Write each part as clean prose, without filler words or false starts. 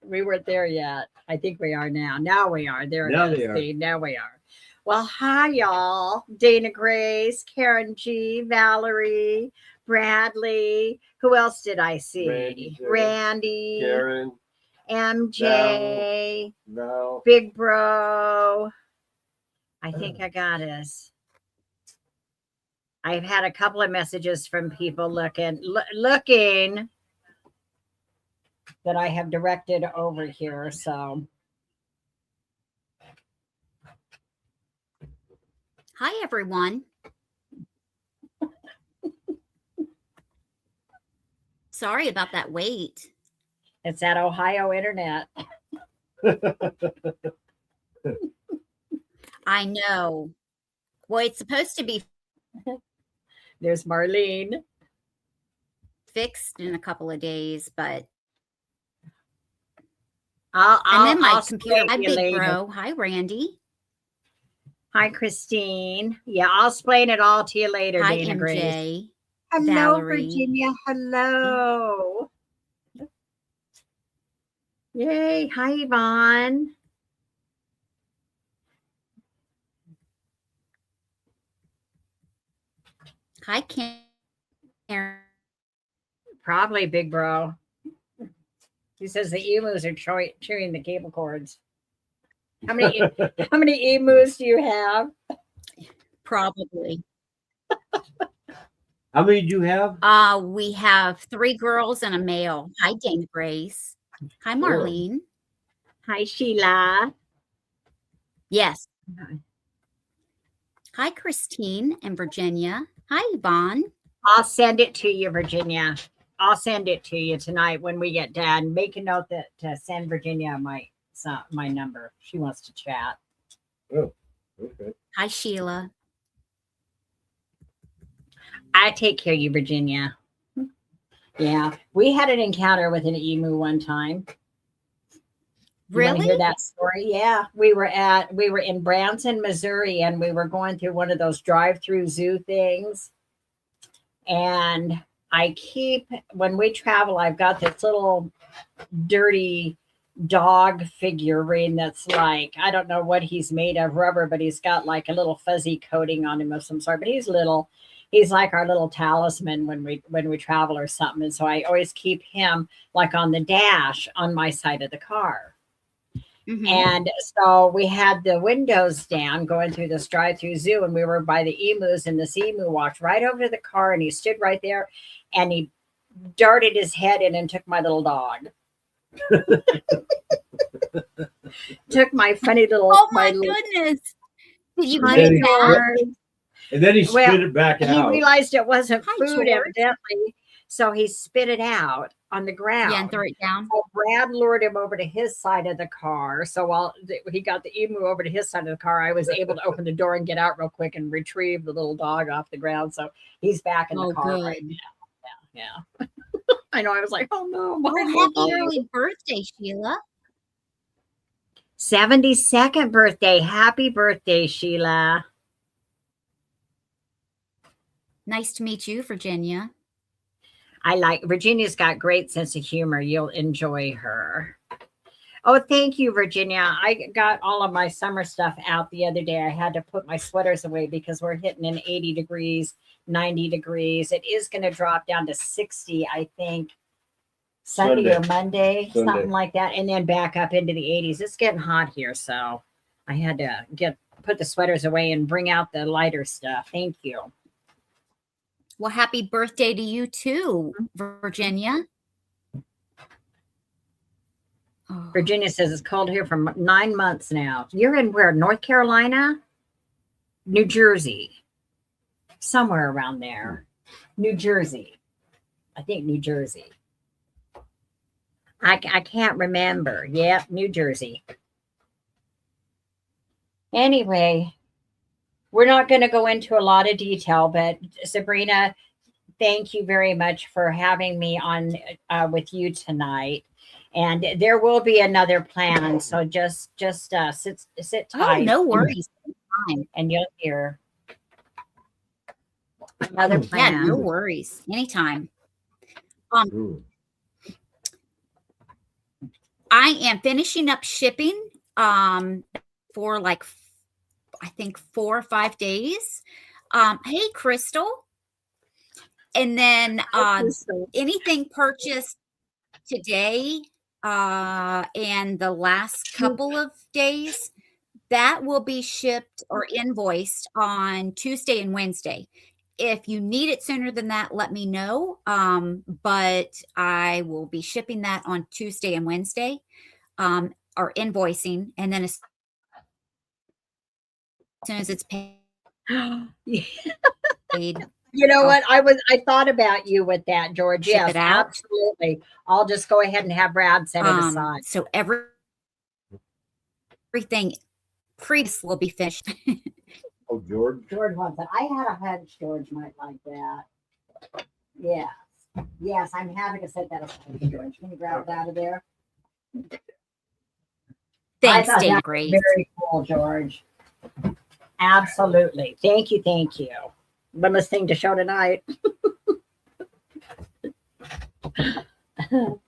We weren't there yet. I think we are now. Now we are. There Now it is. they are. See, now we are. Well, hi, y'all. Dana Grace, Karen G, Valerie, Bradley. Who else did I see? Randy, Karen, MJ, Val. Big Bro. I think I got us. I've had a couple of messages from people looking that I have directed over here. So, hi, everyone. Sorry about that wait. it's that Ohio internet. I know. Well, it's supposed to be There's Marlene. fixed in a couple of days, but I'll then my I'll computer. explain Hi, to you Big later. Bro. Hi, Randy. Hi, Christine. Yeah, I'll explain it all to you later, Hi, Dana Grace. MJ. Hello, Valerie. Virginia. Hello. Yay. Hi, Yvonne. Hi, Karen. Probably Big Bro. He says the emus are chewing the cable cords. How many emus do you have? Probably. How many do you have? We have 3 girls and a male. Hi, Dana Grace. Hi, Marlene. Hi, Sheila. Yes. Hi, Christine and Virginia. Hi, Yvonne. I'll send it to you, Virginia. I'll send it to you tonight when we get done. Make a note that to send Virginia my number. She wants to chat. Oh, okay. Hi, Sheila. I take care of you, Virginia. Yeah, we had an encounter with an emu one time. You want to Really? hear that story? Yeah, we were in Branson, Missouri, and we were going through one of those drive-through zoo things. And when we travel, I've got this little dirty dog figurine that's like, I don't know what he's made of, rubber, but he's got like a little fuzzy coating on him of some sort. But he's little. He's like our little talisman when we travel or something. And so I always keep him like on the dash on my side of the car. Mm-hmm. And so we had the windows down going through this drive-through zoo, and we were by the emus, and this emu walked right over to the car, and he stood right there, and he darted his head in and took my little dog. Took my funny little. Oh my goodness! Did you And eat then he that? And then he spit it back He out. realized it wasn't Hi, food, George. evidently, so he spit it out on the ground. Yeah, and throw it down. So Brad lured him over to his side of the car. So while he got the emu over to his side of the car, I was able to open the door and get out real quick and retrieve the little dog off the ground. So he's back in the car right now. Yeah. I know. I was like, oh no. Happy early birthday, Sheila. 72nd birthday. Happy birthday, Sheila. Nice to meet you, Virginia. Virginia's got great sense of humor. You'll enjoy her. Oh, thank you, Virginia. I got all of my summer stuff out the other day. I had to put my sweaters away because we're hitting an 80 degrees, 90 degrees. It is going to drop down to 60, I think, Sunday or Monday, something like that, and then back up into the 80s. It's getting hot here, so I had to put the sweaters away and bring out the lighter stuff. Thank you. Well, happy birthday to you too, Virginia. Oh. Virginia says it's cold here for 9 months now. You're in where? North Carolina? New Jersey? Somewhere around there. New Jersey. I think New Jersey. I can't remember. Yep, New Jersey. Anyway, we're not going to go into a lot of detail, but Sabrina, thank you very much for having me on with you tonight. And there will be another plan, so just sit tight. Oh, no worries. And you'll hear another plan. Yeah, no worries. I am finishing up shipping for like, I think 4 or 5 days. Hey, Crystal. And then anything purchased today and the last couple of days, that will be shipped or invoiced on Tuesday and Wednesday. If you need it sooner than that, let me know. But I will be shipping that on Tuesday and Wednesday, or invoicing, and then as soon as it's paid. You know what? I thought about you with that, George. Ship Yes, it out. absolutely. I'll just go ahead and have Brad set it aside. So everything previous will be finished. Oh, George. George wants it. I had a hunch George might like that. Yes. Yes, I'm happy to set that aside, George. Can you grab it out of there? Thanks, I thought Dana that was Grace. very cool, George. Absolutely. Thank you. Thank you. Limest thing to show tonight. All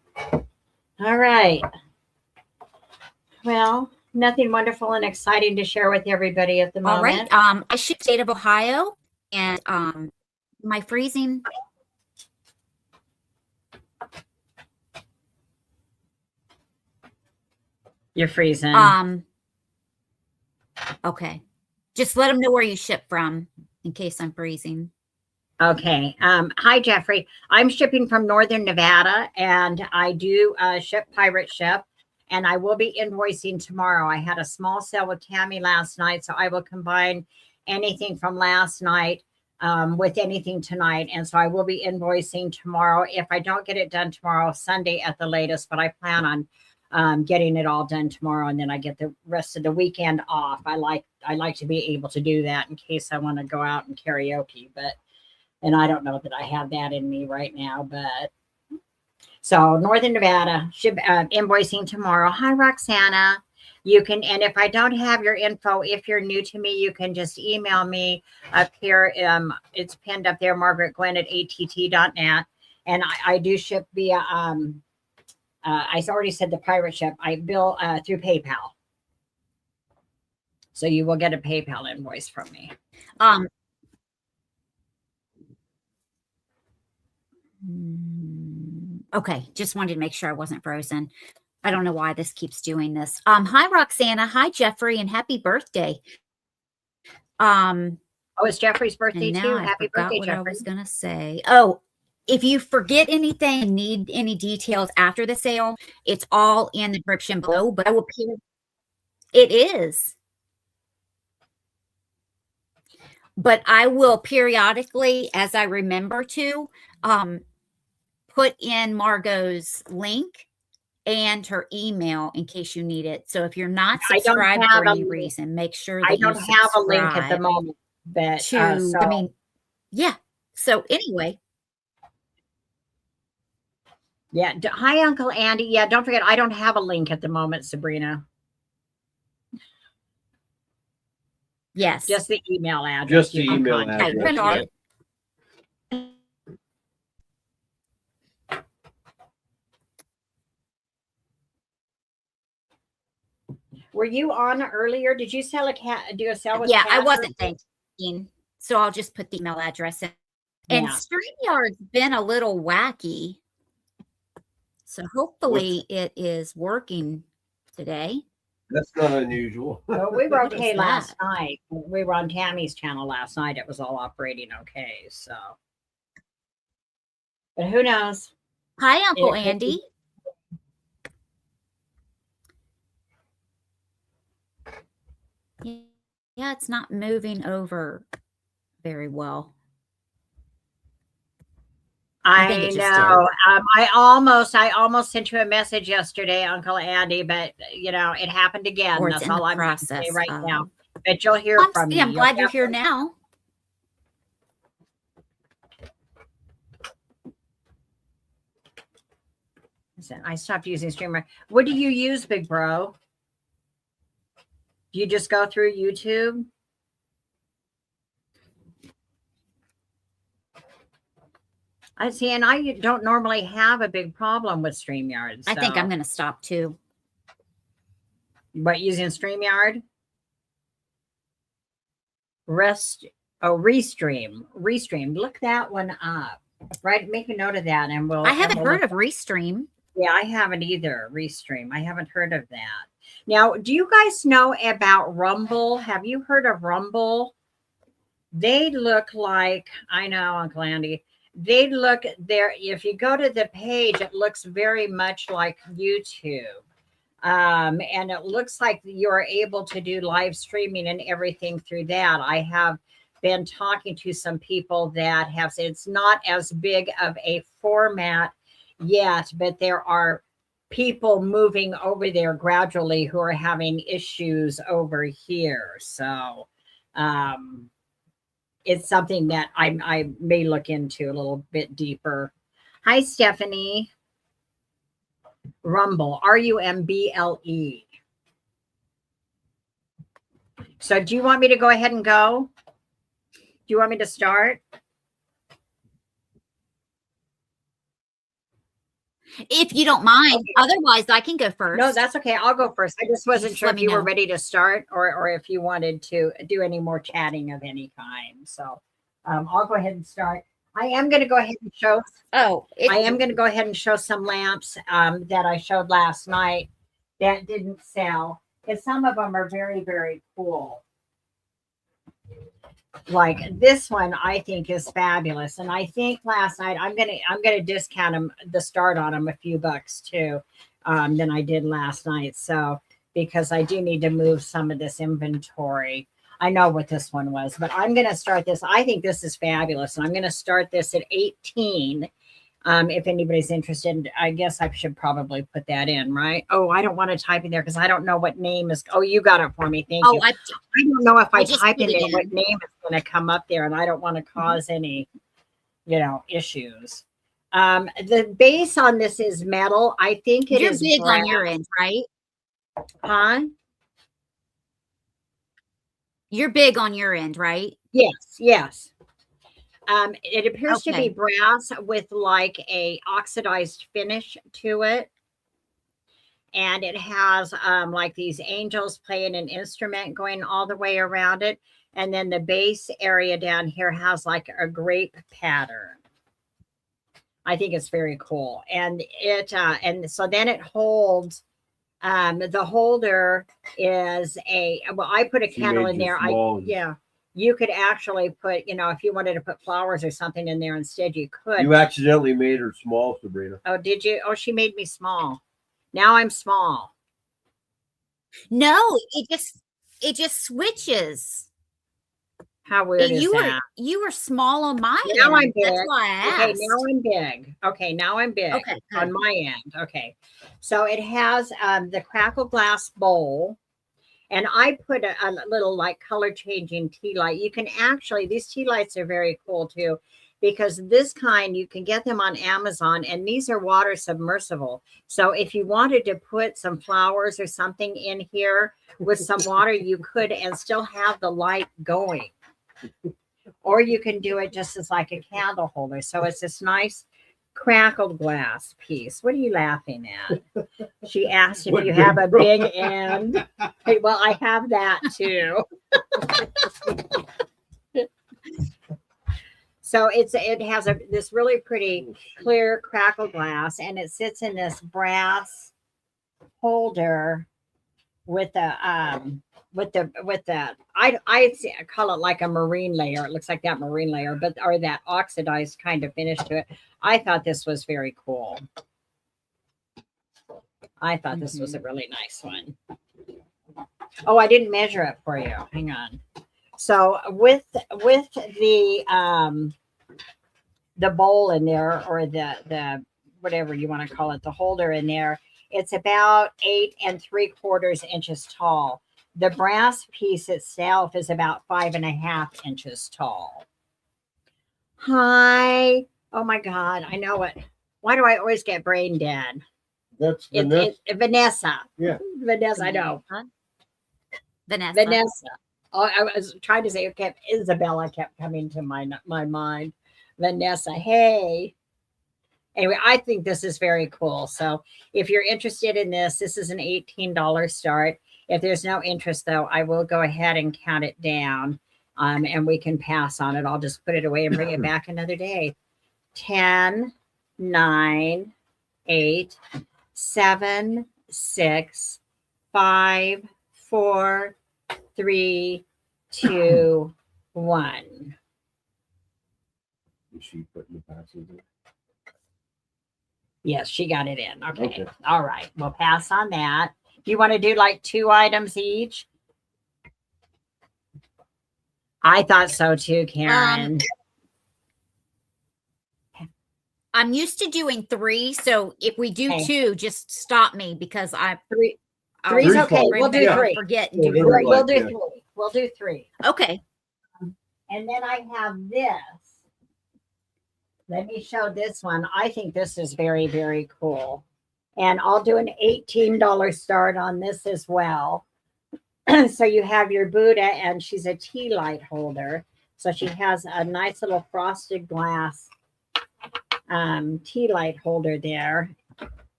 right. Well, nothing wonderful and exciting to share with everybody at the moment. All right. I ship state of Ohio, and my freezing. You're freezing. Okay. Just let them know where you ship from in case I'm freezing. Okay. Hi, Jeffrey. I'm shipping from Northern Nevada, and I do ship pirate ship, and I will be invoicing tomorrow. I had a small sale with Tammy last night, so I will combine anything from last night with anything tonight. And so I will be invoicing tomorrow. If I don't get it done tomorrow, Sunday at the latest, but I plan on getting it all done tomorrow, and then I get the rest of the weekend off. I like to be able to do that in case I want to go out and karaoke, and I don't know that I have that in me right now, but so Northern Nevada, invoicing tomorrow. Hi, Roxana. You can, and if I don't have your info, if you're new to me, you can just email me up here. It's pinned up there, Margaret Gwen at att.net. And I do ship via, I already said the pirate ship. I bill through PayPal. So you will get a PayPal invoice from me. Okay, just wanted to make sure I wasn't frozen. I don't know why this keeps doing this. Hi, Roxana. Hi, Jeffrey, and happy birthday. Oh, it's Jeffrey's birthday too. Happy birthday, what Jeffrey. I was gonna say. Oh, if you forget anything and need any details after the sale, it's all in the description below. But I will. It is. But I will periodically, as I remember to, put in Margot's link and her email in case you need it. So if you're not subscribed for any reason, make sure that I don't have a link at the moment. But I mean, yeah. So anyway. Yeah. Hi, Uncle Andy. Yeah, don't forget, I don't have a link at the moment, Sabrina. Yes. Just the email address. Just the email address. Were you on earlier? Did you sell do a sale with I wasn't thinking. So I'll just put the email address in. And StreamYard's been a little wacky. So hopefully it is working today. That's not unusual. Well, we were okay last night. We were on Tammy's channel last night. It was all operating okay. So, but who knows? Hi, Uncle Andy. Yeah, it's not moving over very well. I know. I almost sent you a message yesterday, Uncle Andy, but you know, it happened again. Or That's all I'm going to say right now. But you'll hear from me. Yeah, I'm glad you're here now. Listen, I stopped using Streamer. What do you use, Big Bro? Do you just go through YouTube? I see, and I don't normally have a big problem with StreamYard. So. I think I'm going to stop too. What, using StreamYard? Restream. Look that one up. Right, make a note of that, and I haven't heard of Restream. Yeah, I haven't either. Restream. I haven't heard of that. Now, do you guys know about Rumble? Have you heard of Rumble? They look like, I know, Uncle Andy. They look there. If you go to the page, it looks very much like YouTube. And it looks like you're able to do live streaming and everything through that. I have been talking to some people that have said it's not as big of a format yet, but there are people moving over there gradually who are having issues over here. So it's something that I may look into a little bit deeper. Hi, Stephanie. Rumble, RUMBLE. So do you want me to go ahead and go? Do you want me to start? If you don't mind. Okay. Otherwise, I can go first. No, that's okay. I'll go first. I just wasn't sure if you were ready to start or if you wanted to do any more chatting of any kind. So I'll go ahead and start. I am going to go ahead and show. I am going to go ahead and show some lamps that I showed last night that didn't sell. And some of them are very, very cool. Like this one, I think is fabulous. And I think last night I'm gonna discount them, the start on them a few bucks too, than I did last night. So because I do need to move some of this inventory. I know what this one was, but I'm going to start this. I think this is fabulous. And I'm going to start this at 18. If anybody's interested, I guess I should probably put that in, right? Oh, I don't want to type in there because I don't know what name is. Oh, you got it for me. Thank you. I don't know if I type in there what name is going to come up there, and I don't want to cause any, issues. The base on this is metal. I think it is big on your end, right? Huh? You're big on your end, right? Yes. It appears to be brass with like a oxidized finish to it. And it has like these angels playing an instrument going all the way around it. And then the base area down here has like a grape pattern. I think it's very cool. And and so then it holds. The holder is I put a candle in there. You could actually put, if you wanted to put flowers or something in there instead, you could. You accidentally made her small, Sabrina. Oh, did you? Oh, she made me small. Now I'm small. No, it just switches. How weird is that? You were small on my end. Now I'm big. That's why I asked. Okay, now I'm big. Okay, now I'm big on my end. Okay. So it has the crackle glass bowl. And I put a little like color changing tea light. You can actually, these tea lights are very cool too, because this kind, you can get them on Amazon, and these are water submersible. So if you wanted to put some flowers or something in here with some water, you could and still have the light going. Or you can do it just as like a candle holder. So it's this nice crackled glass piece. What are you laughing at? She asked if you have a big end. Hey, well, I have that too. So it has this really pretty clear crackle glass, and it sits in this brass holder with I call it like a marine layer. It looks like that marine layer, or that oxidized kind of finish to it. I thought this was very cool. I thought this was a really nice one. Oh, I didn't measure it for you. Hang on. So with the bowl in there, or the whatever you want to call it, the holder in there, it's about 8 3/4 inches tall. The brass piece itself is about 5.5 inches tall. Hi. Oh my God. I know it. Why do I always get brain dead? That's Vanessa. Vanessa. Yeah. Vanessa, I know. Vanessa. Oh, I was trying to say, okay, Isabella kept coming to my mind. Vanessa, hey. Anyway, I think this is very cool. So if you're interested in this is an $18 start. If there's no interest, though, I will go ahead and count it down, and we can pass on it. I'll just put it away and bring it back another day. 10, 9, 8, 7, 6, 5, 4, 3, 2, 1. Is she putting the passes in? Yes, she got it in. Okay. Okay. All right. We'll pass on that. Do you want to do like 2 items each? I thought so too, Karen. I'm used to doing 3, so if we do Okay. 2, just stop me because I 3. I'll Three's Three's okay. fine. We'll do Yeah. 3. forget and Yeah, do they're 3. We'll do Yeah. 3. We'll do 3. Okay. And then I have this. Let me show this one. I think this is very, very cool. And I'll do an $18 start on this as well. So you have your Buddha, and she's a tea light holder. So she has a nice little frosted glass tea light holder there.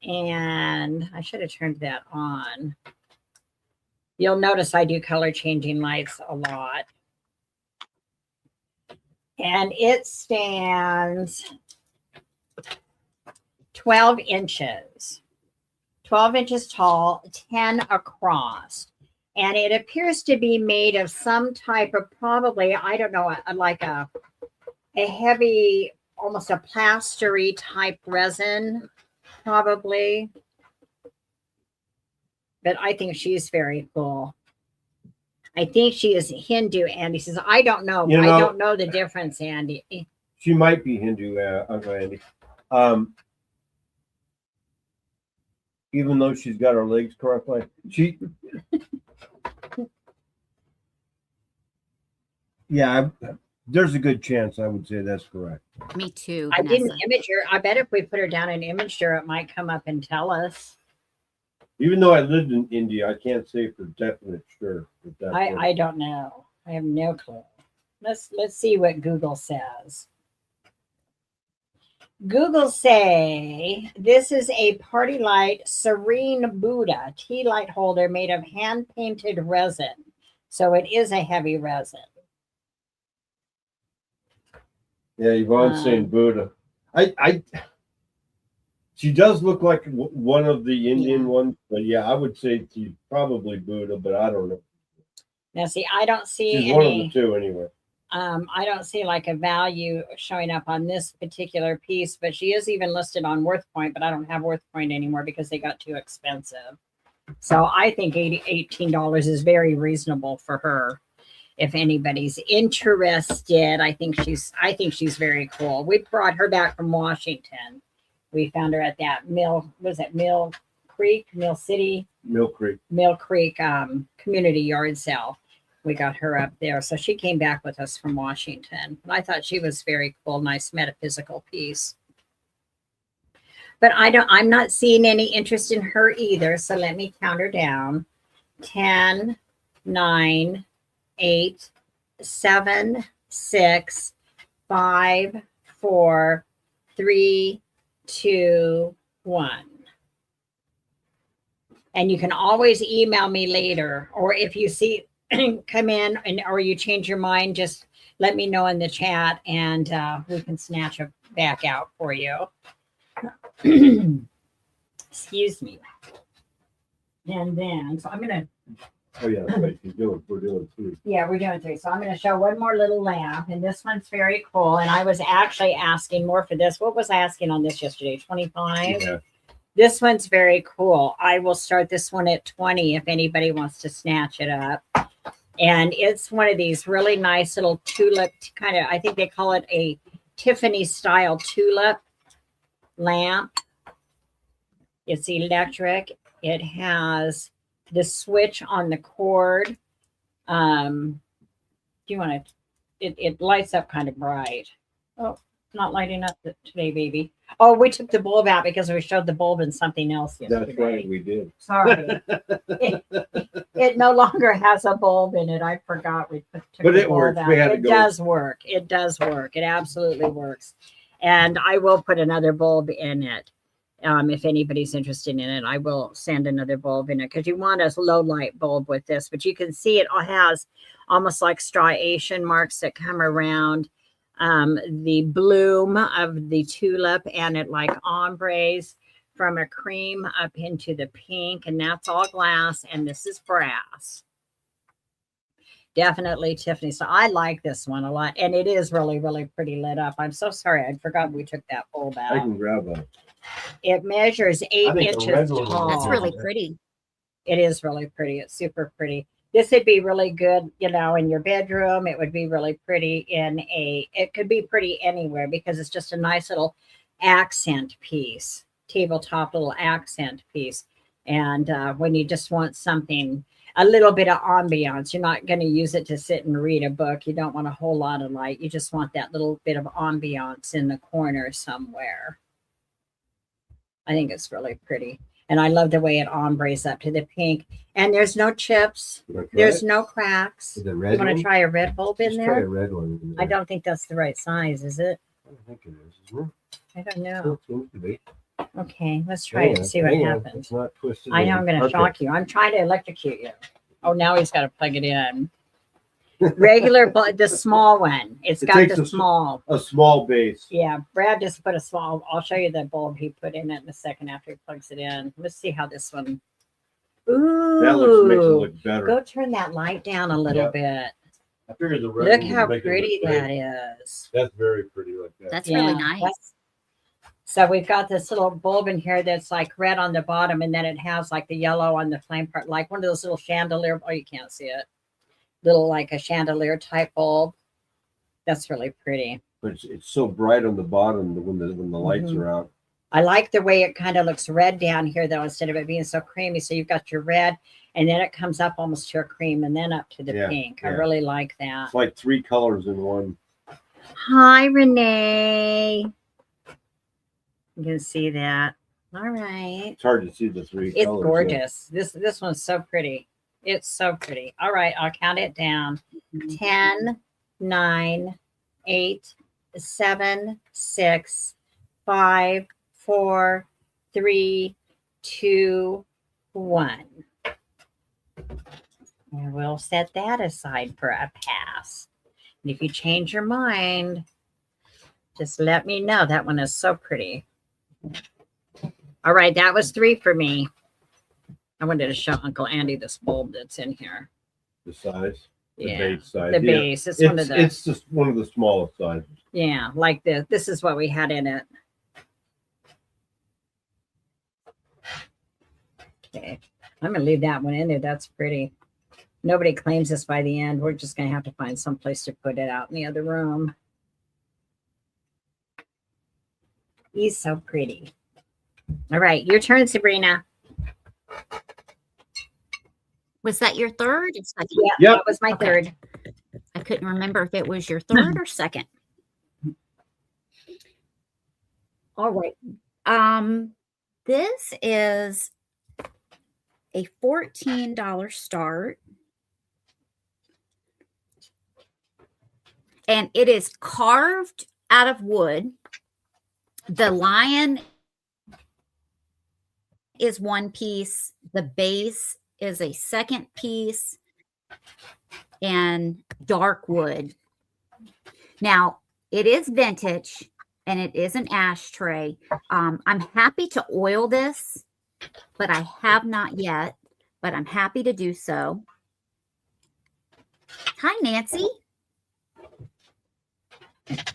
And I should have turned that on. You'll notice I do color changing lights a lot. And it stands 12 inches. 12 inches tall, 10 across. And it appears to be made of some type of, probably, I don't know, like a heavy, almost a plastery type resin, probably. But I think she's very cool. I think she is Hindu, Andy says. I don't know. You know, I don't know the difference, Andy. She might be Hindu, Uncle Andy. Even though she's got her legs correctly, there's a good chance I would say that's correct. Me too. I didn't Vanessa. image her. I bet if we put her down and imaged her, it might come up and tell us. Even though I lived in India, I can't say for definite sure. If that's right. I don't know. I have no clue. Let's see what Google says. Google say this is a party light serene Buddha tea light holder made of hand painted resin. So it is a heavy resin. Yeah, Yvonne's saying Buddha. She does look like one of the Indian ones, but yeah, I would say she's probably Buddha, but I don't know. Now, see, I don't see She's any. one of the two anyway. I don't see like a value showing up on this particular piece, but she is even listed on WorthPoint, but I don't have WorthPoint anymore because they got too expensive. So I think $18 is very reasonable for her. If anybody's interested, I think she's very cool. We brought her back from Washington. We found her at that Mill Creek community yard sale. We got her up there. So she came back with us from Washington. I thought she was very cool, nice metaphysical piece. But I'm not seeing any interest in her either. So let me count her down. 10, 9, 8, 7, 6, 5, 4, 3, 2, 1. And you can always email me later, or if you see come in or you change your mind, just let me know in the chat and we can snatch it back out for you. Excuse me. And then, so I'm going to. Oh, yeah, that's right. We're doing 3. Yeah, we're doing 3. So I'm going to show one more little lamp, and this one's very cool. And I was actually asking more for this. What was I asking on this yesterday? 25? Yeah. This one's very cool. I will start this one at 20 if anybody wants to snatch it up. And it's one of these really nice little tulip kind of, I think they call it a Tiffany-style tulip lamp. It's electric. It has the switch on the cord. Do you want to, it lights up kind of bright. Oh, it's not lighting up today, baby. Oh, we took the bulb out because we showed the bulb in something else yesterday. That's right, we did. Sorry. It no longer has a bulb in it. I forgot we took But the it bulb works. out. We had to It go. does work. It does work. It absolutely works. And I will put another bulb in it. If anybody's interested in it, I will send another bulb in it because you want a low light bulb with this, but you can see it has almost like striation marks that come around the bloom of the tulip, and it like ombres from a cream up into the pink, and that's all glass, and this is brass. Definitely Tiffany. So I like this one a lot, and it is really, really pretty lit up. I'm so sorry. I forgot we took that bulb out. I can grab one. It measures 8 inches tall. That's really pretty. It is really pretty. It's super pretty. This would be really good, you know, in your bedroom. It would be really pretty it could be pretty anywhere because it's just a nice little accent piece, tabletop little accent piece. And when you just want something, a little bit of ambiance, you're not going to use it to sit and read a book. You don't want a whole lot of light. You just want that little bit of ambiance in the corner somewhere. I think it's really pretty. And I love the way it ombres up to the pink. And there's no chips. There's no cracks. The You red want to one? try a red bulb in Just try a there? red one. in there. I don't think that's the right size, is it? I don't think it is. Isn't I don't it? know. Seems to be. Okay, let's try it and see what Hang on. happens. It's not twisted. I know I'm going to Okay. shock you. I'm trying to electrocute you. Oh, now he's got to plug it in. Regular, but the small one. It's It got takes the a- small. A small base. Yeah, Brad just put a small. I'll show you the bulb he put in it in a second after he plugs it in. Let's see how this one. Ooh, That makes it look better. go turn that light down a little Yep. bit. I figured the red Look one would how make it look pretty great. that is. That's very pretty like that. That's really nice. that's- So we've got this little bulb in here that's like red on the bottom, and then it has like the yellow on the flame part, like one of those little chandelier. Oh, you can't see it. Little like a chandelier type bulb. That's really pretty. But it's so bright on the bottom when the lights Mhm. are out. I like the way it kind of looks red down here, though, instead of it being so creamy. So you've got your red, and then it comes up almost to a cream, and then up to the Yeah, pink. I yeah. really like that. It's like 3 colors in one. Hi, Renee. You can see that. All right. It's hard to see the 3 It's colors. gorgeous. This one's so pretty. It's so pretty. All right, I'll count it down. 10, 9, 8, 7, 6, 5, 4, 3, 2, 1. And we'll set that aside for a pass. And if you change your mind, just let me know. That one is so pretty. All right, that was 3 for me. I wanted to show Uncle Andy this bulb that's in here. The size. The Yeah, base size. the Yeah. base. It's one of the, It's just one of the smallest sizes. yeah, like this is what we had in it. Okay, I'm gonna leave that one in there. That's pretty. Nobody claims this by the end. We're just gonna have to find some place to put it out in the other room. He's so pretty. All right, your turn, Sabrina. Was that your third or second? Yeah, Yep. that was my Okay. third. I couldn't remember if it was your third or second. All right. This is a $14 start. And it is carved out of wood. The lion is one piece. The base is a second piece. And dark wood. Now, it is vintage and it is an ashtray. I'm happy to oil this, but I have not yet, but I'm happy to do so. Hi, Nancy.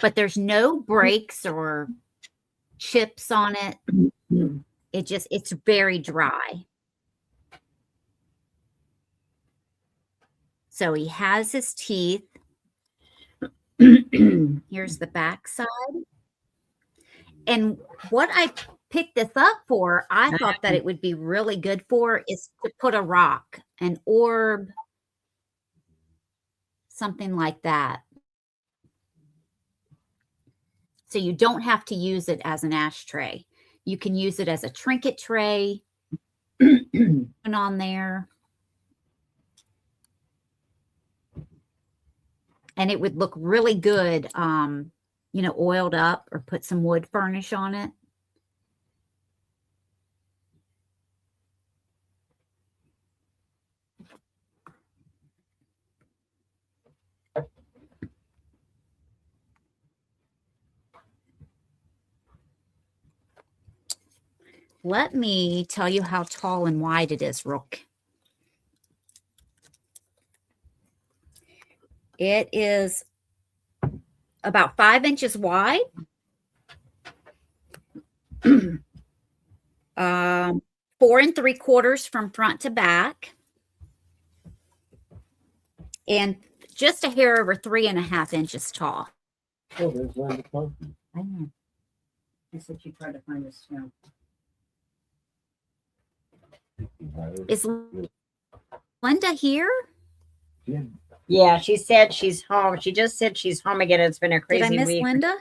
But there's no breaks or chips on it. It's very dry. So he has his teeth. Here's the back side. And what I picked this up for, I thought that it would be really good for is to put a rock, an orb, something like that. So you don't have to use it as an ashtray. You can use it as a trinket tray. On there. And it would look really good, oiled up or put some wood furnish on it. let me tell you how tall and wide it is, Rook. It is about 5 inches wide. 4 3/4 from front to back. And just a hair over 3.5 inches tall. Oh, there's one to come. I know. I said you tried to find us now. Is Linda here? Yeah. Yeah, she said she's home. She just said she's home again. It's been a Did crazy I miss week. Linda?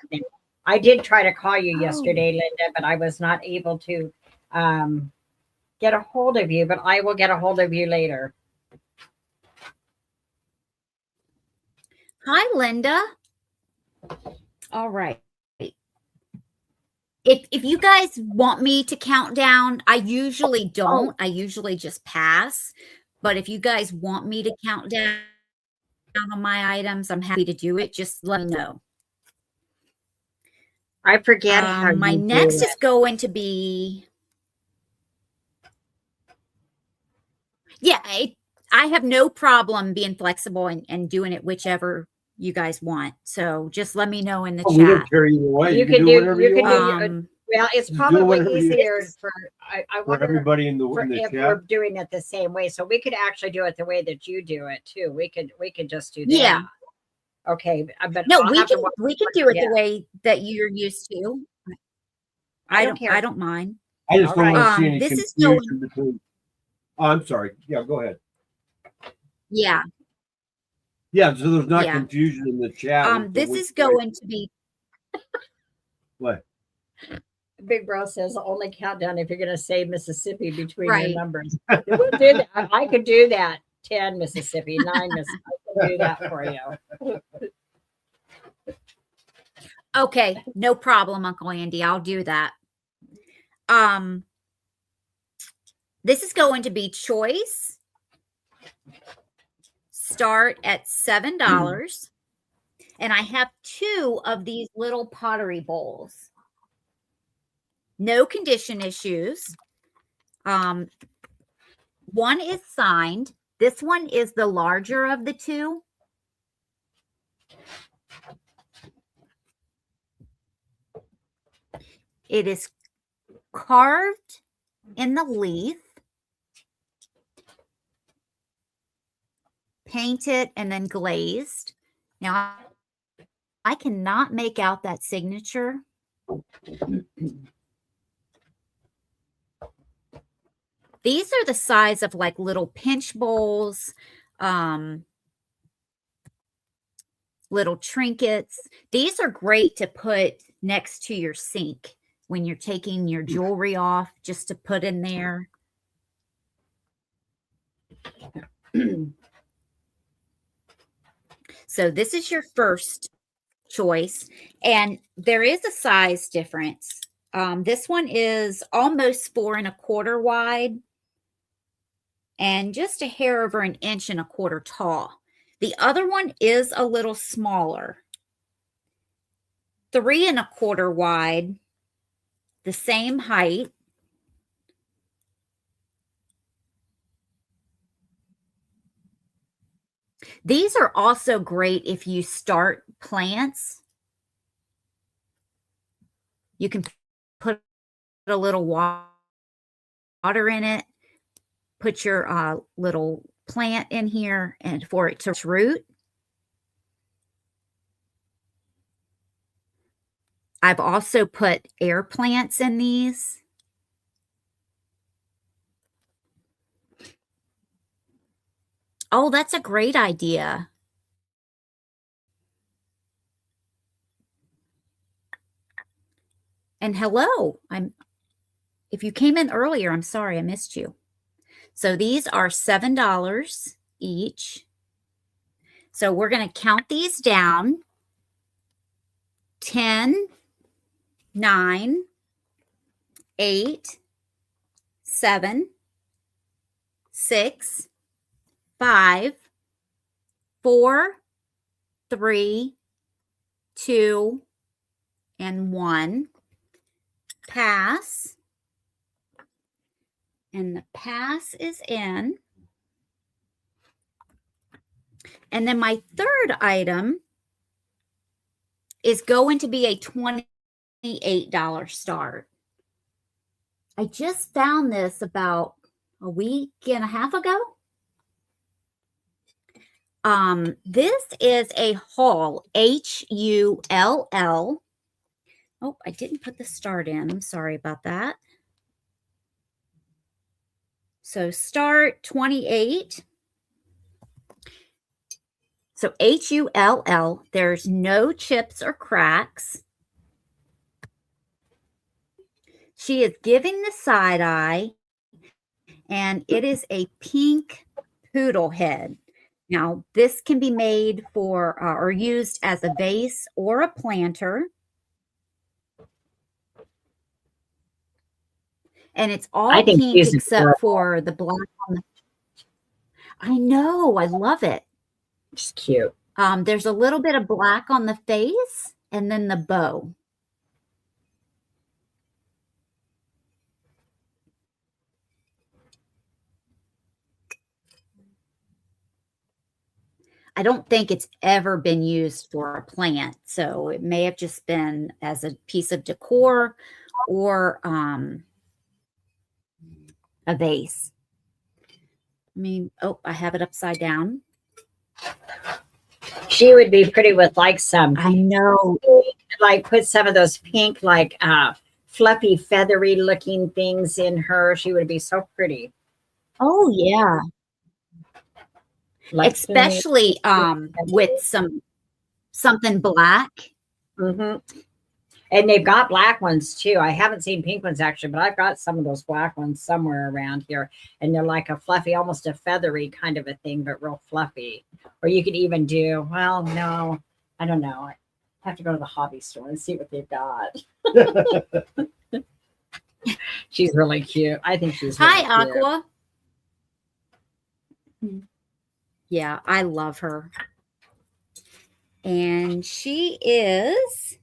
I did try to call you Oh. yesterday, Linda, but I was not able to get a hold of you. But I will get a hold of you later. Hi, Linda. All right. If you guys want me to count down, I usually don't. I usually just pass. But if you guys want me to count down on my items, I'm happy to do it. Just let me know. I forget how My you next do is going to be, yeah, I have no problem being flexible and doing it whichever you guys want. So just let me know in the Oh, we don't chat. care either way. You can can do do- whatever you you can do- want. well, it's Do probably whatever you- easier for I for wonder everybody in the if chat. we're doing it the same way. So we could actually do it the way that you do it too. We could just do that. Yeah. Okay, but No, I'll we have to can watch- we can do it Yeah. the way that you're used to. I don't care. I don't mind. I just don't All want to see any This is confusion between. Oh, I'm sorry. Yeah, go ahead. Yeah. Yeah, so there's not Yeah. confusion in the chat. This is going to be What? Big Bro says only countdown if you're going to say Mississippi between Right. your numbers. Who did that? I could do that. 10 Mississippi, 9 Mississippi. I can do that for you. okay. No problem, Uncle Andy. I'll do that. This is going to be choice. Start at $7. And I have 2 of these little pottery bowls. No condition issues. One is signed. This one is the larger of the 2. It is carved in the leaf, painted, and then glazed. Now, I cannot make out that signature. These are the size of like little pinch bowls, little trinkets. These are great to put next to your sink when you're taking your jewelry off, just to put in there. So this is your first choice, and there is a size difference. This one is almost 4 1/4 wide and just a hair over 1 1/4 inches tall. The other one is a little smaller, 3 1/4 wide, the same height. These are also great if you start plants. You can put a little water in it, put your little plant in here and for it to root. I've also put air plants in these. Oh, that's a great idea. And hello, if you came in earlier, I'm sorry I missed you. So these are $7 each. So we're going to count these down. 10, 9, 8, 7, 6, 5, 4, 3, 2, and 1. Pass. And the pass is in. And then my third item is going to be a $28 start. I just found this about a week and a half ago. This is a Hull, Hull. Oh, I didn't put the start in. I'm sorry about that. So start 28. So Hull, there's no chips or cracks. She is giving the side eye, and it is a pink poodle head. Now, this can be made for or used as a vase or a planter. And it's all pink except for the black on the. I know, I love it. It's cute. There's a little bit of black on the face and then the bow. I don't think it's ever been used for a plant, so it may have just been as a piece of decor or a vase. I mean, oh, I have it upside down. She would be pretty with like some. I know. Like put some of those pink, like fluffy, feathery looking things in her. She would be so pretty. Oh, yeah. Like especially with something black. Mm-hmm. And they've got black ones too. I haven't seen pink ones actually, but I've got some of those black ones somewhere around here. And they're like a fluffy, almost a feathery kind of a thing, but real fluffy. Or you could even do, well, no, I don't know. I have to go to the hobby store and see what they've got. She's really cute. I think she's really cute. Hi, Aqua. Yeah, I love her. And she is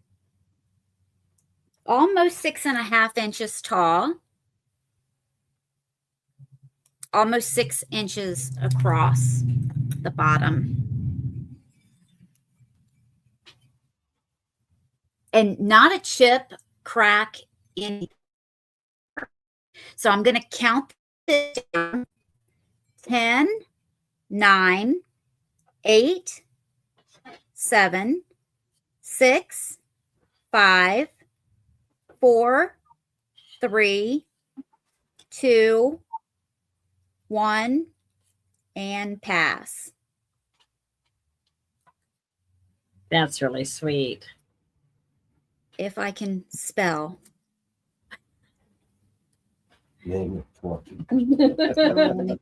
almost 6.5 inches tall, almost 6 inches across the bottom. And not a chip, crack, in. So I'm going to count this down. 10, 9, 8, 7, 6, 5, 4, 3, 2, 1, and pass. That's really sweet. If I can spell. Name it.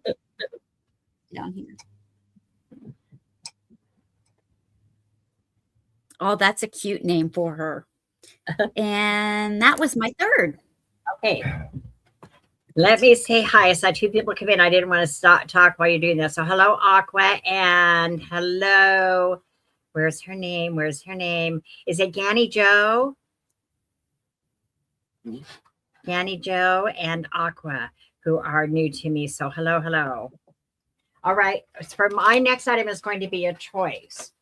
Down here. Oh, that's a cute name for her. And that was my third. Okay. Let me say hi. I saw 2 people come in. I didn't want to stop talk while you're doing this. So hello, Aqua, and hello. Where's her name? Where's her name? Is it Ganny Joe? Ganny Joe and Aqua, who are new to me. So hello, hello. All right. For my next item is going to be a choice.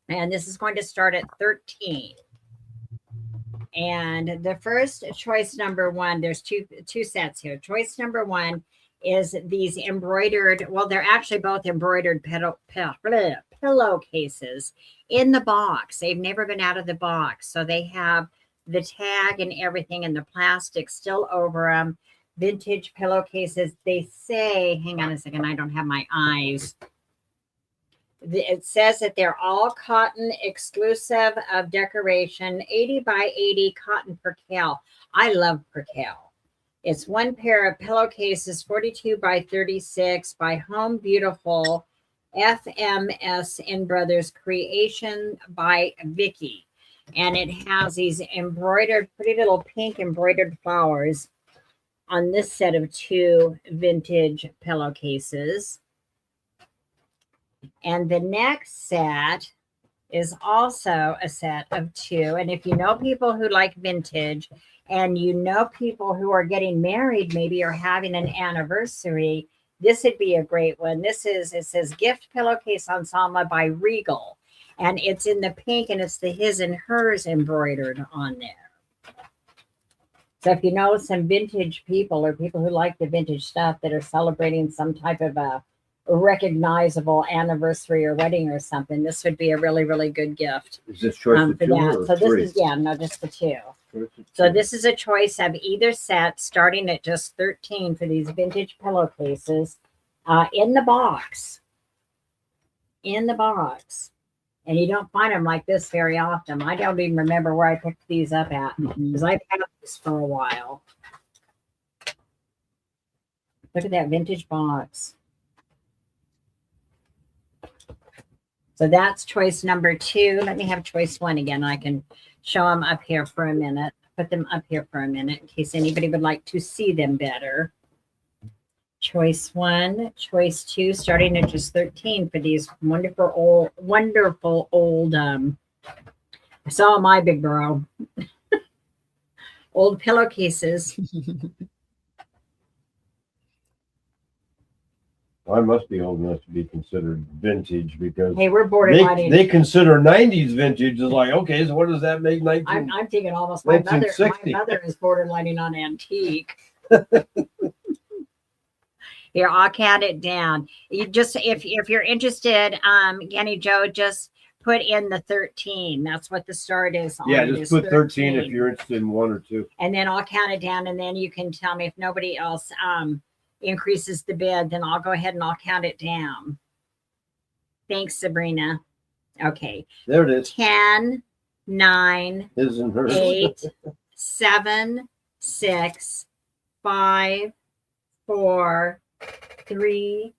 And this is going to start at 13. And the first choice number 1, there's two sets here. Choice number 1 is these embroidered, well, they're actually both embroidered pillowcases in the box. They've never been out of the box. So they have the tag and everything and the plastic still over them. Vintage pillowcases. They say, hang on a second, I don't have my eyes. It says that they're all cotton, exclusive of decoration, 80 by 80 cotton percale. I love percale. It's 1 pair of pillowcases, 42 by 36 by Home Beautiful, FMS and Brothers, creation by Vicky. And it has these embroidered, pretty little pink embroidered flowers on this set of 2 vintage pillowcases. And the next set is also a set of 2. And if you know people who like vintage and you know people who are getting married, maybe are having an anniversary, this would be a great one. It says Gift Pillowcase Ensemble by Regal. And it's in the pink and it's the his and hers embroidered on there. So if you know some vintage people or people who like the vintage stuff that are celebrating some type of a recognizable anniversary or wedding or something, this would be a really, really good gift. Is this choice of for 2 that. or So 3? this is, no, just the 2. Choice of So 2. this is a choice of either set, starting at just 13 for these vintage pillowcases, in the box. In the box. And you don't find them like this very often. I don't even remember where I picked these up at because I've had this for a while. Look at that vintage box. So that's choice number 2. Let me have choice 1 again. I can show them up here for a minute. Put them up here for a minute in case anybody would like to see them better. Choice 1, choice 2, starting at just 13 for these wonderful old, I saw my big bro, old pillowcases. I must be old enough to be considered vintage because Hey, we're borderlining. they consider 90s vintage. Is like, okay, so what does that make 19? I'm thinking almost my mother. My 1960. mother is borderlining on antique. Here, I'll count it down. You just if you're interested, Kenny Joe, just put in the 13. That's what the start is on. Yeah, just put 13 if you're interested in 1 or 2. And then I'll count it down, and then you can tell me if nobody else increases the bid, then I'll go ahead and I'll count it down. Thanks, Sabrina. Okay. There it is. 10, 9, His and hers. 8, 7, 6, 5, 4, 3,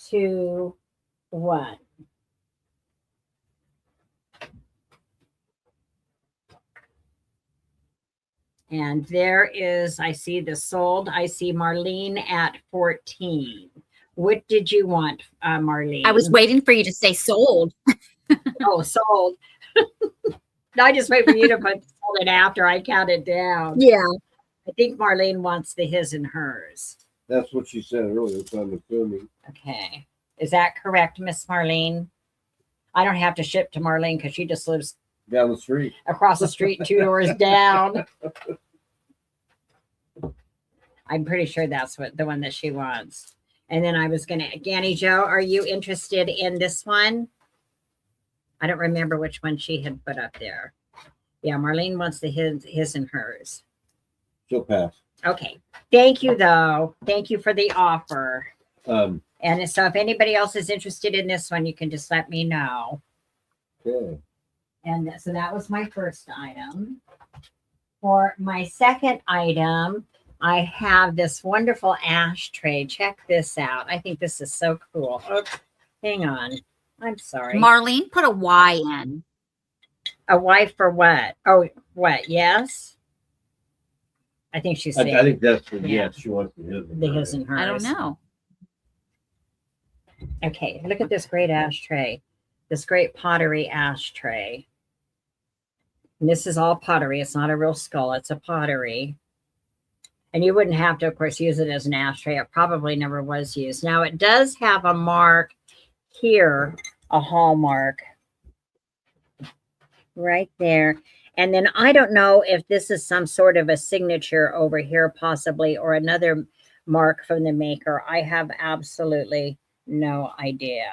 2, 1. And there is, I see the sold. I see Marlene at 14. What did you want, Marlene? I was waiting for you to say sold. Oh, sold. I just wait for you to put sold it after I count it down. Yeah. I think Marlene wants the his and hers. That's what she said earlier. So I'm assuming. Okay. Is that correct, Miss Marlene? I don't have to ship to Marlene because she just lives Down the street. across the street, 2 doors down. I'm pretty sure that's what the one that she wants. And then I was going to, Ganny Joe, are you interested in this one? I don't remember which one she had put up there. Yeah, Marlene wants the his and hers. She'll pass. Okay. Thank you, though. Thank you for the offer. And so if anybody else is interested in this one, you can just let me know. Okay. And so that was my first item. For my second item, I have this wonderful ashtray. Check this out. I think this is so cool. Oops, hang on. I'm sorry. Marlene put a Y in. A Y for what? Oh, what? Yes? I think she's saying I think that's the Yeah. yes. She wants the his. the his and hers. I don't know. Okay, look at this great ashtray. This great pottery ashtray. And this is all pottery. It's not a real skull. It's a pottery. And you wouldn't have to, of course, use it as an ashtray. It probably never was used. Now, it does have a mark here, a hallmark right there. And then I don't know if this is some sort of a signature over here, possibly, or another mark from the maker. I have absolutely no idea.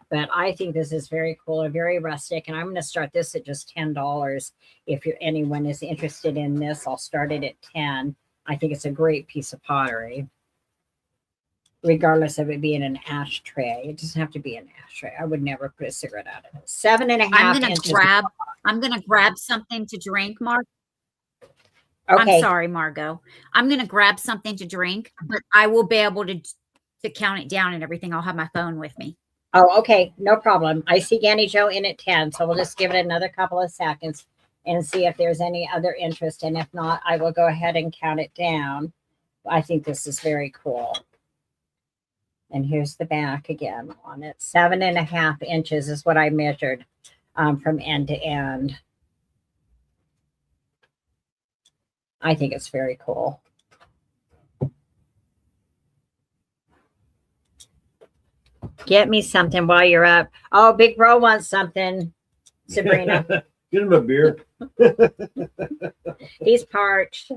But I think this is very cool and very rustic. And I'm going to start this at just $10. If anyone is interested in this, I'll start it at 10. I think it's a great piece of pottery, regardless of it being an ashtray. It doesn't have to be an ashtray. I would never put a cigarette out of it. 7.5 inches. I'm gonna grab something to drink, Mark. Okay. I'm sorry, Margot. I'm gonna grab something to drink, but I will be able to count it down and everything. I'll have my phone with me. Oh, okay. No problem. I see Ganny Joe in at 10. So we'll just give it another couple of seconds and see if there's any other interest. And if not, I will go ahead and count it down. I think this is very cool. And here's the back again on it. 7.5 inches is what I measured from end to end. I think it's very cool. Get me something while you're up. Oh, Big Bro wants something, Sabrina. Get him a beer. He's parched.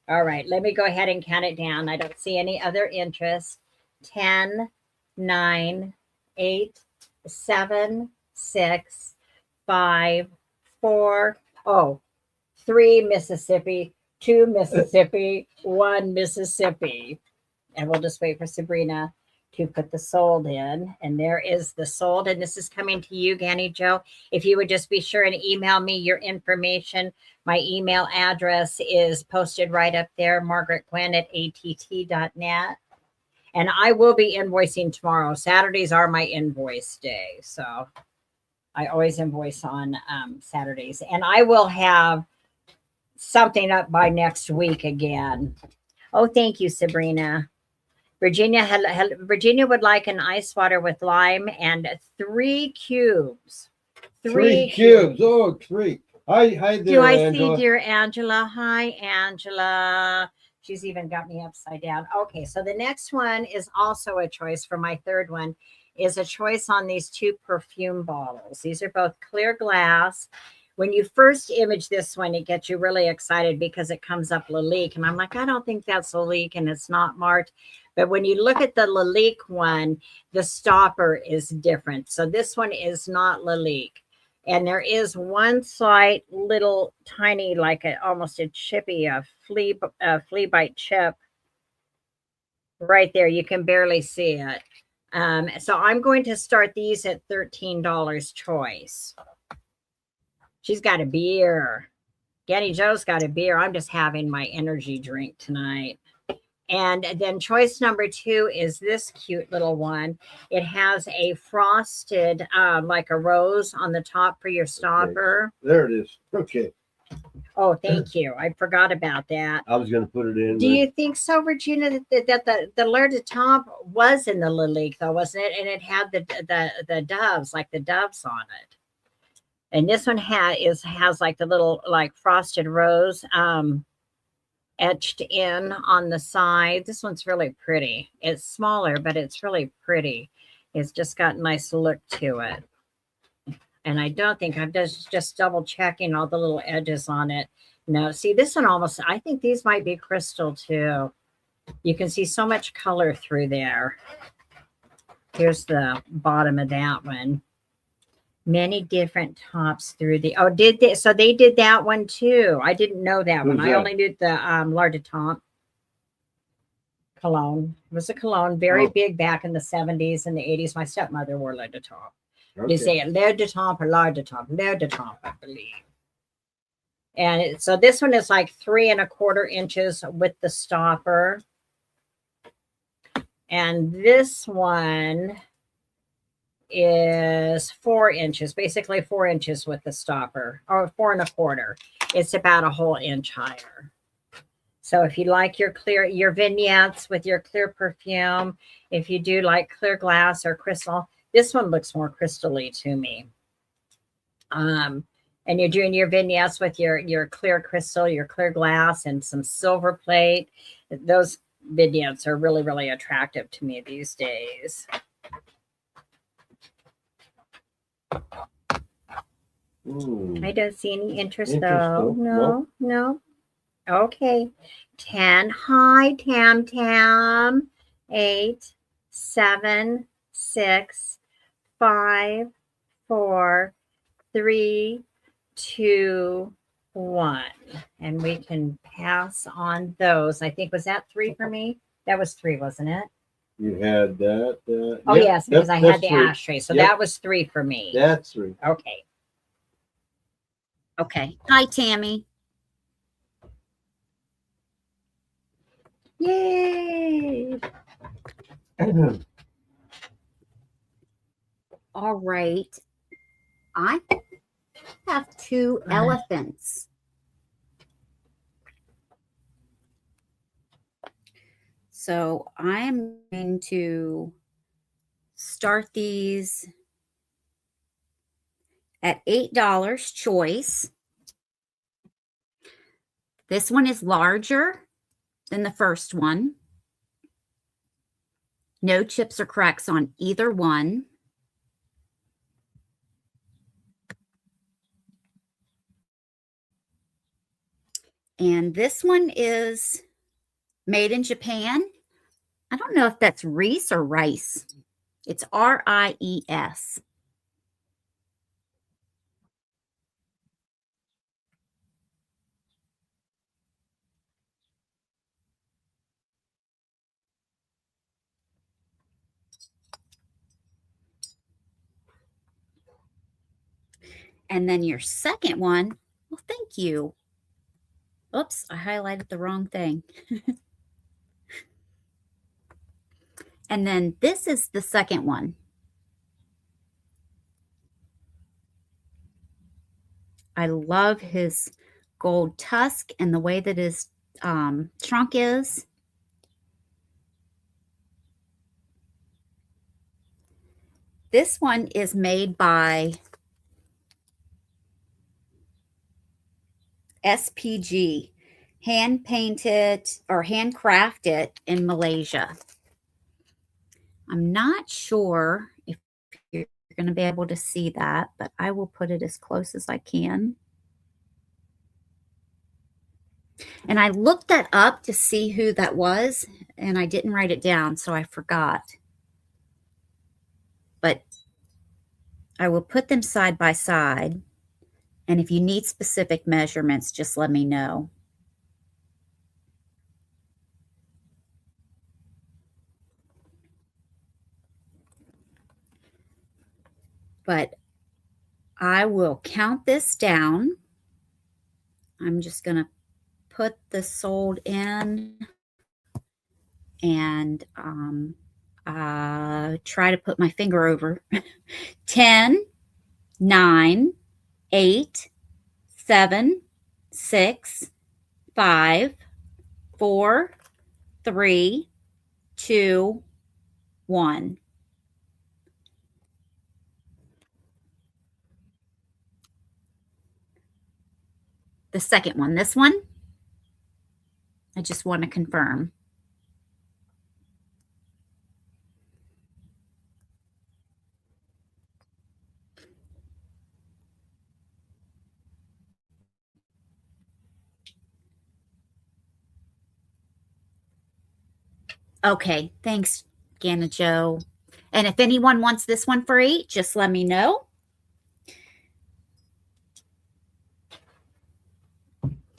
All right, let me go ahead and count it down. I don't see any other interest. 10, 9, 8, 7, 6, 5, 4, 3 Mississippi, 2 Mississippi, 1 Mississippi. And we'll just wait for Sabrina to put the sold in. And there is the sold. And this is coming to you, Ganny Joe. If you would just be sure and email me your information. My email address is posted right up there, margaretgwen@att.net. And I will be invoicing tomorrow. Saturdays are my invoice day. So I always invoice on Saturdays. And I will have something up by next week again. Oh, thank you, Sabrina. Virginia would like an ice water with lime and 3 cubes. 3 cubes. Oh, 3. Hi there, Do I Angela. see dear Angela? Hi, Angela. She's even got me upside down. Okay, so the next one is also a choice for my third one, is a choice on these 2 perfume bottles. These are both clear glass. When you first image this one, it gets you really excited because it comes up Lalique. And I'm like, I don't think that's Lalique and it's not marked. But when you look at the Lalique one, the stopper is different. So this one is not Lalique. And there is one slight little tiny, like almost a chippy, flea bite chip right there. You can barely see it. So I'm going to start these at $13 choice. She's got a beer. Ganny Joe's got a beer. I'm just having my energy drink tonight. And then choice number 2 is this cute little one. It has a frosted, like a rose on the top for your stopper. Okay. There it is. Okay. Oh, thank you. I forgot about that. I was going to put it in. Do you think so, Regina, that the L'Heure de Temps was in the Lalique, though, wasn't it? And it had the doves, like the doves on it. And this one has like the little like frosted rose etched in on the side. This one's really pretty. It's smaller, but it's really pretty. It's just got a nice look to it. And I don't think I'm just double checking all the little edges on it. No, see this one almost, I think these might be crystal too. You can see so much color through there. Here's the bottom of that one. Many different tops through the, did they? So they did that one too. I didn't know that one. I only knew the L'Heure de Temps cologne. It was a cologne, very big back in the 70s and the 80s. My stepmother wore L'Heure de Temps. Okay. You say it L'Heure de Temps or L'Heure de Temps? L'Heure de Temps, I believe. And so this one is like 3¼ inches with the stopper. And this one is 4 inches, basically 4 inches with the stopper, or 4¼ It's about a whole inch higher. So if you like your vignettes with your clear perfume, if you do like clear glass or crystal, this one looks more crystally to me. And you're doing your vignettes with your clear crystal, your clear glass, and some silver plate. Those vignettes are really, really attractive to me these days. I don't see any interest though. No. Okay. 10. Hi, Tam Tam. 8, 7, 6, 5, 4, 3, 2, 1. And we can pass on those. I think, was that 3 for me? That was 3, wasn't it? You had that. Oh, yep, yes, because I had the 3. ashtray. So Yep. that was 3 for me. That's 3. Okay. Okay. Hi, Tammy. Yay. All right. I have 2 elephants. So I'm going to start these at $8 choice. This one is larger than the first one. No chips or cracks on either one. And this one is made in Japan. I don't know if that's Reese or rice. It's R-I-E-S. And then your second one, well, thank you. Oops, I highlighted the wrong thing. And then this is the second one. I love his gold tusk and the way that his trunk is. This one is made by SPG, hand painted or handcrafted in Malaysia. I'm not sure if you're going to be able to see that, but I will put it as close as I can. And I looked that up to see who that was, and I didn't write it down, so I forgot. But I will put them side by side. And if you need specific measurements, just let me know. But I will count this down. I'm just going to put the sold in and try to put my finger over. 10, 9, 8, 7, 6, 5, 4, 3, 2, 1. The second one, this one, I just want to confirm. Okay, thanks, Ganna Joe. And if anyone wants this one for 8, just let me know.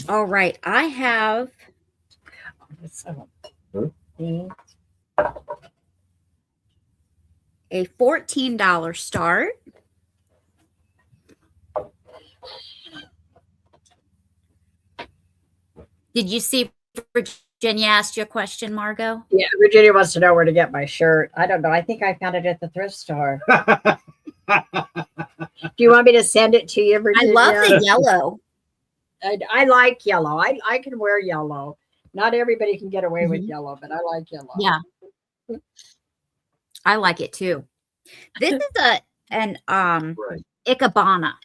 All right, I have a $14 start. Did you see Virginia asked you a question, Margot? Yeah, Virginia wants to know where to get my shirt. I don't know. I think I found it at the thrift store. Do you want me to send it to you, Virginia? I love the yellow. I like yellow. I can wear yellow. Not everybody can get away with yellow, but I like yellow. Yeah. I like it too. This is an Ikebana.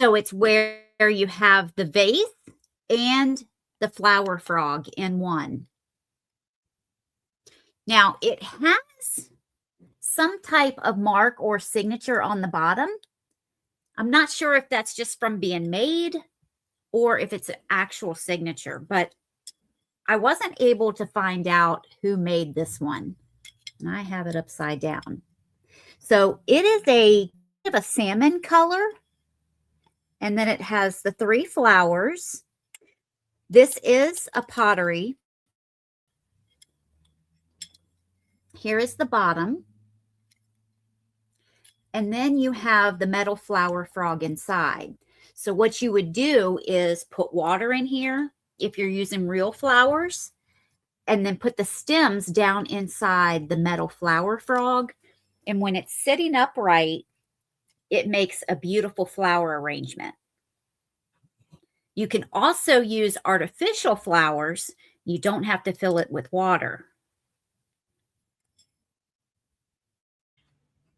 So it's where you have the vase and the flower frog in one. Now it has some type of mark or signature on the bottom. I'm not sure if that's just from being made or if it's an actual signature, but I wasn't able to find out who made this one. And I have it upside down. So it is a salmon color. And then it has the 3 flowers. This is a pottery. Here is the bottom. And then you have the metal flower frog inside. So what you would do is put water in here if you're using real flowers, and then put the stems down inside the metal flower frog. And when it's sitting upright, it makes a beautiful flower arrangement. You can also use artificial flowers. You don't have to fill it with water.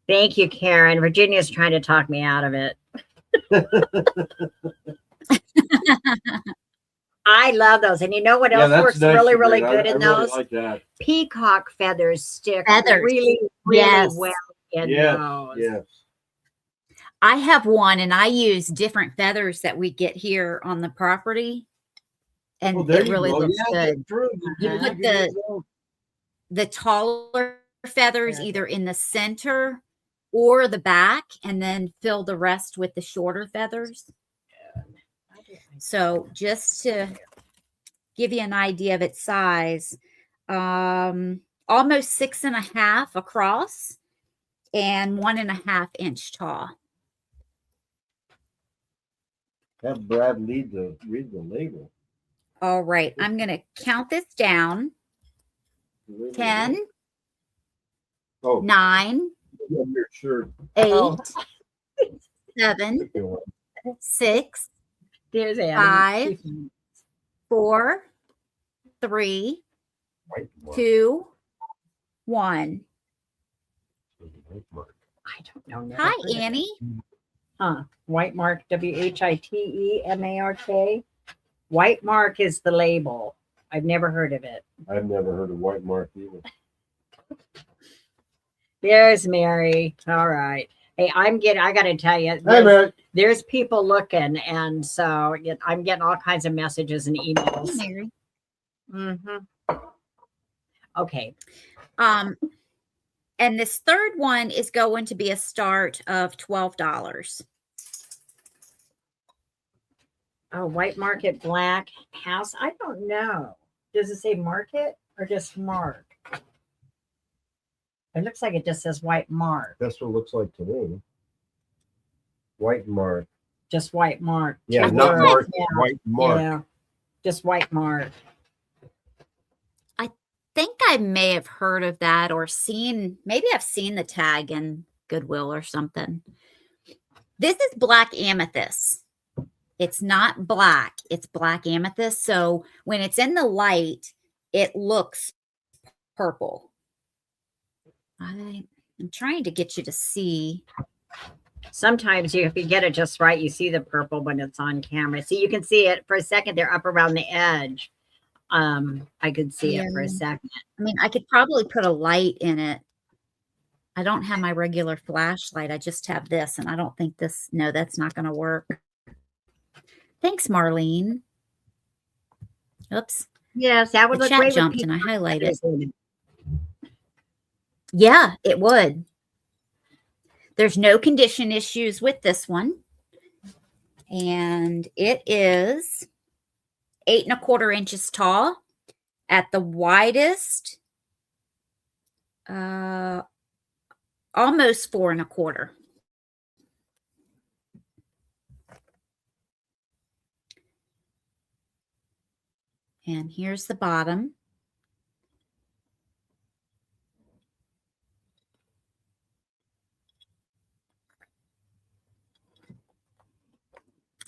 Thank you, Karen. Virginia's trying to talk me out of it. I love those. And you know what else works nice, really, really Sabrina. good in I really those? like that. Peacock feathers stick Feathers. really, really Yes. well in Yes, those. yes. I have one, and I use different feathers that we get here on the property, and Well, there it you really go. looks Yeah, good. that's true. You Uh-huh. put the taller feathers Yeah. either in the center or the back, and then fill the rest with the shorter feathers. So just to give you an idea of its size, almost 6.5 across and 1.5 inch tall. Have Brad read the label. All right, I'm going to count this down. 10, Oh, 9, your shirt. 8, Oh. 7, 6, There's Annie. 5, 4, 3, White mark. 2, 1. White mark. I don't know. Never Hi, heard of it. Annie. Huh. White mark, WHITEMARK. White mark is the label. I've never heard of it. I've never heard of white mark either. There's Mary. All right. Hey, I got to tell you, Hey, man. there's people looking. And so I'm getting all kinds of messages and Hey, emails. Mary. Mm-hmm. Okay. And this third one is going to be a start of $12. Oh, white market black house. I don't know. Does it say market or just mark? It looks like it just says white mark. That's what it looks like to me. White mark. Just white mark. Yeah, Two not words. mark. Yeah. White mark. Yeah. Just white mark. I think I may have heard of that or maybe I've seen the tag in Goodwill or something. This is black amethyst. It's not black, it's black amethyst. So when it's in the light, it looks purple. I'm trying to get you to see. Sometimes if you get it just right, you see the purple when it's on camera. See, you can see it for a second. They're up around the edge. I could see it for a second. I mean, I could probably put a light in it. I don't have my regular flashlight. I just have this, and I don't think no, that's not going to work. Thanks, Marlene. Oops. Yes, that would The look chat great. jumped and I highlighted it. Yeah, it would. There's no condition issues with this one. And it is 8.25 inches tall. At the widest, almost 4.25. And here's the bottom.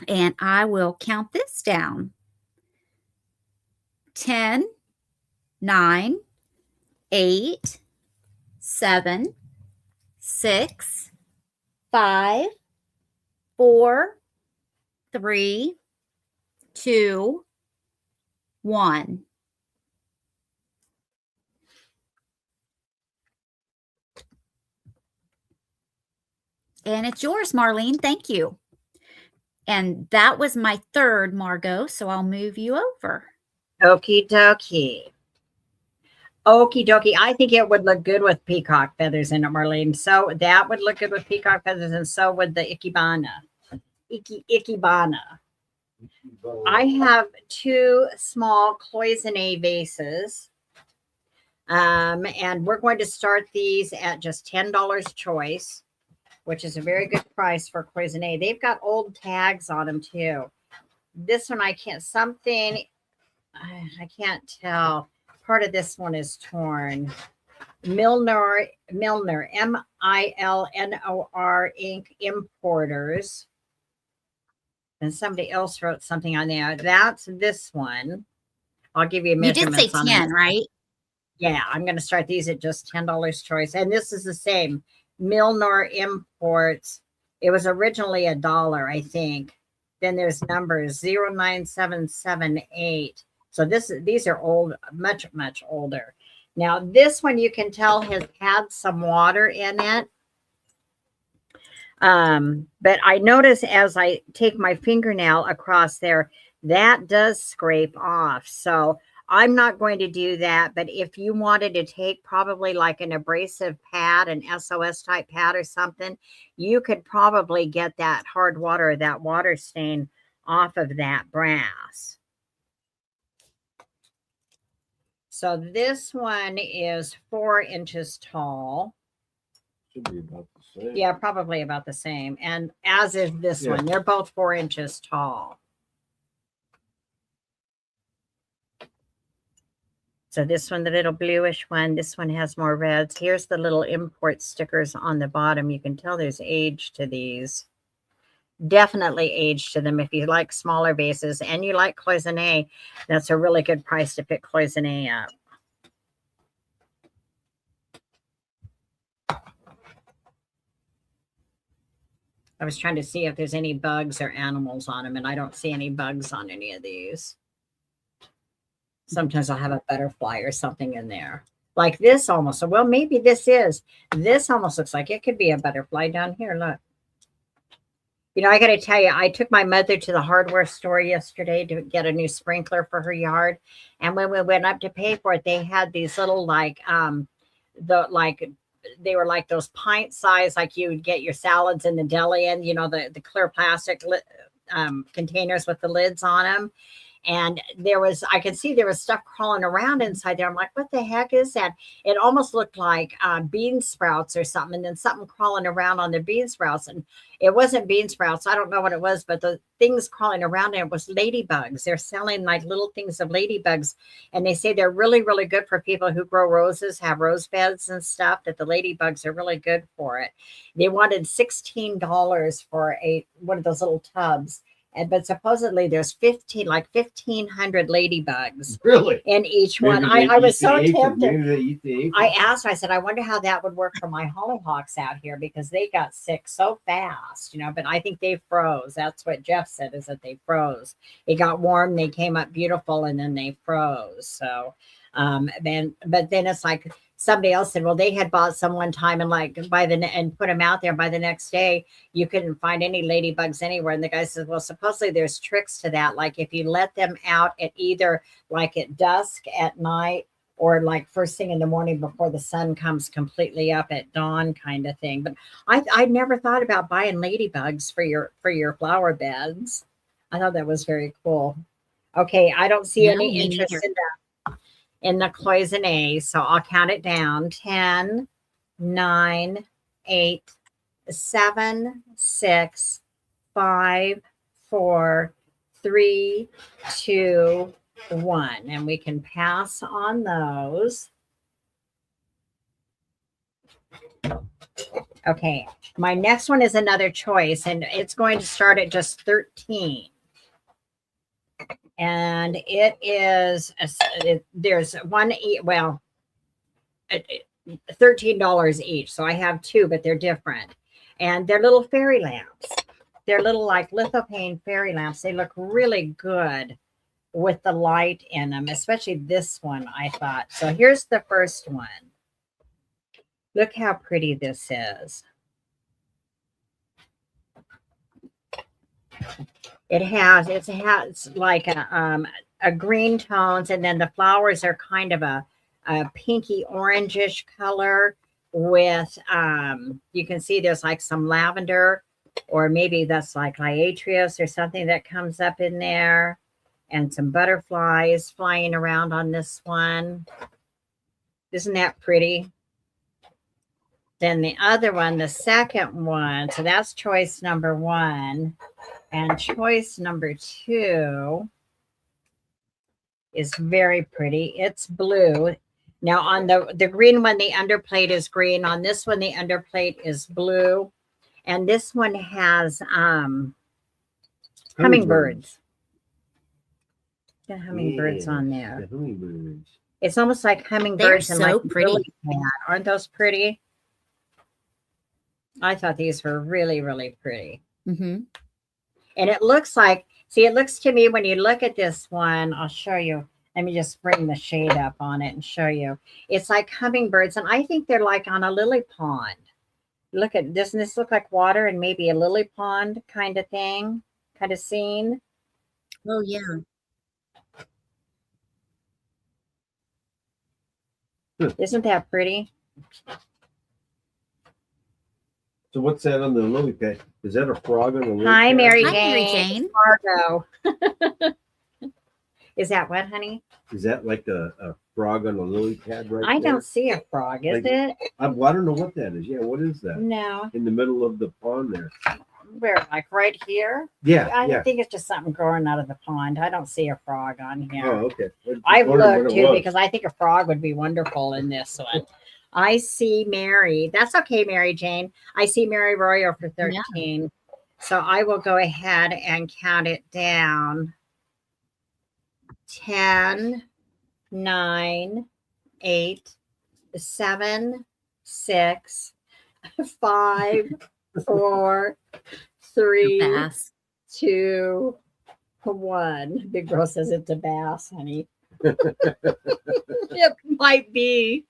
And I will count this down. 10, 9, 8, 7, 6, 5, 4, 3, 2, 1. And it's yours, Marlene. Thank you. And that was my third, Margot. So I'll move you over. Okie dokie. Okie dokie. I think it would look good with peacock feathers in it, Marlene. So that would look good with peacock feathers, and so would the Ikebana. Ikebana. I have 2 small Cloisonné vases. And we're going to start these at just $10 choice, which is a very good price for Cloisonné. They've got old tags on them too. This one I can't tell. Part of this one is torn. Milner, Milnor Inc. Importers. And somebody else wrote something on there. That's this one. I'll give you measurements. You did say 10, right? Yeah, I'm going to start these at just $10 choice. And this is the same. Milnor Imports. It was originally $1, I think. Then there's numbers 09778. So these are old, much older. Now this one you can tell has had some water in it. But I notice as I take my fingernail across there, that does scrape off. So I'm not going to do that. But if you wanted to take probably like an abrasive pad, an SOS type pad or something, you could probably get that hard water, that water stain off of that brass. So this one is 4 inches tall. Should be about the same. Yeah, probably about the same. And as is this one, they're both 4 inches tall. So this one, the little bluish one, this one has more reds. Here's the little import stickers on the bottom. You can tell there's age to these. Definitely age to them. If you like smaller vases and you like Cloisonné, that's a really good price to pick Cloisonné up. I was trying to see if there's any bugs or animals on them, and I don't see any bugs on any of these. Sometimes I'll have a butterfly or something in there. Like this almost. Well, maybe this is. This almost looks like it could be a butterfly down here. Look. You know, I got to tell you, I took my mother to the hardware store yesterday to get a new sprinkler for her yard. And when we went up to pay for it, they had these little they were like those pint size, like you would get your salads in the deli in, you know, the clear plastic containers with the lids on them. And I could see there was stuff crawling around inside there. I'm like, what the heck is that? It almost looked like bean sprouts or something. And then something crawling around on the bean sprouts. And it wasn't bean sprouts. I don't know what it was, but the things crawling around it was ladybugs. They're selling like little things of ladybugs. And they say they're really, really good for people who grow roses, have rose beds and stuff, that the ladybugs are really good for it. They wanted $16 for one of those little tubs. But supposedly there's 1,500 ladybugs really in each one. I was so tempted. I asked, I said, I wonder how that would work for my hollyhocks out here, because they got sick so fast, you know, but I think they froze. That's what Jeff said, is that they froze. It got warm, they came up beautiful, and then they froze. So but then it's like somebody else said, well, they had bought some one time and and put them out there. By the next day, you couldn't find any ladybugs anywhere. And the guy says, well, supposedly there's tricks to that. Like if you let them out at either like at dusk at night, or like first thing in the morning before the sun comes completely up at dawn kind of thing. But I never thought about buying ladybugs for your flower beds. I thought that was very cool. Okay, I don't see any interest in the Cloisonné, so I'll count it down. 10, 9, 8, 7, 6, 5, 4, 3, 2, 1. And we can pass on those. Okay, my next one is another choice, and it's going to start at just 13. And it is, there's one, well, $13 each. So I have two, but they're different. And they're little fairy lamps. They're little like Lithopane fairy lamps. They look really good with the light in them, especially this one, I thought. So here's the first one. Look how pretty this is. It has like a green tones, and then the flowers are kind of a pinky orangish color with you can see there's like some lavender, or maybe that's like liatrius or something that comes up in there, and some butterflies flying around on this one. Isn't that pretty? Then the other one, the second one, so that's choice number 1. And choice number 2 is very pretty. It's blue. Now on the green one, the underplate is green. On this one, the underplate is blue. And this one has hummingbirds. Got hummingbirds on there. The hummingbirds. It's almost like hummingbirds. They're and so like pretty. Aren't those pretty? I thought these were really, really pretty. Mm-hmm. And it looks like, see, it looks to me when you look at this one, I'll show you. Let me just bring the shade up on it and show you. It's like hummingbirds, and I think they're like on a lily pond. Look at, doesn't this look like water and maybe a lily pond kind of thing, kind of scene? Oh yeah. Isn't that pretty? So what's that on the lily pad? Is that a frog on the lily Hi, pad? Mary Hi, Mary Jane. Jane. Margot. Is that what, honey? Is that like a frog on a lily pad right I there? don't see a frog, is Like- it? I don't know what that is. Yeah, what is that? No. In the middle of the pond there. Where, like right here? Yeah, I yeah. think it's just something growing out of the pond. I don't see a frog on here. Oh, okay. I just I've wondered what looked it too was. because I think a frog would be wonderful in this one. I see Mary. That's okay, Mary Jane. I see Mary Royal for 13. So I will go ahead and count it down. 10, 9, 8, 7, 6, 5, 4, 3, Bass. 2, 1. Big girl says it's a bass, honey. It might be.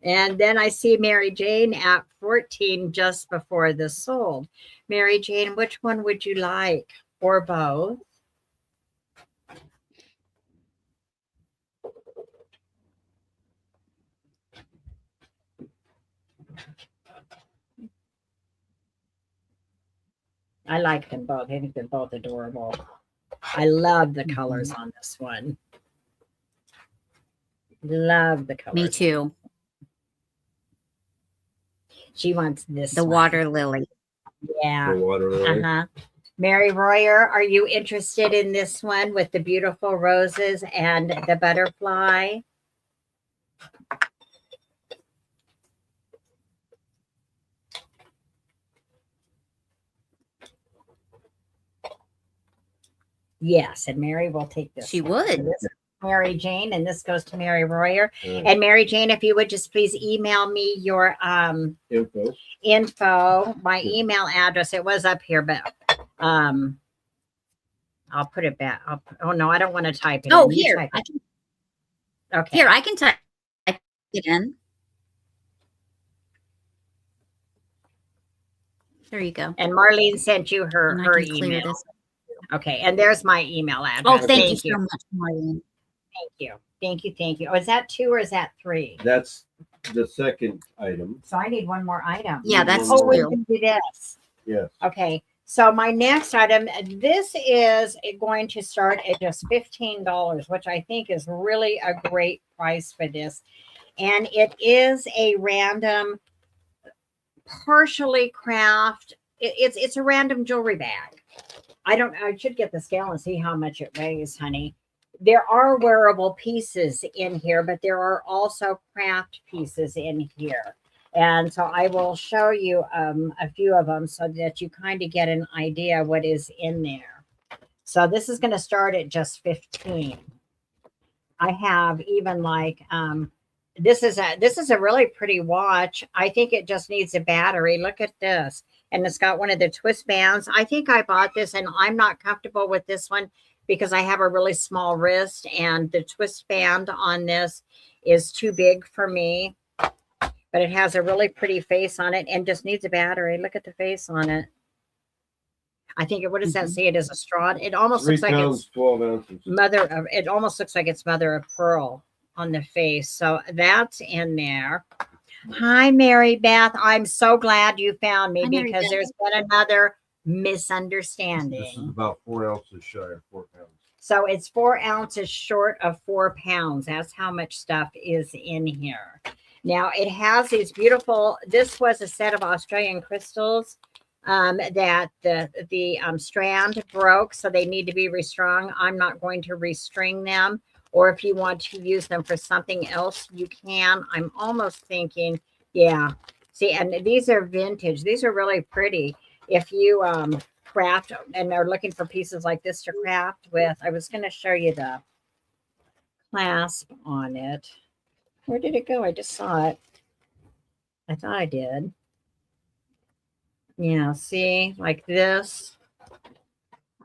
And then I see Mary Jane at 14 just before this sold. Mary Jane, which one would you like? Or both? I like them both. I think they're both adorable. I love the colors on this one. Love the colors. Me too. She wants this The one. water lily. Yeah. The water lily. Uh-huh. Mary Royer, are you interested in this one with the beautiful roses and the butterfly? Yes, and Mary will take this. She one. would. So this is Mary Jane, and this goes to Mary Royer. Uh, And Mary Jane, if you would just please email me your info. my email address. It was up here, but I'll put it back. Oh no, I don't want to type it. Oh, in. You here. type I it. can, Okay. here, I can type it in. There you go. And Marlene sent you her And I her can clear email. this. Okay, and there's my email address. Oh, thank you you. so much, Marlene. Thank you. Thank you. Thank you. Oh, is that 2 or is that 3? That's the second item. So I need one more item. Yeah, that's Oh, we two. can do this. Yes. Okay. So my next item, this is going to start at just $15, which I think is really a great price for this. And it is a random, partially craft. It's a random jewelry bag. I should get the scale and see how much it weighs, honey. There are wearable pieces in here, but there are also craft pieces in here. And so I will show you a few of them so that you kind of get an idea what is in there. So this is going to start at just 15. I have even like this is a really pretty watch. I think it just needs a battery. Look at this. And it's got one of the twist bands. I think I bought this and I'm not comfortable with this one because I have a really small wrist and the twist band on this is too big for me. But it has a really pretty face on it and just needs a battery. Look at the face on it. I think what does that say? It is a straw. It almost 3 looks like pounds, it's 12 ounces. it almost looks like it's mother of pearl on the face. So that's in there. Hi, Mary Beth. I'm so glad you found me Hi, Mary because Beth. there's been another This is misunderstanding. about 4 ounces shy of 4 pounds. So it's 4 ounces short of 4 pounds. That's how much stuff is in here. Now it has these beautiful, this was a set of Australian crystals that the strand broke. So they need to be restrung. I'm not going to restring them. Or if you want to use them for something else, you can. I'm almost thinking, yeah. See, and these are vintage. These are really pretty. If you craft and are looking for pieces like this to craft with, I was going to show you the clasp on it. Where did it go? I just saw it. I thought I did. Yeah, see, like this.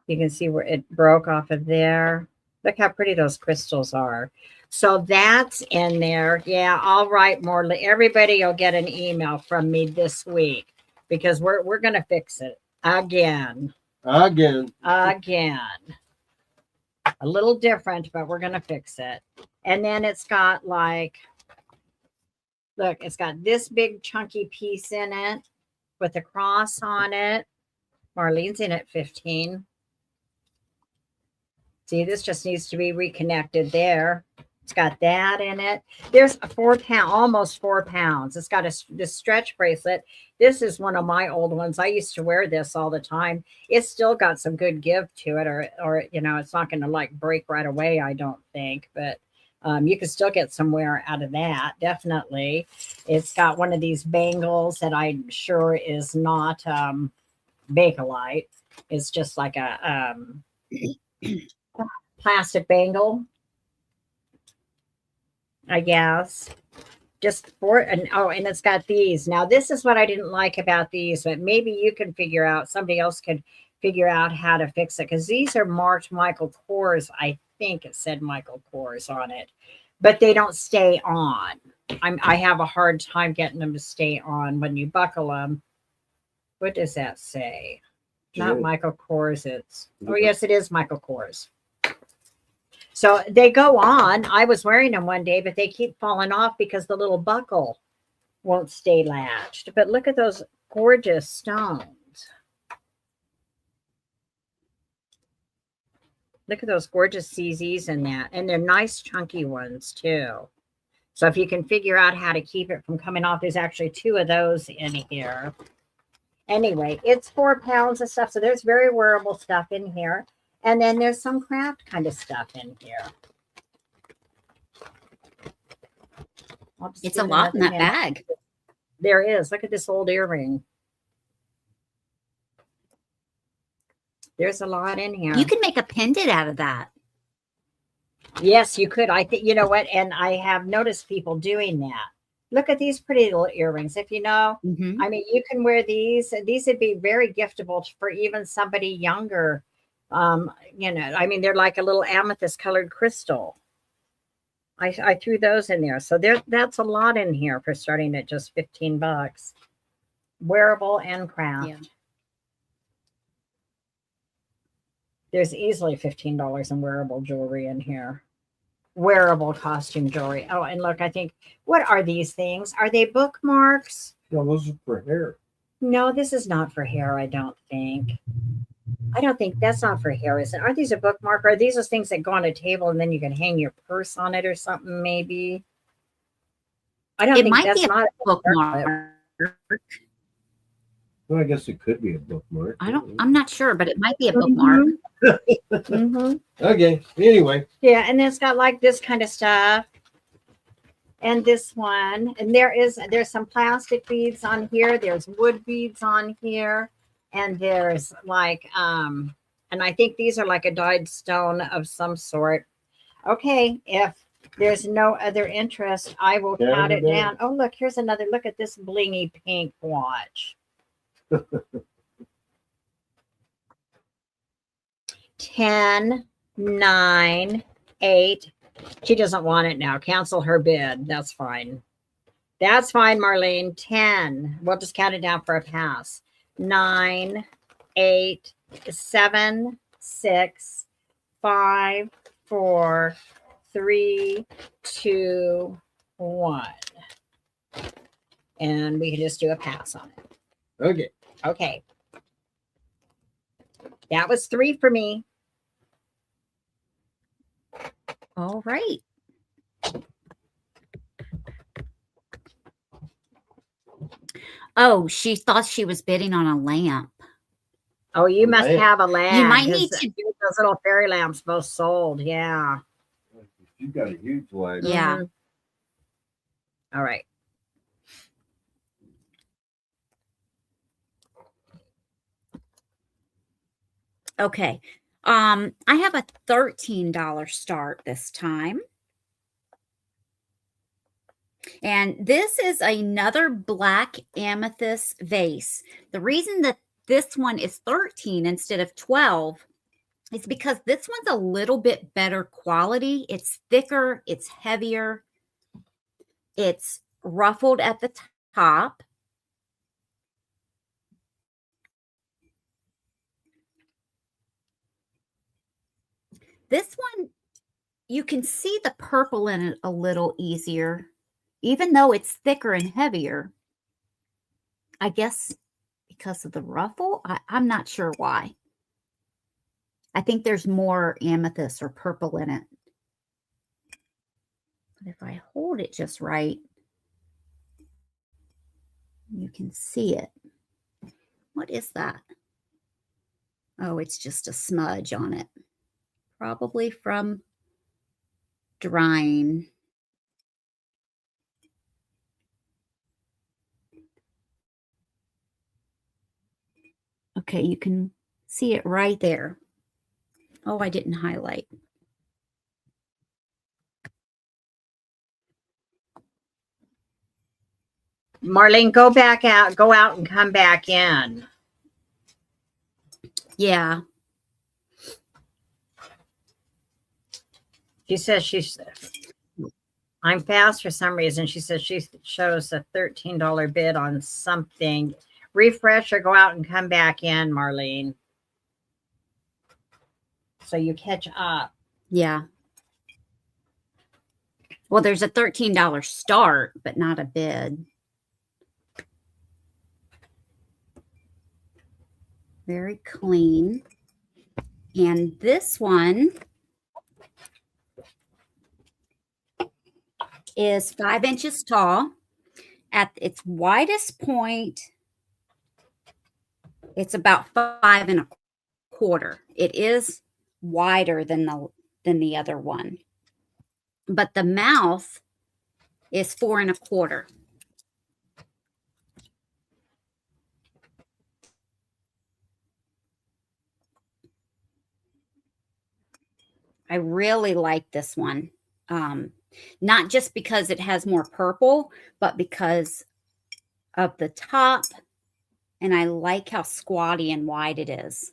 You can see where it broke off of there. Look how pretty those crystals are. So that's in there. Yeah, I'll write more. Everybody will get an email from me this week because we're gonna fix it again. Again. A little different, but we're gonna fix it. And then it's got like, look, it's got this big chunky piece in it with a cross on it. Marlene's in at 15. See, this just needs to be reconnected there. It's got that in it. There's a 4 pound, almost 4 pounds. It's got this stretch bracelet. This is one of my old ones. I used to wear this all the time. It's still got some good give to it, or you know, it's not going to like break right away, I don't think, but you can still get some wear out of that, definitely. It's got one of these bangles that I'm sure is not Bakelite. It's just like a plastic bangle, I guess. Just for, and oh, and it's got these. Now, this is what I didn't like about these, but maybe you can figure out, somebody else could figure out how to fix it, because these are marked Michael Kors. I think it said Michael Kors on it, but they don't stay on. I have a hard time getting them to stay on when you buckle them. What does that say? Not Michael Kors. It's, oh yes, it is Michael Kors. So they go on. I was wearing them one day, but they keep falling off because the little buckle won't stay latched. But look at those gorgeous stones. Look at those gorgeous CZs in that. And they're nice chunky ones too. So if you can figure out how to keep it from coming off, there's actually 2 of those in here. Anyway, it's 4 pounds of stuff. So there's very wearable stuff in here. And then there's some craft kind of stuff in here. It's a lot in that bag. There is. Look at this old earring. There's a lot in here. You can make a pendant out of that. Yes, you could. I think, you know what? And I have noticed people doing that. Look at these pretty little earrings. If you know, I mean, you can wear these. These would be very giftable for even somebody younger. You know, I mean, they're like a little amethyst colored crystal. I threw those in there. So that's a lot in here for starting at just $15. Wearable and craft. Yeah. There's easily $15 in wearable jewelry in here. Wearable costume jewelry. Oh, and look, I think, what are these things? Are they bookmarks? No, those are for hair. No, this is not for hair, I don't think. I don't think that's not for hair, is it? Aren't these a bookmark? Or are these those things that go on a table and then you can hang your purse on it or something, maybe? I don't think that's not a bookmark. Well, I guess it could be a bookmark. I'm not sure, but it might be a bookmark. Okay. Anyway. Yeah, and it's got like this kind of stuff. And this one. And there's some plastic beads on here. There's wood beads on here. And there's like, and I think these are like a dyed stone of some sort. Okay, if there's no other interest, I will count it down. Oh, look, here's another. Look at this blingy pink watch. 10, 9, 8. She doesn't want it now. Cancel her bid. That's fine. That's fine, Marlene. 10. We'll just count it down for a pass. 9, 8, 7, 6, 5, 4, 3, 2, 1. And we can just do a pass on it. Okay. Okay. That was 3 for me. All right. Oh, she thought she was bidding on a lamp. Oh, you must have a lamp. You might need to do those little fairy lamps both sold. Yeah. You got a huge lamp. Yeah. All right. Okay. I have a $13 start this time. And this is another black amethyst vase. The reason that this one is 13 instead of 12 is because this one's a little bit better quality. It's thicker, it's heavier, it's ruffled at the top. This one, you can see the purple in it a little easier, even though it's thicker and heavier. I guess because of the ruffle. I'm not sure why. I think there's more amethyst or purple in it. But if I hold it just right, you can see it. What is that? Oh, it's just a smudge on it. Probably from drying. Okay, you can see it right there. Oh, I didn't highlight. Marlene, go out and come back in. Yeah. She says I'm fast for some reason. She says she shows a $13 bid on something. Refresh or go out and come back in, Marlene. So you catch up. Yeah. Well, there's a $13 start, but not a bid. Very clean. And this one is 5 inches tall. At its widest point, it's about 5 1/4. It is wider than the other one, but the mouth is 4 1/4. I really like this one. Not just because it has more purple, but because of the top. And I like how squatty and wide it is.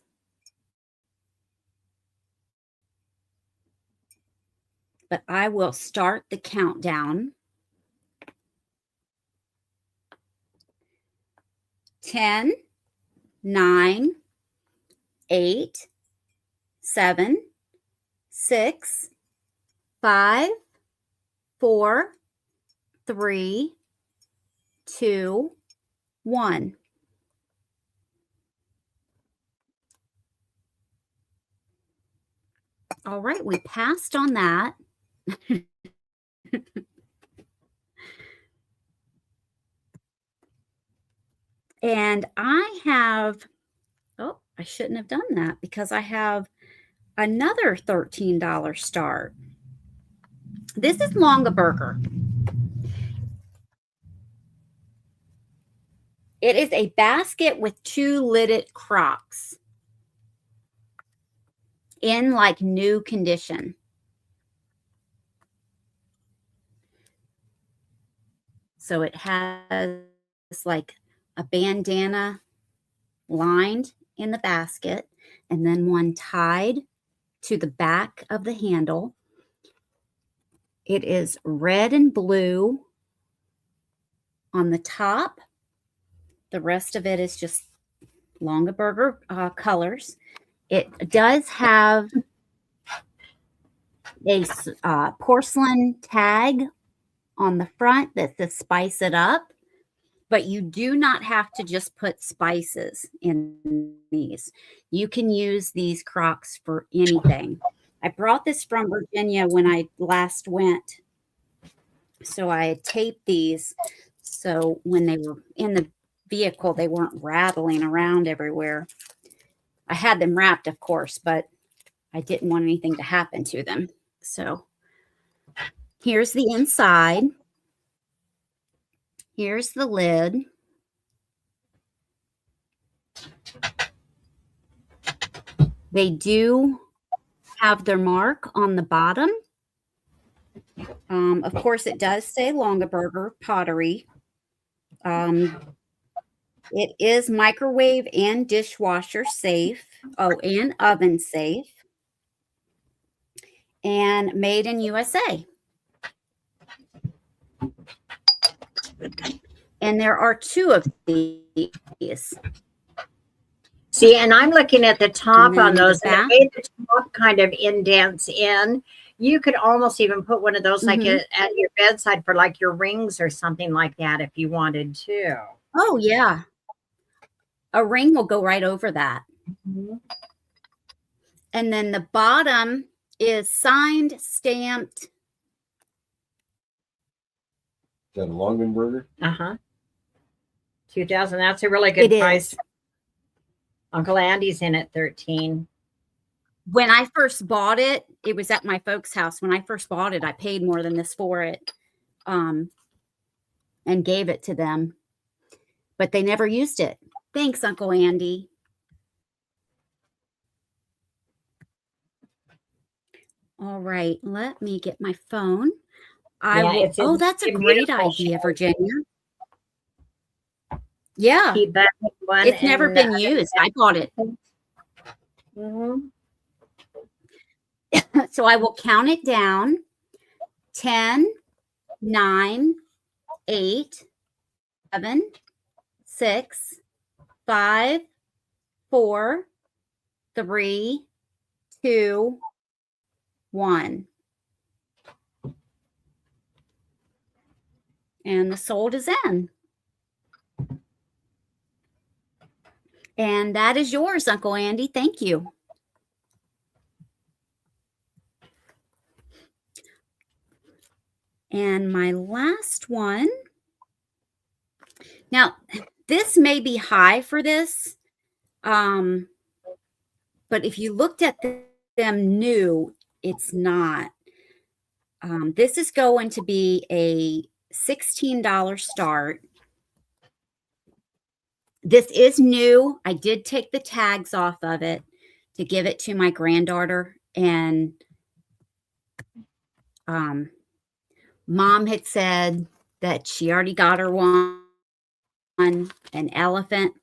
But I will start the countdown. 10, 9, 8, 7, 6, 5, 4, 3, 2, 1. All right, we passed on that. And I have, oh, I shouldn't have done that because I have another $13 start. This is Longaberger. It is a basket with 2 lidded crocs in like new condition. So it has like a bandana lined in the basket and then one tied to the back of the handle. It is red and blue on the top. The rest of it is just Longaberger colors. It does have a porcelain tag on the front that says spice it up, but you do not have to just put spices in these. You can use these crocs for anything. I brought this from Virginia when I last went. So I had taped these so when they were in the vehicle, they weren't rattling around everywhere. I had them wrapped, of course, but I didn't want anything to happen to them. So here's the inside. Here's the lid. They do have their mark on the bottom. Of course, it does say Longaberger Pottery. It is microwave and dishwasher safe. Oh, and oven safe. And made in USA. And there are 2 of these. See, and I'm looking at the top on those, the and the way the top kind of indents in, you could almost even put one of those like at your bedside for like your rings or something like that if you wanted to. Oh, yeah. A ring will go right over that. And then the bottom is signed, stamped. Is that a Longaberger? 2000. That's a really good It price. is. Uncle Andy's in at 13. When I first bought it, it was at my folks' house. When I first bought it, I paid more than this for it, and gave it to them. But they never used it. Thanks, Uncle Andy. All right, let me get my phone. Oh, that's a great idea, Virginia. Yeah. Keep that one. It's never been used. I bought it. So I will count it down. 10, 9, 8, 7, 6, 5, 4, 3, 2, 1. And the sold is in. And that is yours, Uncle Andy. Thank you. And my last one. Now, this may be high for this. But if you looked at them new, it's not. This is going to be a $16 start. This is new. I did take the tags off of it to give it to my granddaughter. And Mom had said that she already got her one, an elephant,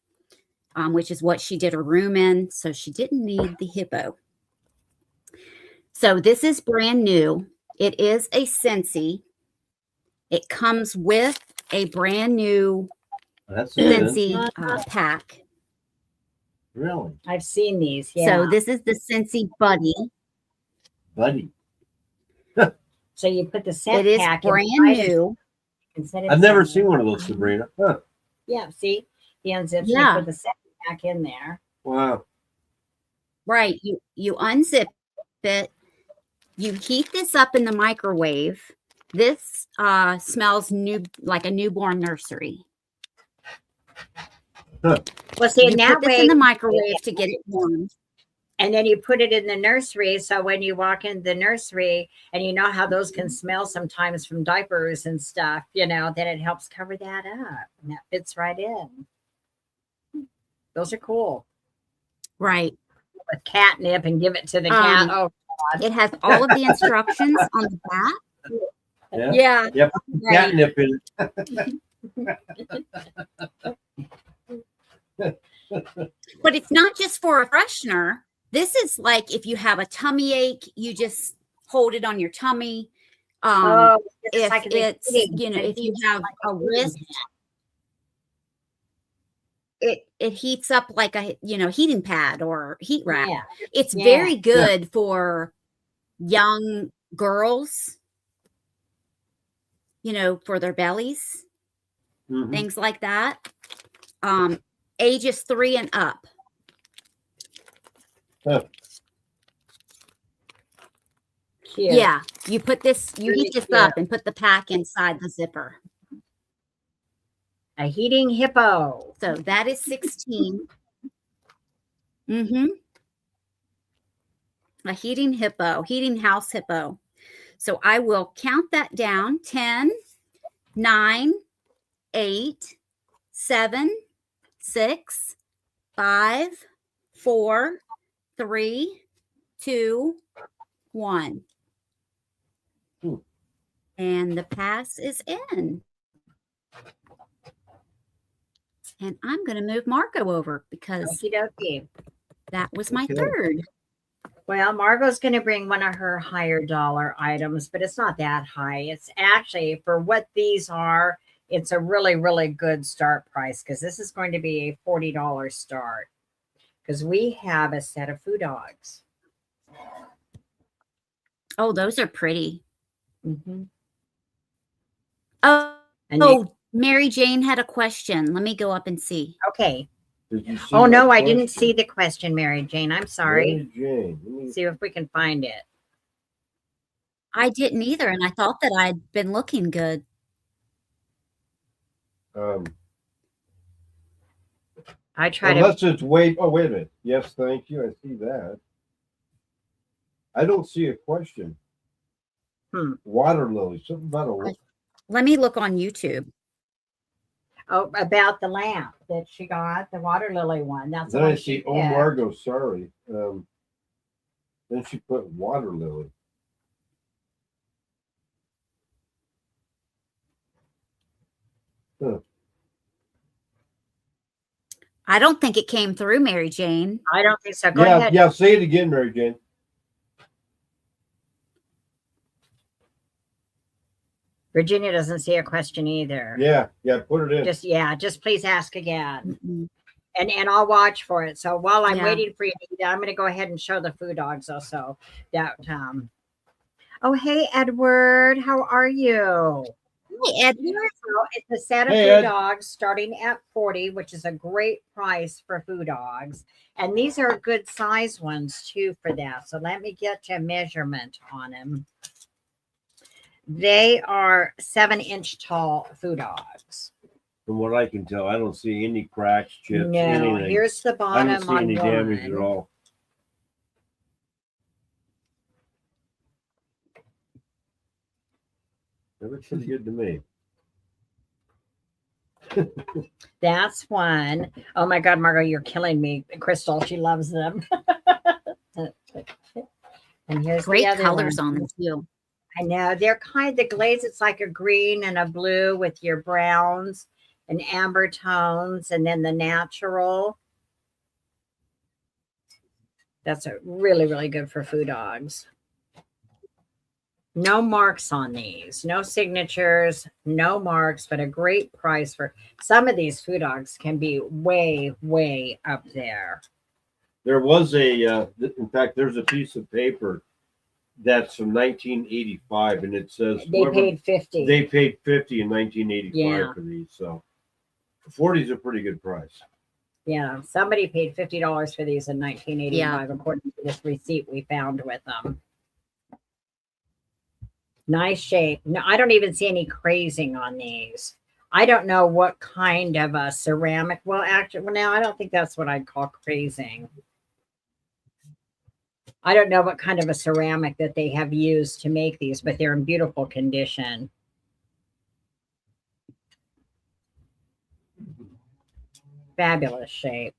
which is what she did her room in. So she didn't need the hippo. So this is brand new. It is a Scentsy. It comes with a brand new Scentsy pack. Really? I've seen these. Yeah. So this is the Scentsy Buddy. So you put the scent It is pack brand new. I've never seen one of those, Sabrina. Huh. Yeah, see? He unzips and Yeah. put the scent pack in there. Wow. Right. You unzip it. You heat this up in the microwave. This smells new, like a newborn nursery. Huh. Well, see, You in put that this way, in the microwave to get it warm. and then you put it in the nursery. So when you walk in the nursery, and you know how those can smell sometimes from diapers and stuff, you know, then it helps cover that up. And that fits right in. Those are cool. Right. With catnip and give it to the cat. Oh, God. It has all of the instructions on the back. Yeah. Yeah. Put the Right. catnip in it. But it's not just for a freshener. This is like if you have a tummy ache, you just hold it on your tummy. If like it's, you know, if you have a wrist, it heats up like a, you know, heating pad or heat rack. Yeah. It's very good for young girls, you know, for their bellies, things like that. Ages 3 and up. Huh. Cute. Yeah, you put this, you heat this up and put the pack inside the zipper. A heating hippo. So that is 16. A heating hippo, heating house hippo. So I will count that down. 10, 9, 8, 7, 6, 5, 4, 3, 2, 1. And the pass is in. And I'm going to move Margot over because Okie dokie. that was my Okay. third. Well, Margot's going to bring one of her higher dollar items, but it's not that high. It's actually, for what these are, it's a really, really good start price because this is going to be a $40 start because we have a set of food dogs. Oh, those are pretty. Mm-hmm. Oh, And Mary Jane had a question. Let me go up and see. okay. Did you see Oh, my no, I didn't question? see the question, Mary Jane. I'm sorry. Mary Jane, let me- See if we can find it. I didn't either, and I thought that I'd been looking good. I try to. Unless it's wait. Oh, wait a minute. Yes, thank you. I see that. I don't see a question. Water lily. Something about a. Let me look on YouTube. Oh, about the lamp that she got, the water lily one. That's the Then I one see. she Oh, picked. Margot. Sorry. Then she put water lily. Huh. I don't think it came through, Mary Jane. I don't think so. Go Yeah, ahead. yeah. Say it again, Mary Jane. Virginia doesn't see a question either. Yeah, yeah. Put it in. Just please ask again. Mm-mm. And I'll watch for it. So while I'm Yeah. waiting for you to eat, I'm going to go ahead and show the food dogs also. That Oh, hey Edward, how are you? Hey, Edward. So it's a set of Hey, food Ed. dogs starting at 40, which is a great price for food dogs. And these are good size ones too for that. So let me get a measurement on them. They are 7-inch tall food dogs. From what I can tell, I don't see any cracks, chips, No, anything. here's the I bottom don't see on any damage at one. all. That looks pretty good to me. That's one. Oh my God, Margot, you're killing me. Crystal, she loves them. And here's Great the other colors one. on them too. I know they're the glaze. It's like a green and a blue with your browns and amber tones, and then the natural. That's a really, really good for food dogs. No marks on these, no signatures, no marks, but a great price for some of these food dogs can be way, way up there. There was in fact, there's a piece of paper that's from 1985, and it says They paid 50. They paid 50 in 1985 Yeah. for these, so 40 is a pretty good price. Yeah, somebody paid $50 for these in 1985, according to this receipt we found with them. Nice shape. No, I don't even see any crazing on these. I don't know what kind of a ceramic. Well, actually, now I don't think that's what I'd call crazing. I don't know what kind of a ceramic that they have used to make these, but they're in beautiful condition. Fabulous shape.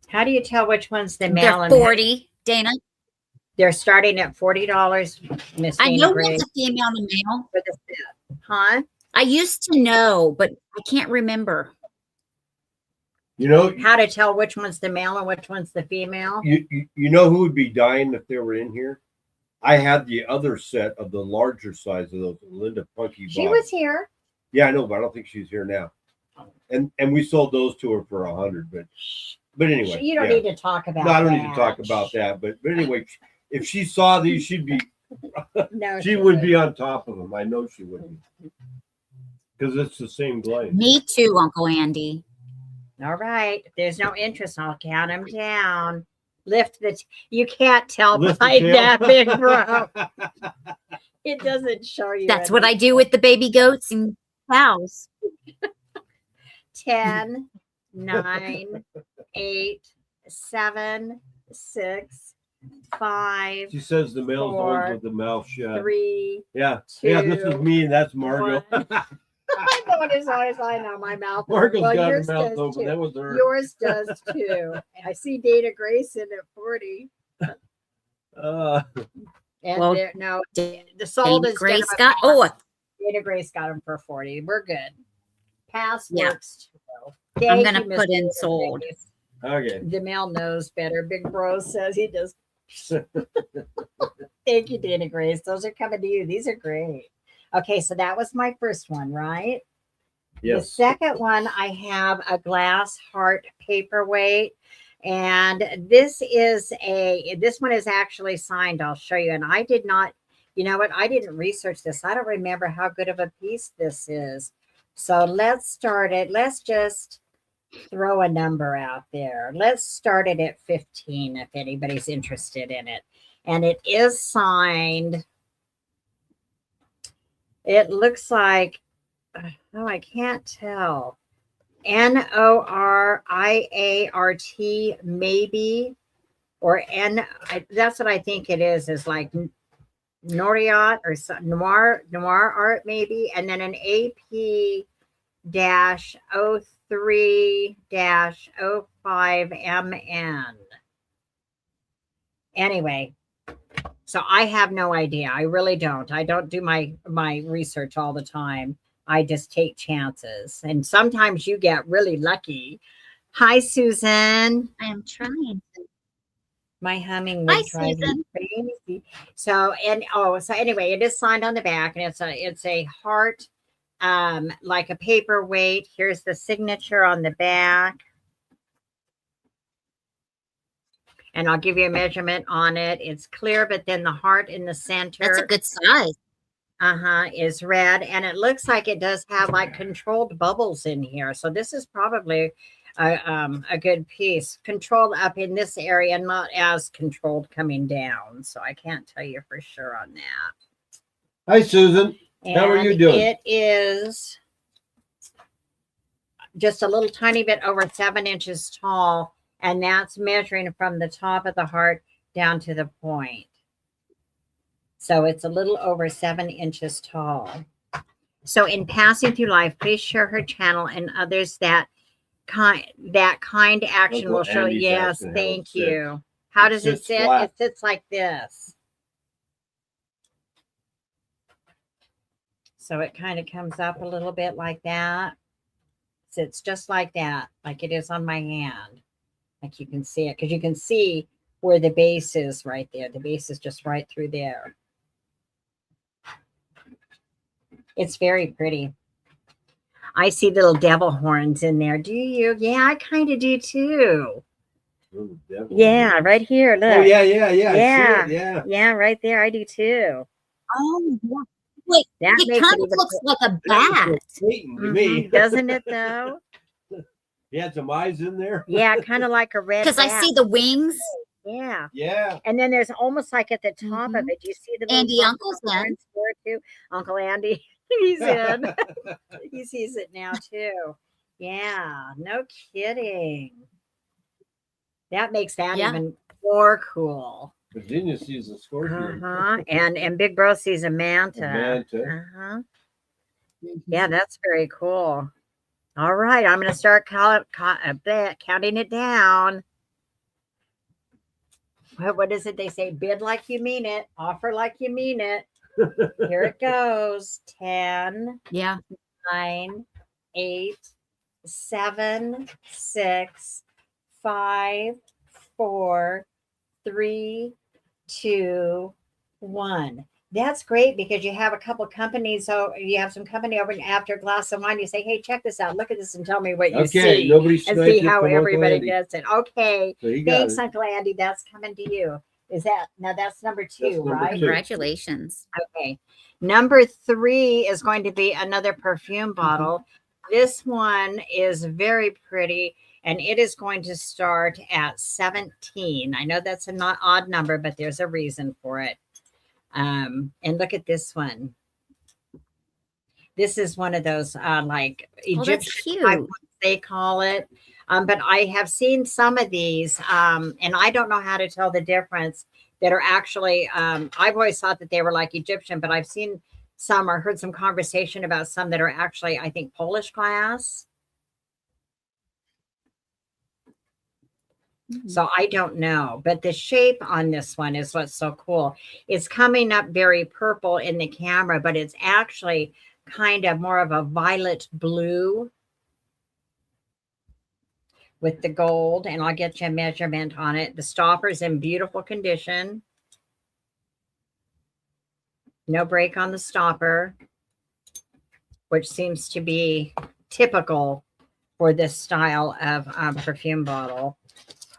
How do you tell which one's the male? They're 40, Dana. They're starting at $40, Miss I Dana know Gray, what's a female and a male. for the set. Huh? I used to know, but I can't remember. You know, How to tell which one's the male and which one's the female? you know who would be dying if they were in here? I had the other set of the larger size of those Linda Punky. She bought. was here. Yeah, I know, but I don't think she's here now. And we sold those to her for $100, but anyway. You don't yeah. need to talk about No, I don't that. need to talk about that. But anyway, if she saw these, she'd be No, she would be on top of them. I know she would be. Because it's the same glaze. Me too, Uncle Andy. All right. If there's no interest, I'll count them down. Lift the. You can't tell Lift the by tail. that big, bro. It doesn't show you. That's what I do with the baby goats and cows. 10, 9, 8, 7, 6, 5, She says the male's 4, always with the mouth shut. 3. Yeah. Yeah, this is 2, me and that's Margot. 1. I'm going as high as I know my mouth. Margot's Well, got her yours mouth does open. too. That was her. Yours does too. I see Dana Grayson at 40. And Well, no, the sold Dana is Grace Jennifer got. Pass. Dana Grace got them for 40. We're good. Pass Yeah. works too. I'm Thank gonna you, Miss put in Dana sold. Grace. Okay. DeMille knows better. Big Bro says he does. Thank you, Dana Grace. Those are coming to you. These are great. Okay, so that was my first one, right? Yes. The second one, I have a glass heart paperweight. And this one is actually signed. I'll show you. And I did not, you know what? I didn't research this. I don't remember how good of a piece this is. So let's start it. Let's just throw a number out there. Let's start it at 15 if anybody's interested in it. And it is signed. It looks like, oh, I can't tell. Noriart, maybe, or that's what I think it is like Noriart or Noir art, maybe, and then an AP dash 03 dash 05 MN. Anyway, so I have no idea. I really don't. I don't do my research all the time. I just take chances. And sometimes you get really lucky. Hi, Susan. I am trying. My humming Hi, would drive Susan. me crazy. So anyway, it is signed on the back, and it's a heart, like a paperweight. Here's the signature on the back. And I'll give you a measurement on it. It's clear, but then the heart in the center. That's a good size. Is red, and it looks like it does have like controlled bubbles in here. So this is probably a good piece. Controlled up in this area, not as controlled coming down. So I can't tell you for sure on that. Hi, Susan. How are you doing? It is just a little tiny bit over 7 inches tall, and that's measuring from the top of the heart down to the point. So it's a little over 7 inches tall. So in passing through life, please share her channel and others that kind action will show. Yes, thank you. How does it sit? It sits like this. So it kind of comes up a little bit like that. Sits just like that, like it is on my hand. Like you can see it, because you can see where the base is right there. The base is just right through there. It's very pretty. I see little devil horns in there. Do you? Yeah, I kind of do too. Yeah, right here. Look. Oh, yeah. Yeah. I see it, Yeah, right there. I do too. Oh, yeah. Wait, That it kind of looks like a bat. To me. Doesn't it though? You had some eyes in there? Yeah, kind of like a red bat. Because I see the wings. Yeah. Yeah. And then there's almost like at the top of it. Do you see the Andy Uncle's in too? Uncle Andy, he's in. He sees it now too. Yeah, no kidding. That makes that even more cool. Virginia sees a scorpion. And Big Bro sees a manta. Yeah, that's very cool. All right, I'm going to start counting it down. What is it they say? Bid like you mean it. Offer like you mean it. Here it goes. 10. Yeah. 9, 8, 7, 6, 5, 4, 3, 2, 1. That's great, because you have a couple companies. So you have some company over, and after a glass of wine, you say, "Hey, check this out. Look at this and tell me what you see." Nobody's and see how everybody gets it. Okay. So thanks, Uncle Andy. That's coming to you. That's number 2, right? Congratulations. Okay. Number 3 is going to be another perfume bottle. This one is very pretty, and it is going to start at 17. I know that's a not odd number, but there's a reason for it. And look at this one. This is one of those like Egyptian type ones, they call it. But I have seen some of these, and I don't know how to tell the difference, that are actually, I've always thought that they were like Egyptian, but I've seen some or heard some conversation about some that are actually, I think, Polish glass. So I don't know, but the shape on this one is what's so cool. It's coming up very purple in the camera, but it's actually kind of more of a violet blue with the gold, and I'll get you a measurement on it. The stopper's in beautiful condition. No break on the stopper, which seems to be typical for this style of perfume bottle.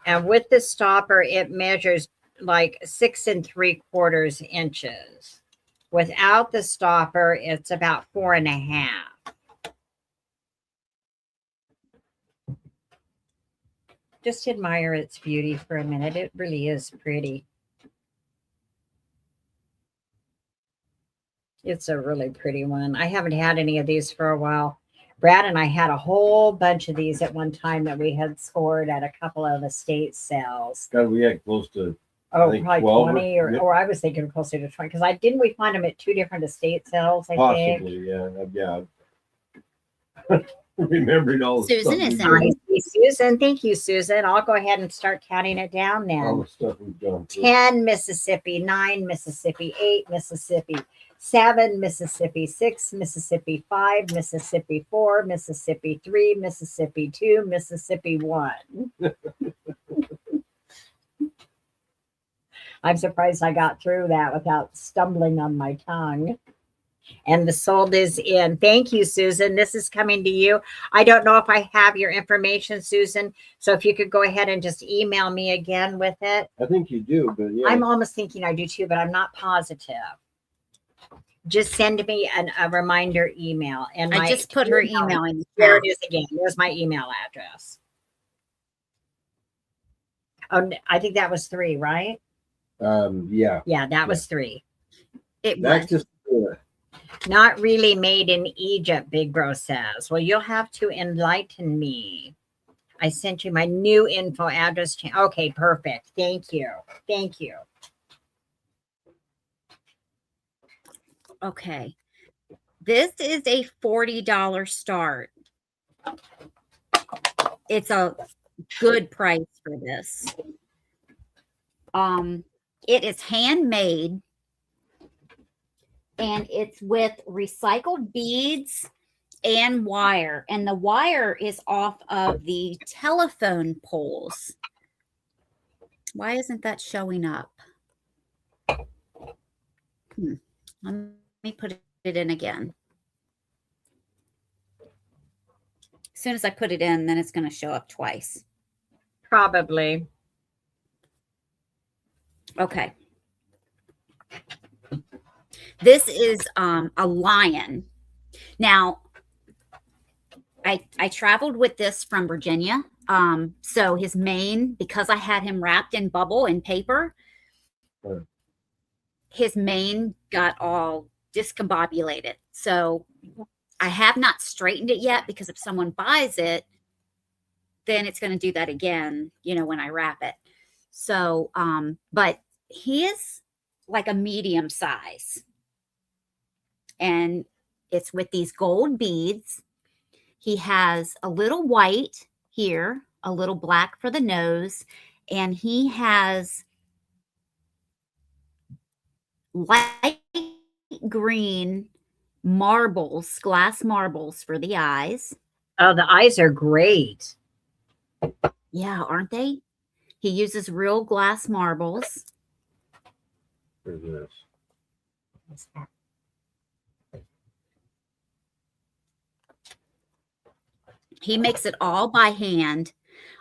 And with the stopper, it measures like 6 3/4 inches. Without the stopper, it's about 4.5. Just admire its beauty for a minute. It really is pretty. It's a really pretty one. I haven't had any of these for a while. Brad and I had a whole bunch of these at one time that we had scored at a couple of estate sales. God, we had close to probably 20 or I was thinking closer to 20 because didn't we find them at 2 different estate sales? Possibly, yeah. Remembering all the Susan stuff is in. Susan, thank you, Susan. I'll go ahead and start counting it down then. All the stuff we've done. 10 Mississippi, 9 Mississippi, 8 Mississippi, 7 Mississippi, 6 Mississippi, 5 Mississippi, 4 Mississippi, 3 Mississippi, 2 Mississippi, 1. I'm surprised I got through that without stumbling on my tongue. And the sold is in. Thank you, Susan. This is coming to you. I don't know if I have your information, Susan. So if you could go ahead and just email me again with it. I think you do, but yeah. I'm almost thinking I do too, but I'm not positive. Just send me a reminder email. And I just put her email in. There it is again. There's my email address. Oh, I think that was 3, right? Yeah. Yeah, that was 3. That's just not really made in Egypt, Big Bro says. Well, you'll have to enlighten me. I sent you my new info address. Okay, perfect. Thank you. Thank you. Okay. This is a $40 start. It's a good price for this. It is handmade. And it's with recycled beads and wire. And the wire is off of the telephone poles. Why isn't that showing up? Let me put it in again. As soon as I put it in, then it's going to show up twice. Probably. Okay. This is a lion. Now, I traveled with this from Virginia. So his mane, because I had him wrapped in bubble and paper, his mane got all discombobulated. So I have not straightened it yet because if someone buys it, then it's going to do that again, when I wrap it. So, but he is like a medium size. And it's with these gold beads. He has a little white here, a little black for the nose, and he has light green marbles, glass marbles for the eyes. Oh, the eyes are great. Yeah, aren't they? He uses real glass marbles. Where's this? He makes it all by hand.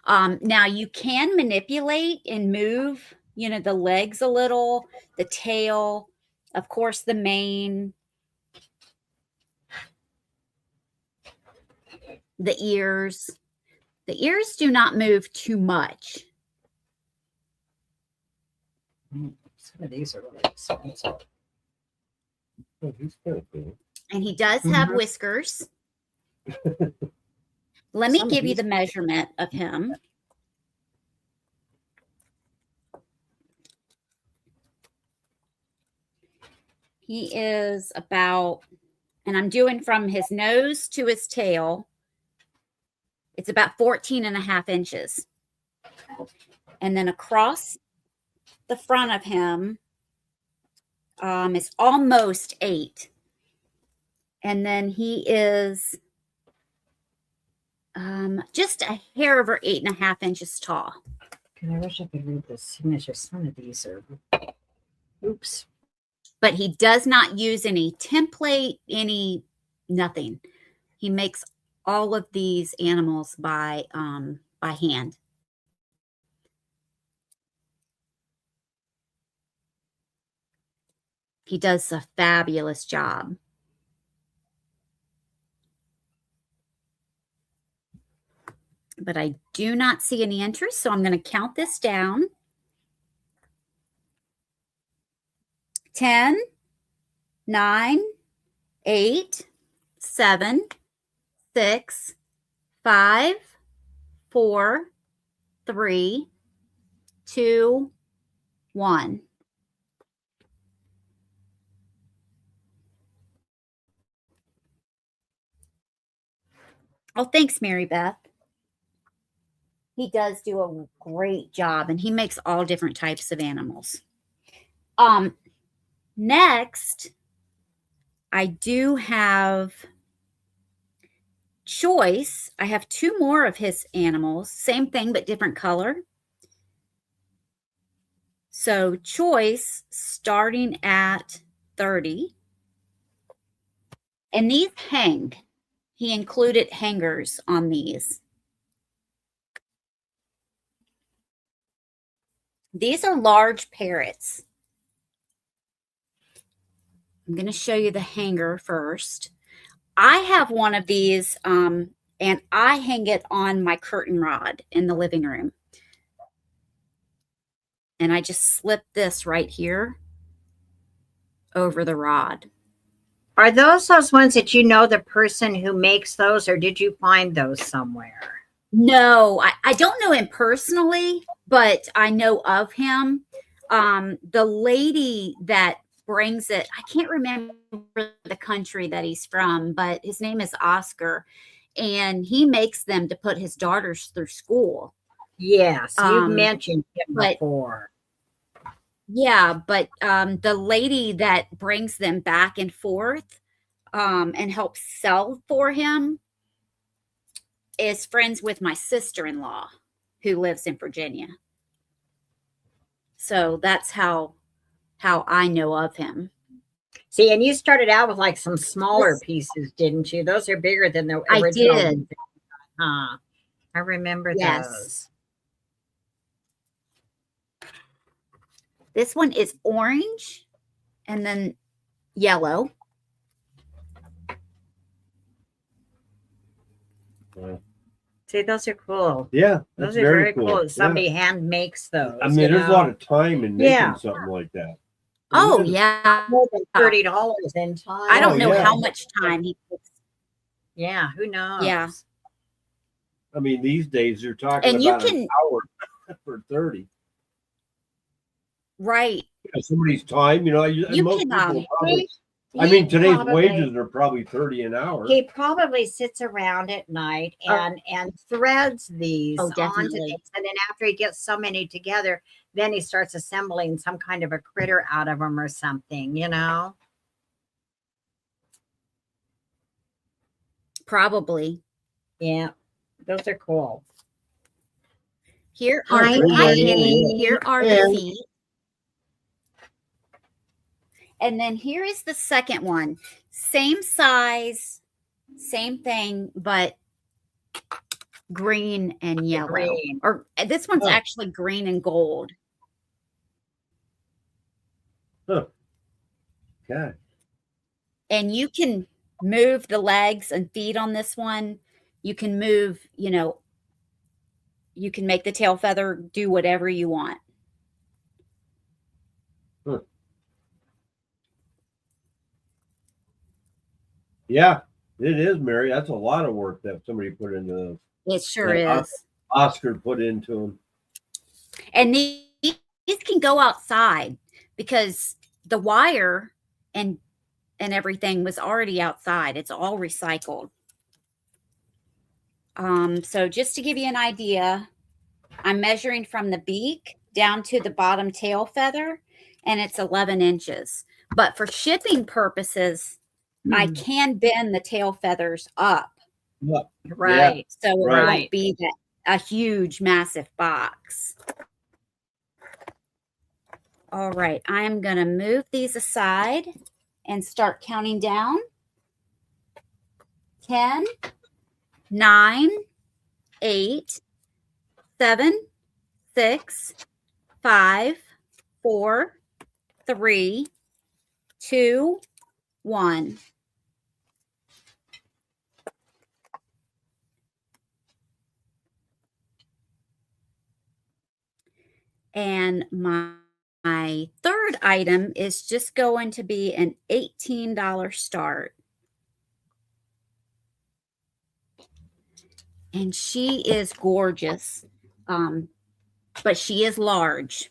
Now you can manipulate and move, the legs a little, the tail, of course, the mane, the ears. The ears do not move too much. Some of these are really expensive. Oh, he's kind of cool. And he does have whiskers. Let me give you the measurement of him. He is about, and I'm doing from his nose to his tail, it's about 14.5 inches. And then across the front of him is almost 8. And then he is just a hair over 8.5 inches tall. I wish I could read the signature. Some of these are, oops. But he does not use any template, nothing. He makes all of these animals by hand. He does a fabulous job. But I do not see any entries, so I'm going to count this down. 10, 9, 8, 7, 6, 5, 4, 3, 2, 1. Oh, thanks, Mary Beth. He does do a great job, and he makes all different types of animals. Next, I do have Choice. I have 2 more of his animals. Same thing, but different color. So Choice starting at 30. And these hang. He included hangers on these. These are large parrots. I'm going to show you the hanger first. I have one of these, and I hang it on my curtain rod in the living room. And I just slip this right here over the rod. Are those ones that you know the person who makes those, or did you find those somewhere? No, I don't know him personally, but I know of him. The lady that brings it, I can't remember the country that he's from, but his name is Oscar, and he makes them to put his daughters through school. Yes, you've mentioned him before. Yeah, but the lady that brings them back and forth and helps sell for him is friends with my sister-in-law who lives in Virginia. So that's how I know of him. See, and you started out with like some smaller pieces, didn't you? Those are bigger than the original. I did. Huh. I remember those. This one is orange and then yellow. See, those are cool. Yeah, those are very cool. Somebody hand makes those. I mean, there's a lot of time in making something like that. Oh, yeah. More than $30 in time. I don't know how much time he takes. Yeah, who knows? Yeah. I mean, these days you're talking about an hour for 30. Right. Somebody's time, most people probably, today's wages are probably 30 an hour. He probably sits around at night and threads these onto these, and then after he gets so many together, then he starts assembling some kind of a critter out of them or something, Probably. Yeah, those are cool. Here are the feet. And then here is the second one. Same size, same thing, but green and yellow. Green. Or this one's actually green and gold. Huh. Okay. And you can move the legs and feet on this one. You can move, you can make the tail feather do whatever you want. Huh. Yeah, it is, Mary. That's a lot of work that somebody put into those. It sure is. Oscar put into them. And these can go outside because the wire and everything was already outside. It's all recycled. So just to give you an idea, I'm measuring from the beak down to the bottom tail feather, and it's 11 inches. But for shipping purposes, I can bend the tail feathers up. Right. So it Right. won't be a huge, massive box. All right. I'm going to move these aside and start counting down. 10, 9, 8, 7, 6, 5, 4, 3, 2, 1. And my third item is just going to be an $18 start. And she is gorgeous, but she is large.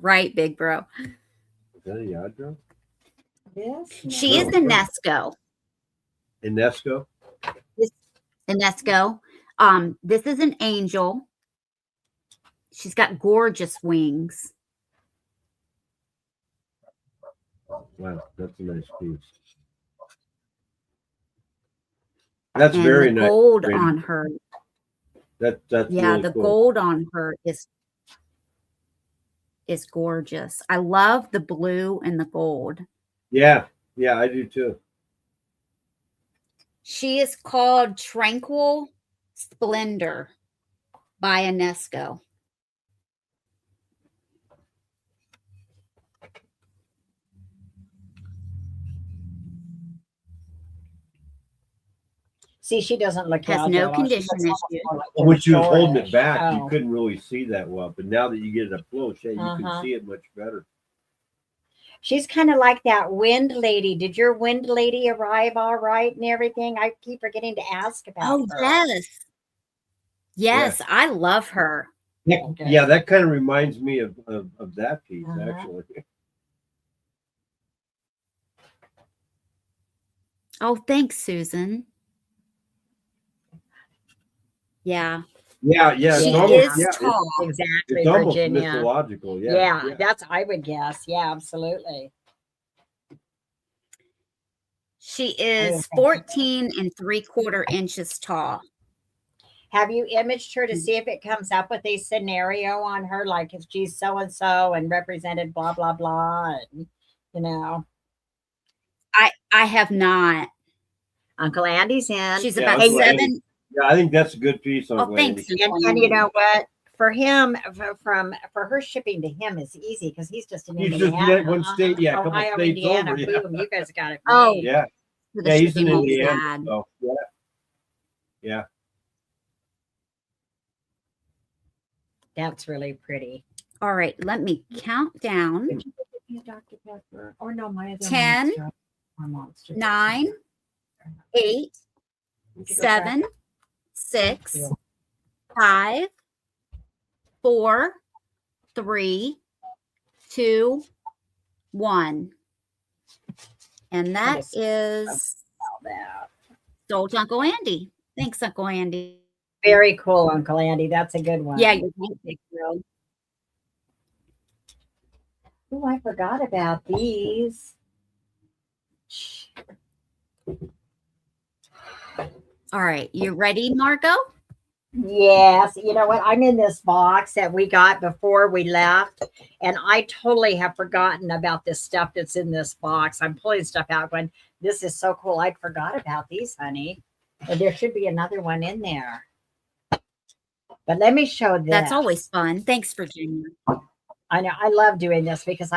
Right, big bro. Is that a Yadro? Yes. She is a Nesco. Inesco? Nesco. This is an angel. She's got gorgeous wings. Wow, that's a nice piece. That's And very the nice. gold Randy. on her. That's Yeah, really the cool. gold on her is gorgeous. I love the blue and the gold. Yeah, I do too. She is called Tranquil Splendor by Nesco. See, she doesn't look Has out no at all. She condition looks almost issue. more like When she was holding George. it back, you Oh. couldn't really see that well. But now that you get it up close, yeah, you can Uh-huh. see it much better. She's kind of like that wind lady. Did your wind lady arrive all right and everything? I keep forgetting to ask about Oh, her. yes. Yes, I love her. Okay. Yeah, that kind of reminds me of that piece, Uh-huh. actually. Oh, thanks, Susan. Yeah. Yeah, She it's almost, is tall. Exactly, it's almost Virginia. mythological. Yeah, that's, I would guess. Yeah, absolutely. She is 14 3/4 inches tall. Have you imaged her to see if it comes up with a scenario on her, like if she's so and so and represented blah blah blah, and you know? I have not. Uncle Andy's in. She's Yeah, about Uncle 7. Andy. Yeah, I think that's a good piece on Oh, thanks. And you know what? For him, for her shipping to him is easy because he's just in He's Indiana. just one state, yeah, a couple Ohio, states Indiana, over. Yeah. boom, you guys got it. Oh, made. Yeah, The yeah, he's in shipping won't be Indiana. bad. So, yeah. That's really pretty. All right, let me count down. Did you give me a Dr. Pepper? Or no, my other 10, Monster. 9, 8, 7, 6, 5, 4, 3, 2, 1. And that is sold to Uncle Andy. Thanks, Uncle Andy. Very cool, Uncle Andy. That's a good one. Yeah, you're right, big girl. Oh, I forgot about these. All right, you ready, Margot? Yes. You know what? I'm in this box that we got before we left, and I totally have forgotten about this stuff that's in this box. I'm pulling stuff out going, this is so cool. I forgot about these, honey. And there should be another one in there. But let me show this. That's always fun. Thanks, Virginia. I know. I love doing this because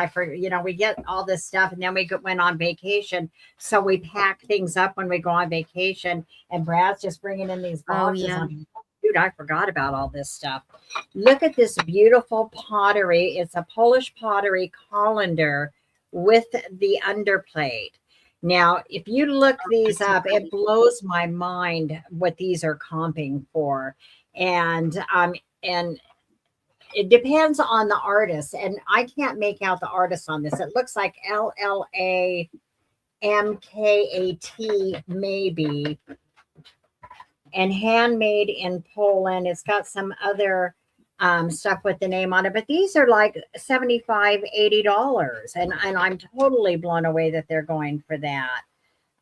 we get all this stuff and then we went on vacation. So we pack things up when we go on vacation, and Brad's just bringing in these boxes. yeah. Dude, I forgot about all this stuff. Look at this beautiful pottery. It's a Polish pottery colander with the underplate. Now, if you look these up, it blows my mind what these are comping for. And it depends on the artist, and I can't make out the artist on this. It looks like LLA MKAT maybe. And handmade in Poland. It's got some other stuff with the name on it, but these are like $75, $80. And I'm totally blown away that they're going for that.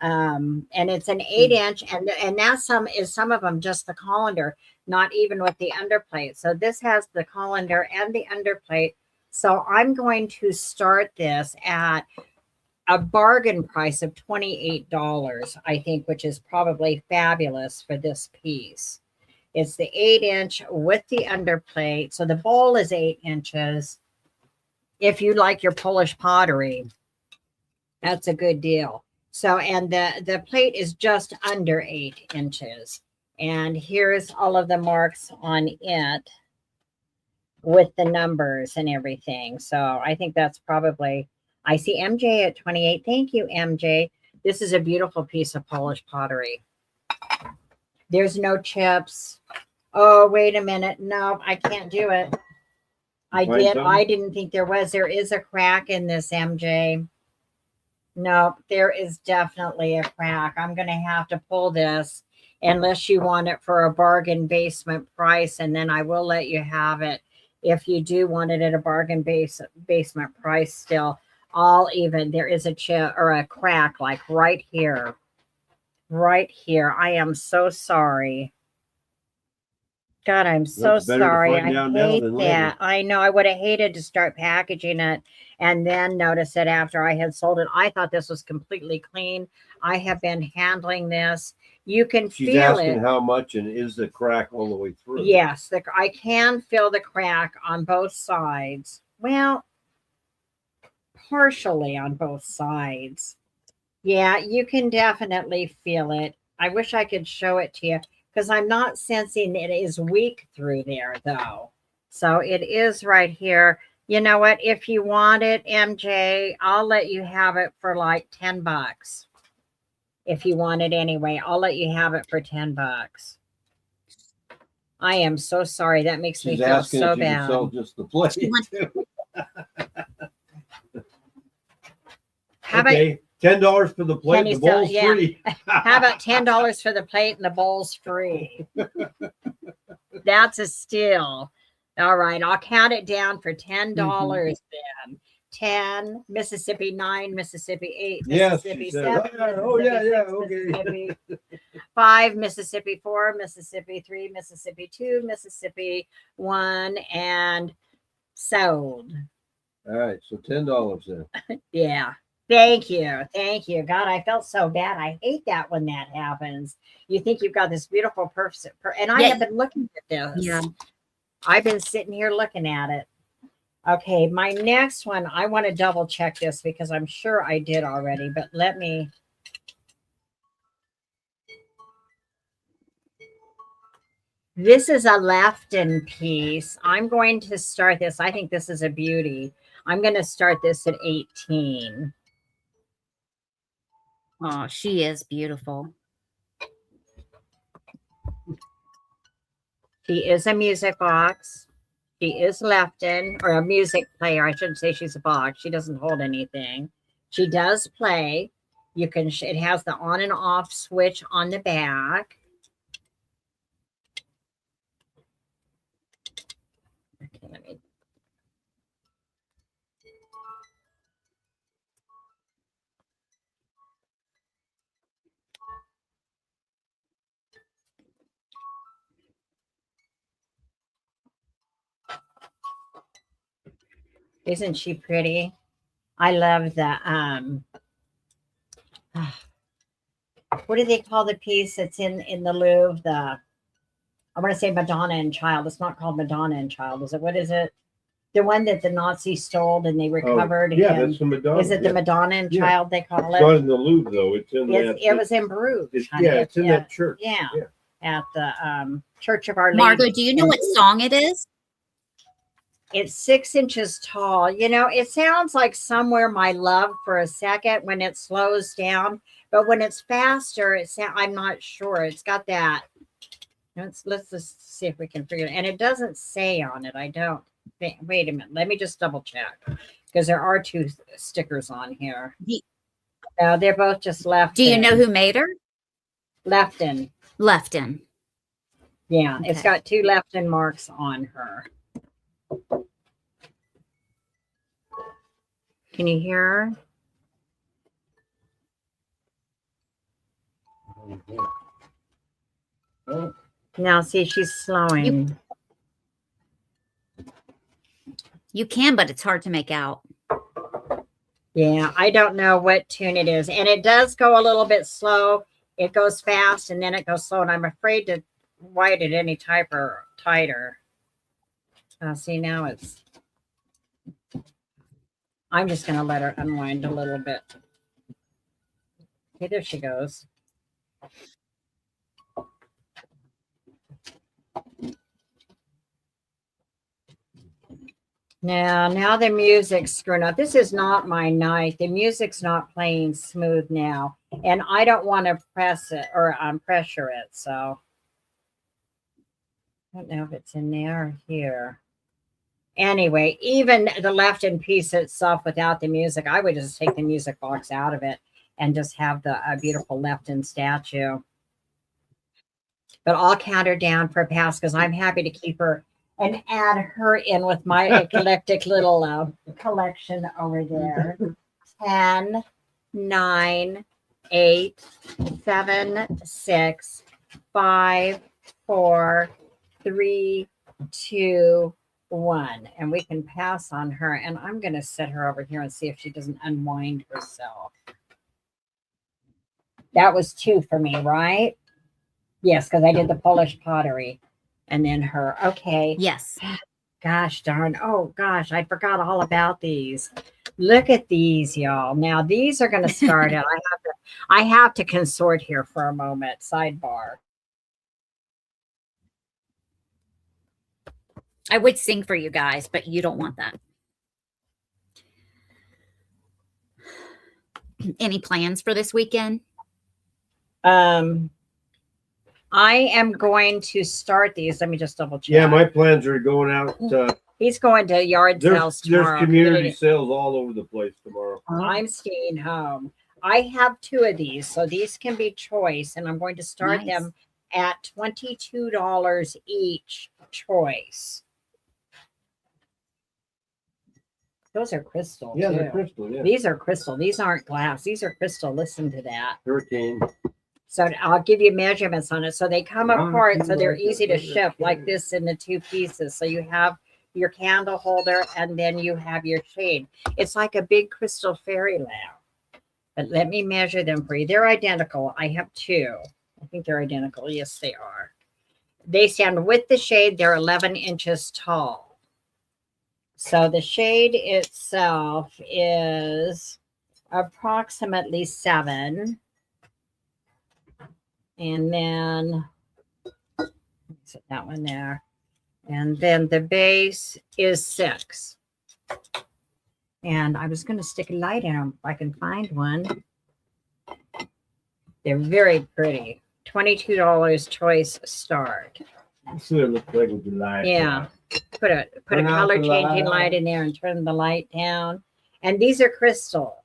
And it's an 8-inch, and that's some of them just the colander, not even with the underplate. So this has the colander and the underplate. So I'm going to start this at a bargain price of $28, I think, which is probably fabulous for this piece. It's the 8-inch with the underplate. So the bowl is 8 inches. If you like your Polish pottery, that's a good deal. So, and the plate is just under 8 inches. And here's all of the marks on it with the numbers and everything. So I think that's probably, I see MJ at 28. Thank you, MJ. This is a beautiful piece of Polish pottery. There's no chips. Oh, wait a minute. No, I can't do it. I didn't think there was. There is a crack in this, MJ. No, there is definitely a crack. I'm going to have to pull this unless you want it for a bargain basement price, and then I will let you have it. If you do want it at a bargain basement price still, there is a chip or a crack like right here. Right here. I am so sorry. God, I'm so sorry. I hate that. I know. I would have hated to start packaging it and then notice it after I had sold it. I thought this was completely clean. I have been handling this. You can feel it. She's asking how much, and is the crack all the way through? Yes, I can feel the crack on both sides. Well, partially on both sides. Yeah, you can definitely feel it. I wish I could show it to you, because I'm not sensing it is weak through there, though. So it is right here. You know what? If you want it, MJ, I'll let you have it for like $10. If you want it anyway, I'll let you have it for $10. I am so sorry. That makes me feel so bad. Sell just the plate. How okay. $10 for the plate, the bowl's free. How about $10 for the plate and the bowl's free? That's a steal. All right, I'll count it down for $10 then. 10, Mississippi 9, Mississippi 8, Mississippi 7. Oh, yeah, okay. 5, Mississippi 4, Mississippi 3, Mississippi 2, Mississippi 1, and sold. All right, so $10 then. Yeah. Thank you. Thank you. God, I felt so bad. I hate that when that happens. You think you've got this beautiful person, and I have been looking at this. Yeah. I've been sitting here looking at it. Okay, my next one, I want to double check this because I'm sure I did already, but let me. This is a Lefin piece. I'm going to start this. I think this is a beauty. I'm going to start this at 18. Oh, she is beautiful. She is a music box. She is Lefin, or a music player. I shouldn't say she's a box. She doesn't hold anything. She does play. You can. It has the on and off switch on the back. Okay, let me. Isn't she pretty? I love the what do they call the piece that's in the Louvre? I want to say Madonna and Child. It's not called Madonna and Child, is it? What is it? The one that the Nazis stole and they recovered. That's the Madonna. Is it the Madonna and Child they call it? It's not in the Louvre though. It's in that. It was in Bruges. It's in that church. Yeah. At the Church of Our Lady. Margot, do you know what song it is? It's 6 inches tall. You know, it sounds like Somewhere My Love for a second when it slows down, but when it's faster, I'm not sure. It's got that. Let's just see if we can figure it. And it doesn't say on it. I don't think. Wait a minute. Let me just double check because there are 2 stickers on here. No, they're both just left. Do you know who made her? Lefin. Lefin. Yeah, Okay. it's got 2 Lefin marks on her. Can you hear her? Now, see, she's slowing. You can, but it's hard to make out. Yeah, I don't know what tune it is. And it does go a little bit slow. It goes fast and then it goes slow. And I'm afraid to write it any tighter. See, now it's... I'm just going to let her unwind a little bit. Okay, there she goes. Now the music's screwing up. This is not my night. The music's not playing smooth now. And I don't want to press it or pressure it. So I don't know if it's in there or here. Anyway, even the Lefin piece itself without the music, I would just take the music box out of it and just have the beautiful Lefin statue. But I'll count her down for a pass because I'm happy to keep her and add her in with my eclectic little collection over there. 10, 9, 8, 7, 6, 5, 4, 3, 2, 1. And we can pass on her. And I'm going to set her over here and see if she doesn't unwind herself. That was 2 for me, right? Yes, because I did the Polish pottery. And then her. Okay. Yes. Gosh darn. Oh, gosh. I forgot all about these. Look at these, y'all. Now, these are going to start out. I have to consort here for a moment. Sidebar. I would sing for you guys, but you don't want that. Any plans for this weekend? I am going to start these. Let me just double check. Yeah, my plans are going out. He's going to yard sales tomorrow. There's community sales all over the place tomorrow. I'm staying home. I have 2 of these, so these can be choice, and I'm going to start them at $22 each choice. Those are crystal. Yeah, too. they're crystal. Yeah. These are crystal. These aren't glass. These are crystal. Listen to that. Hurricane. So I'll give you measurements on it. So they come apart, so they're easy to ship like this in the 2 pieces. So you have your candle holder and then you have your shade. It's like a big crystal fairy lamp. But let me measure them for you. They're identical. I have 2. I think they're identical. Yes, they are. They stand with the shade. They're 11 inches tall. So the shade itself is approximately 7. And then set that one there. And then the base is 6. And I was going to stick a light in them if I can find one. They're very pretty. $22 choice start. That's what it looks like with the light. Yeah. Put a color changing light in there and turn the light down. And these are crystal.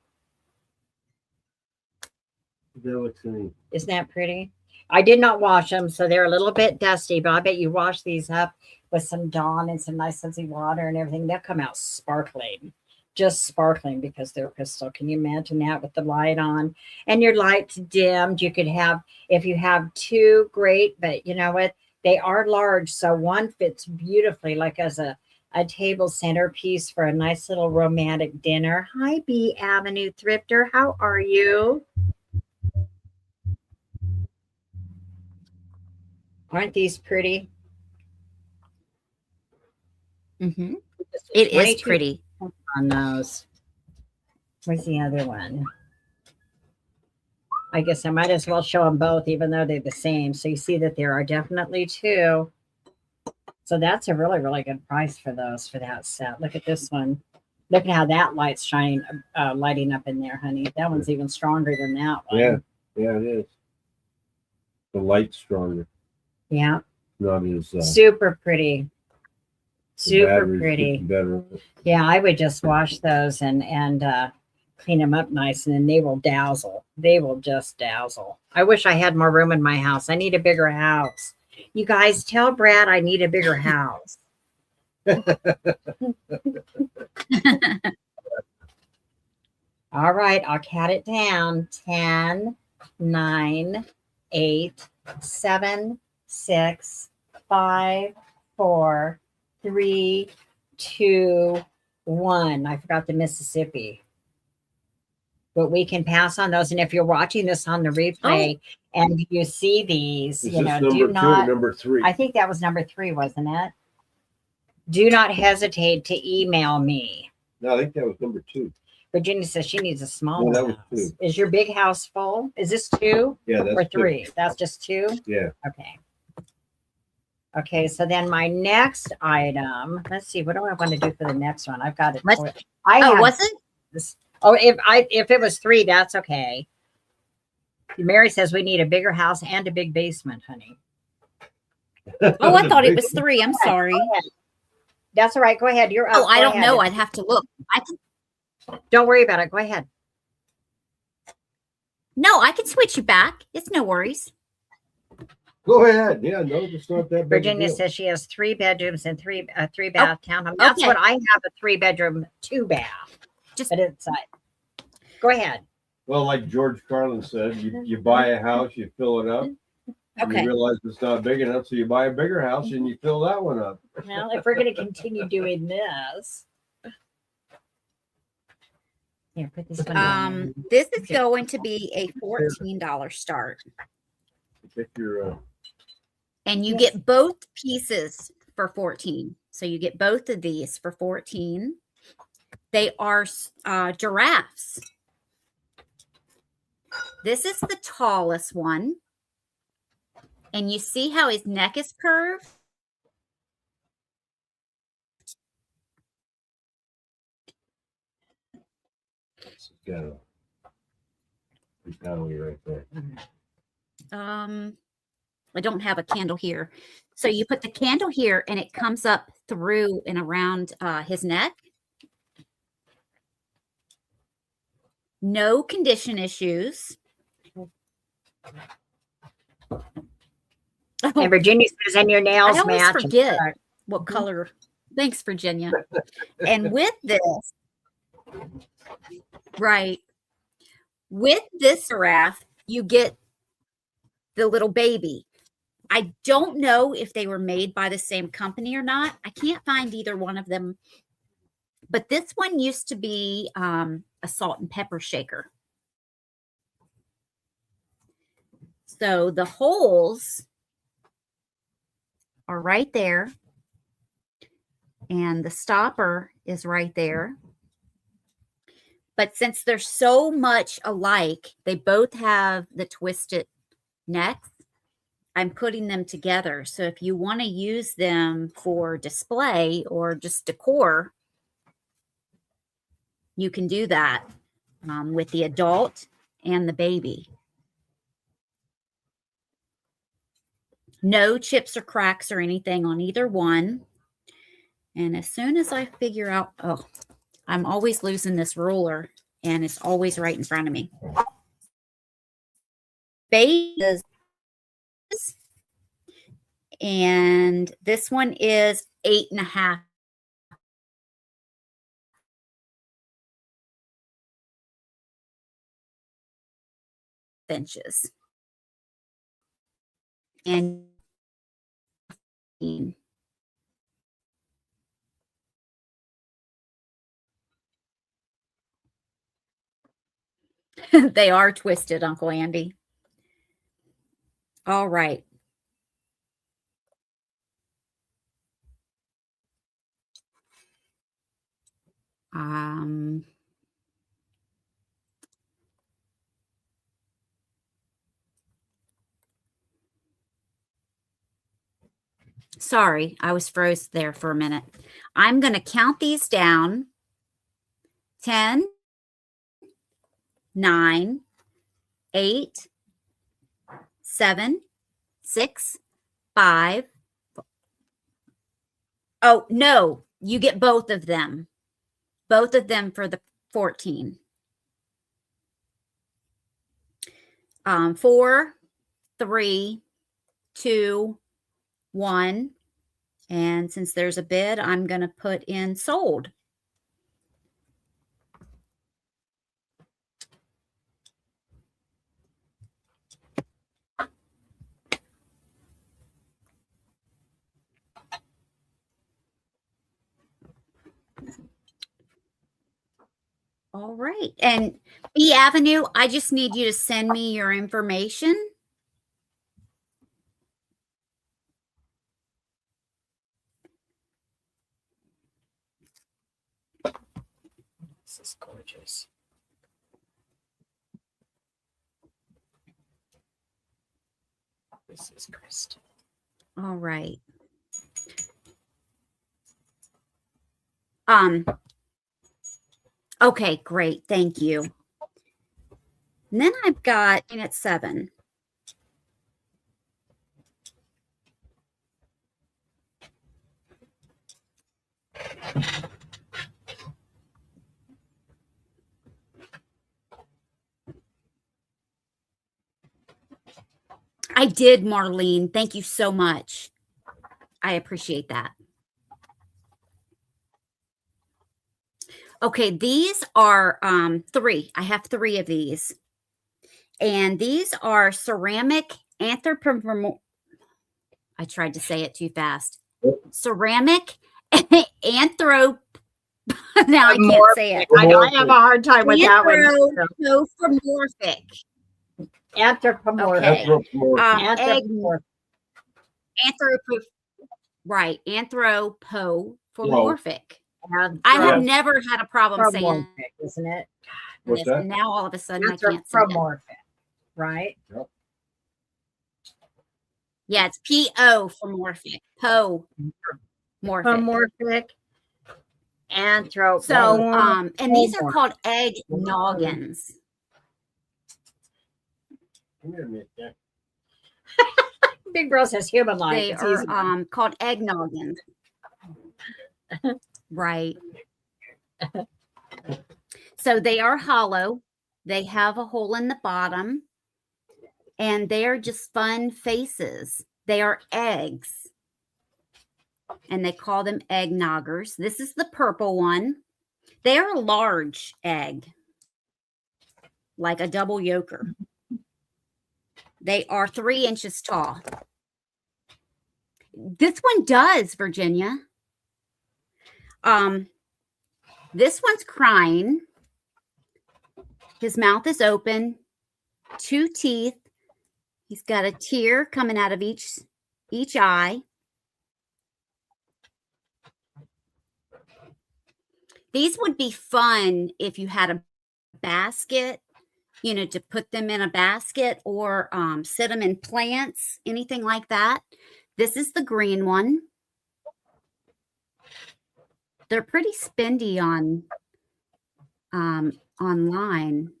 That looks neat. Isn't that pretty? I did not wash them, so they're a little bit dusty, but I bet you wash these up with some Dawn and some nice Scentsy water and everything. They'll come out sparkling, just sparkling because they're crystal. Can you imagine that with the light on? And your light's dimmed. You could have, if you have 2, great, but you know what? They are large, so one fits beautifully like as a table centerpiece for a nice little romantic dinner. Hi, B Avenue Thrifter. How are you? Aren't these pretty? Mm-hmm. It is pretty. On those. Where's the other one? I guess I might as well show them both, even though they're the same. So you see that there are definitely 2. So that's a really, really good price for those, for that set. Look at this one. Look at how that light's shining, lighting up in there, honey. That one's even stronger than that one. Yeah, it is. The light's stronger. Yeah. Not as super pretty. Super pretty. Better. Yeah, I would just wash those and clean them up nice, and then they will dazzle. They will just dazzle. I wish I had more room in my house. I need a bigger house. You guys tell Brad I need a bigger house. All right, I'll count it down. 10, 9, 8, 7, 6, 5, 4, 3, 2, 1. I forgot the Mississippi. But we can pass on those. And if you're watching this on the replay and you see these, Is you this know, number do two not. or number 3? I think that was number 3, wasn't it? Do not hesitate to email me. No, I think that was number 2. Virginia says she needs a smaller No, that was house. 2. Is your big house full? Is this 2 Yeah, that's or 2. 3? That's just 2? Yeah. Okay. Okay, so then my next item, let's see, what do I want to do for the next one? I've got it. Was it? This, if it was 3, that's okay. Mary says we need a bigger house and a big basement, honey. Oh, I thought it was 3. I'm sorry. That's all right. Go ahead. You're up. Oh, I Go don't ahead. know. I'd have to look. Don't worry about it. Go ahead. No, I can switch you back. It's no worries. Go ahead. Yeah, no, it's not that big. Virginia says she has 3 bedrooms and 3 bath townhome. That's okay. what I have, a 3-bedroom, 2 bath. But inside. Go ahead. Well, like George Carlin said, you buy a house, you fill it up. Okay. You realize it's not big enough, so you buy a bigger house and you fill that one up. Well, if we're going to continue doing this. Here, put this one down. This is going to be a $14 start. Pick your, and you get both pieces for $14. So you get both of these for $14. They are giraffes. This is the tallest one. And you see how his neck is curved? got a calorie right there. I don't have a candle here. So you put the candle here and it comes up through and around his neck. No condition issues. And Virginia says, and your nails I always match. forget what color. Thanks, Virginia. And with this, right, with this giraffe, you get the little baby. I don't know if they were made by the same company or not. I can't find either one of them. But this one used to be a salt and pepper shaker. So the holes are right there. And the stopper is right there. But since they're so much alike, they both have the twisted necks. I'm putting them together. So if you want to use them for display or just decor, you can do that with the adult and the baby. No chips or cracks or anything on either one. And as soon as I figure out, oh, I'm always losing this ruler and it's always right in front of me. Babies. And this one is 8.5 inches. And they are twisted, Uncle Andy. All right. Sorry, I was froze there for a minute. I'm going to count these down. 10, 9, 8, 7, 6, 5. Oh, no, you get both of them. Both of them for the 14. 4, 3, 2, 1. And since there's a bid, I'm going to put in sold. All right. And B Avenue, I just need you to send me your information. This is gorgeous. This is crystal. All right. Okay, great. Thank you. And then I've got in at 7. I did, Marlene. Thank you so much. I appreciate that. Okay, these are 3. I have 3 of these. And these are ceramic anthropomorphic. I tried to say it too fast. Ceramic anthrop. Now I can't say it. I have a hard time with that one. Anthropomorphic. Anthropomorphic. Okay. Right. Anthropomorphic. I have never had a problem saying it, isn't it? What's that? Now all of a sudden I can't say it. Right? Yep. Yeah, it's P-O for morphic. Pomorphic. Anthropomorphic. So, and these are called egg noggins. Come here, Nick. Yeah. Big Bro says human life. They are called egg noggins. Right. So they are hollow. They have a hole in the bottom. And they are just fun faces. They are eggs. And they call them egg noggers. This is the purple one. They are a large egg. Like a double yolker. They are 3 inches tall. This one does, Virginia. This one's crying. His mouth is open. 2 teeth. He's got a tear coming out of each eye. These would be fun if you had a basket, you know, to put them in a basket or sit them in plants, anything like that. This is the green one. They're pretty spendy on online.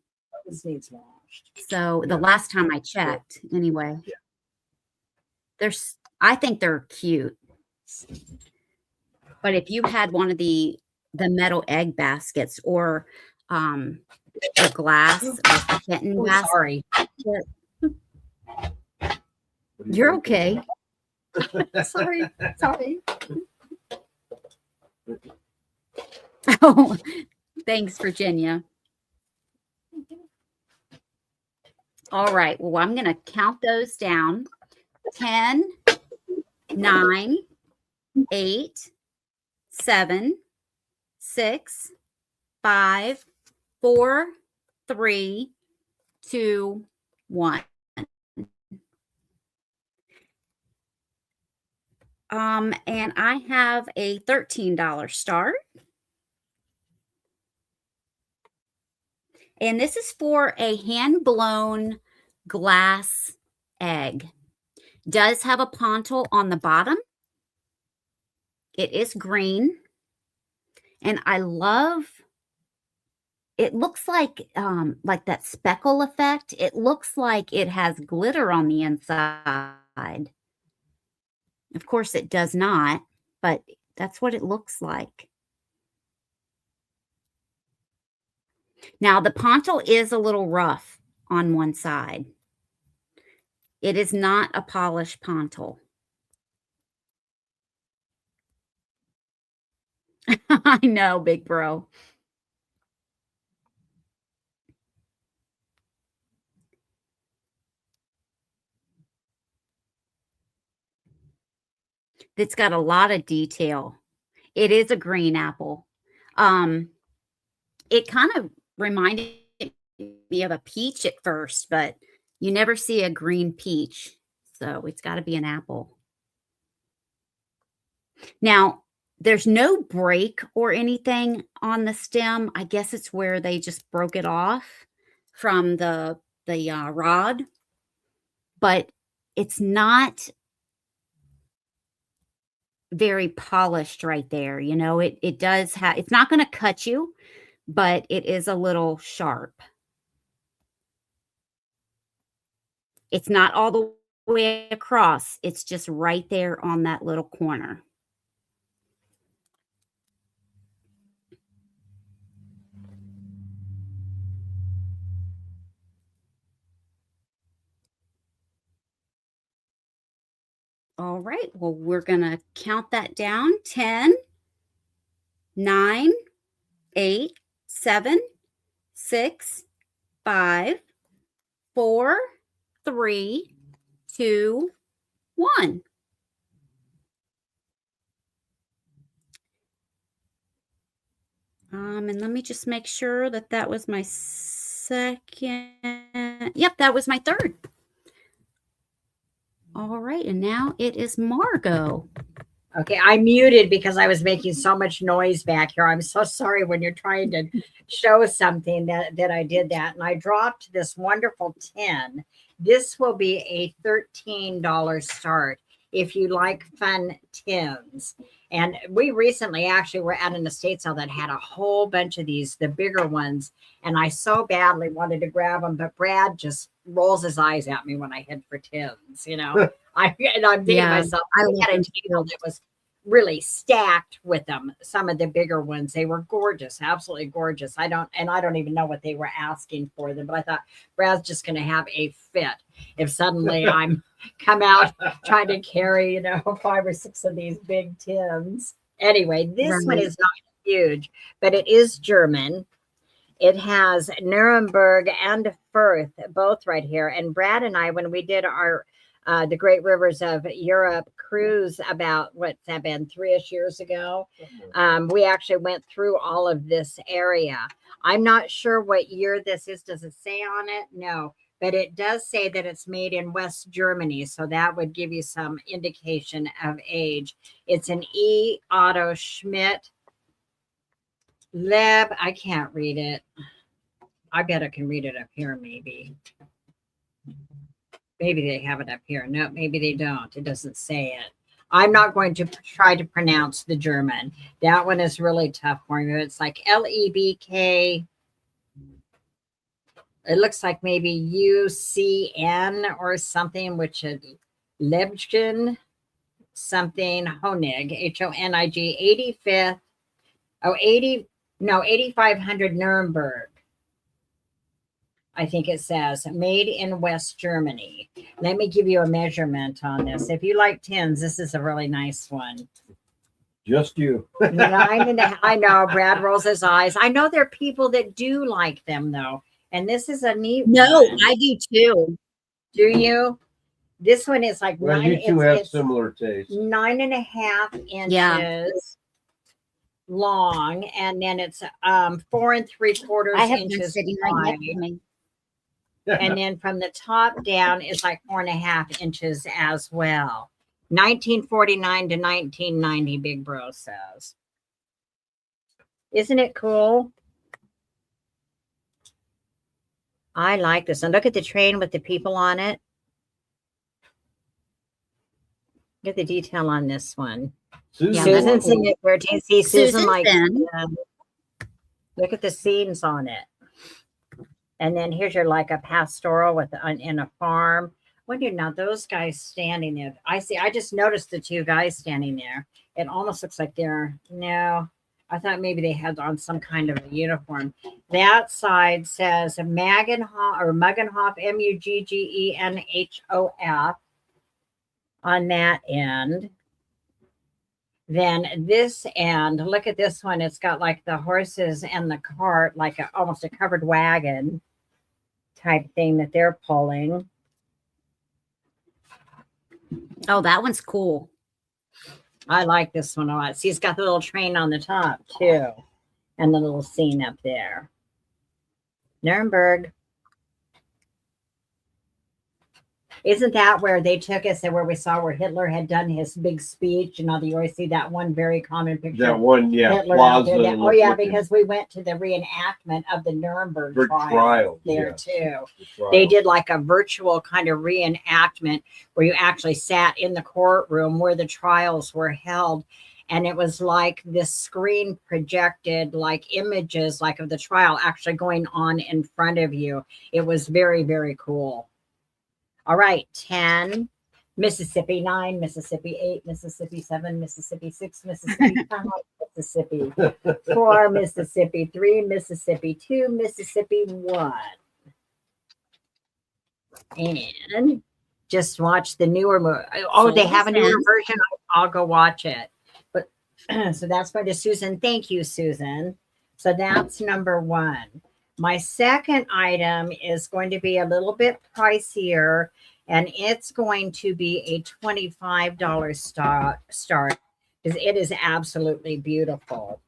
This needs washed. So the last time I checked, anyway. I think they're cute. But if you had one of the metal egg baskets or a glass or kitten basket. Sorry. You're okay. Sorry. Oh, thanks, Virginia. All right. Well, I'm going to count those down. 10, 9, 8, 7, 6, 5, 4, 3, 2, 1. And I have a $13 start. And this is for a hand-blown glass egg. Does have a pontil on the bottom. It is green. And I love, it looks like that speckle effect. It looks like it has glitter on the inside. Of course, it does not, but that's what it looks like. Now, the pontil is a little rough on one side. It is not a polished pontal. I know, big bro. It's got a lot of detail. It is a green apple. It kind of reminded me of a peach at first, but you never see a green peach. So it's got to be an apple. Now, there's no break or anything on the stem. I guess it's where they just broke it off from the rod, but it's not very polished right there. You know, it does have, it's not going to cut you, but it is a little sharp. It's not all the way across. It's just right there on that little corner. All right. Well, we're going to count that down. 10, 9, 8, 7, 6, 5, 4, 3, 2, 1. And let me just make sure that that was my second. Yep, that was my third. All right, and now it is Margot. Okay, I muted because I was making so much noise back here. I'm so sorry when you're trying to show something that I did that. And I dropped this wonderful tin. This will be a $13 start if you like fun tins. And we recently actually were at an estate sale that had a whole bunch of these, the bigger ones. And I so badly wanted to grab them, but Brad just rolls his eyes at me when I head for tins, you know. I'm thinking to myself, I had a table that was really stacked with them. Some of the bigger ones, they were gorgeous, absolutely gorgeous. I don't even know what they were asking for them, but I thought Brad's just going to have a fit if suddenly I'm come out trying to carry, 5 or 6 of these big tins. Anyway, this one is not huge, but it is German. It has Nuremberg and Firth both right here. And Brad and I, when we did our the Great Rivers of Europe cruise about, what's that been, 3-ish years ago, we actually went through all of this area. I'm not sure what year this is. Does it say on it? No, but it does say that it's made in West Germany. So that would give you some indication of age. It's an E. Otto Schmidt Leb. I can't read it. I bet I can read it up here, maybe. Maybe they have it up here. No, maybe they don't. It doesn't say it. I'm not going to try to pronounce the German. That one is really tough for me. It's like Lebk. It looks like maybe UCN or something, which is Lebgen, something Honig, Honig, 85th. Oh, 8500 Nuremberg. I think it says made in West Germany. Let me give you a measurement on this. If you like tins, this is a really nice one. Just you. I know Brad rolls his eyes. I know there are people that do like them though. And this is a neat one. I do too. Do you? This one is like well, 9. You two have similar tastes. 9.5 inches long, and then it's 4 3/4 inches wide. And then from the top down is like 4.5 inches as well. 1949 to 1990, Big Bro says. Isn't it cool? I like this. And look at the train with the people on it. Look at the detail on this one. Susan's in it. Where do you see Susan like? Look at the scenes on it. And then here's your like a pastoral with in a farm. Wonder now those guys standing there. I just noticed the 2 guys standing there. It almost looks like they're I thought maybe they had on some kind of a uniform. That side says Muggenhof, Muggenhof on that end. Then this end, look at this one. It's got like the horses and the cart, like almost a covered wagon type thing that they're pulling. Oh, that one's cool. I like this one a lot. See, it's got the little train on the top too, and the little scene up there. Nuremberg. Isn't that where they took us and where we saw where Hitler had done his big speech? You always see that one very common picture. That one, yeah. Hitler out there. Oh, yeah, because we went to the reenactment of the Nuremberg trial there too. They did like a virtual kind of reenactment where you actually sat in the courtroom where the trials were held. And it was like this screen projected like images like of the trial actually going on in front of you. It was very, very cool. All right, 10, Mississippi, 9, Mississippi, 8, Mississippi, 7, Mississippi, 6, Mississippi, 5, Mississippi, 4, Mississippi, 3, Mississippi, 2, Mississippi, 1. And just watch the newer movie. Oh, they have a newer version. I'll go watch it. But so that's by the Susan. Thank you, Susan. So that's number 1. My second item is going to be a little bit pricier, and it's going to be a $25 start because it is absolutely beautiful.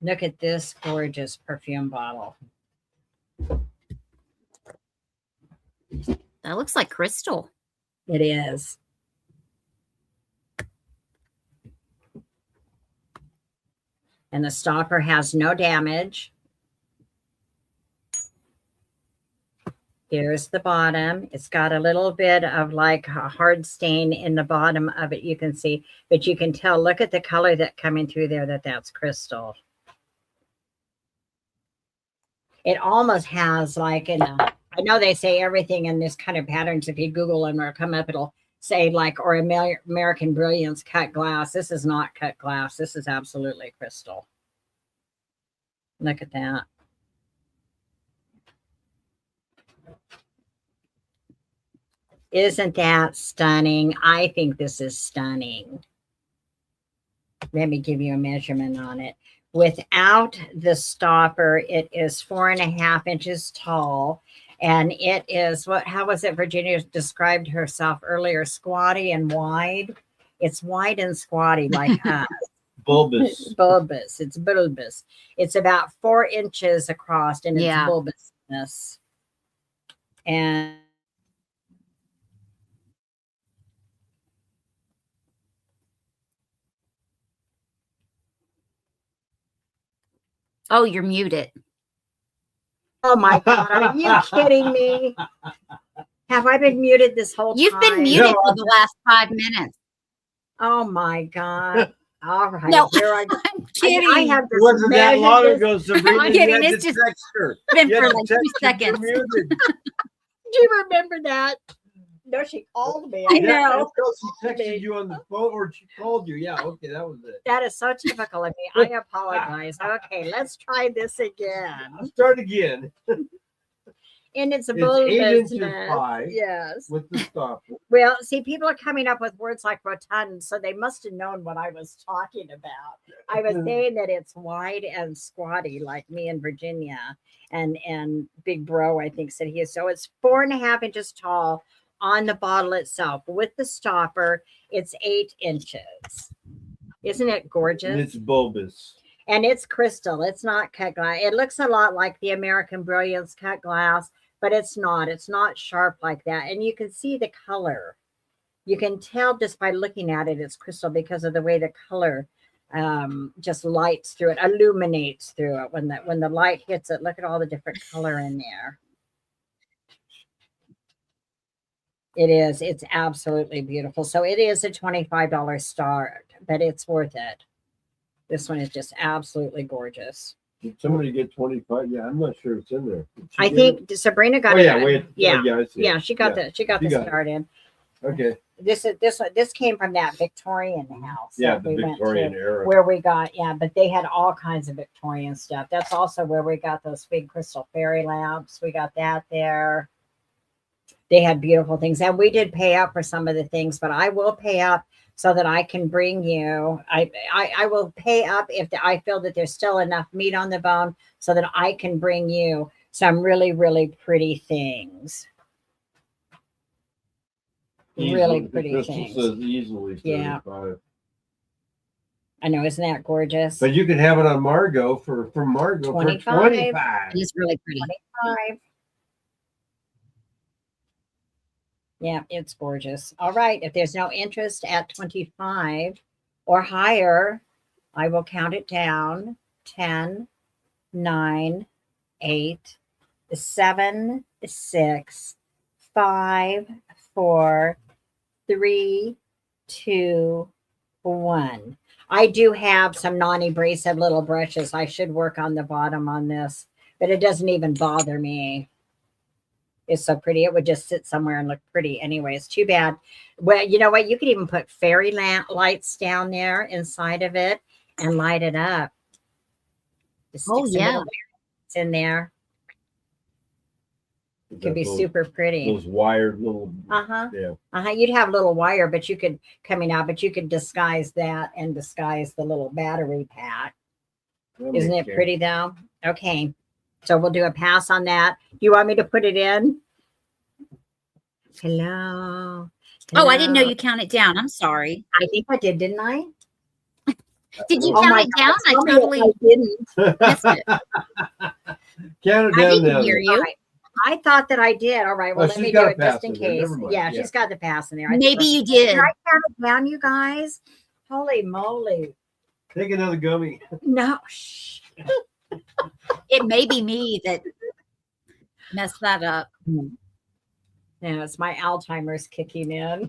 Look at this gorgeous perfume bottle. That looks like crystal. It is. And the stopper has no damage. Here's the bottom. It's got a little bit of like a hard stain in the bottom of it. You can see, but you can tell, look at the color that coming through there, that's crystal. It almost has like I know they say everything in this kind of patterns. If you Google them or come up, it'll say like, or American Brilliance cut glass. This is not cut glass. This is absolutely crystal. Look at that. Isn't that stunning? I think this is stunning. Let me give you a measurement on it. Without the stopper, it is 4.5 inches tall. And it is, how was it Virginia described herself earlier? Squatty and wide. It's wide and squatty like us. Bulbous. Bulbous. It's bulbous. It's about 4 inches across in its bulbousness. And oh, you're muted. Oh my God, are you kidding me? Have I been muted this whole time? You've been muted for the last 5 minutes. Oh my God. All right. No, here I go. I'm kidding. I have this wasn't that long ago, Sabrina. I'm kidding. It's just been for like 2 seconds. Do you remember that? No, she called me. I know. She texted you on the phone or she called you. Yeah, okay, that was it. That is so typical of me. I apologize. Okay, let's try this again. I'll start again. And it's a It's bulbous. 8 inches high. Yes. With the stopper. Well, see, people are coming up with words like rotund, so they must have known what I was talking about. I was saying that it's wide and squatty, like me and Virginia, and Big Bro, I think, said he is. So it's 4.5 inches tall on the bottle itself. With the stopper, it's 8 inches. Isn't it gorgeous? And it's bulbous. And it's crystal. It's not cut glass. It looks a lot like the American Brilliance cut glass, but it's not. It's not sharp like that. And you can see the color. You can tell just by looking at it, it's crystal because of the way the color just lights through it, illuminates through it. When the light hits it, look at all the different color in there. It is. It's absolutely beautiful. So it is a $25 start, but it's worth it. This one is just absolutely gorgeous. Did somebody get 25? Yeah, I'm not sure it's in there. I think Sabrina got it. Yeah, wait. Yeah, yeah, she got the start in. Okay. This came from that Victorian house. Yeah, that the we Victorian went to, era. where we got, but they had all kinds of Victorian stuff. That's also where we got those big crystal fairy lamps. We got that there. They had beautiful things, and we did pay up for some of the things, but I will pay up so that I can bring you. I will pay up if I feel that there's still enough meat on the bone so that I can bring you some really, really pretty things. Really pretty things. Says easily 35. Yeah. I know, isn't that gorgeous? But you could have it on Margot for Margot 25. for 25. It's really pretty. 25. Yeah, it's gorgeous. All right. If there's no interest at 25 or higher, I will count it down. 10, 9, 8, 7, 6, 5, 4, 3, 2, 1. I do have some non-abrasive little brushes. I should work on the bottom on this, but it doesn't even bother me. It's so pretty. It would just sit somewhere and look pretty anyway. It's too bad. Well, you know what? You could even put fairy lights down there inside of it and light it up. Just stick some little lights in there. It could be super pretty. Those wired little. Yeah. You'd have a little wire, but you could but you could disguise that and disguise the little battery pack. Isn't it pretty though? Okay. So we'll do a pass on that. Do you want me to put it in? Hello. Oh, I didn't know you counted down. I'm sorry. I think I did, didn't I? Did you count it down? I totally didn't. missed it. Count it down. I didn't hear you. Right. I thought that I did. All right. Well, let me do it just in case. Yeah, she's got the pass in there. Maybe you did. Did I count it down, you guys? Holy moly. Take another gummy. No. Shh. It may be me that messed that up. Yeah, it's my Alzheimer's kicking in.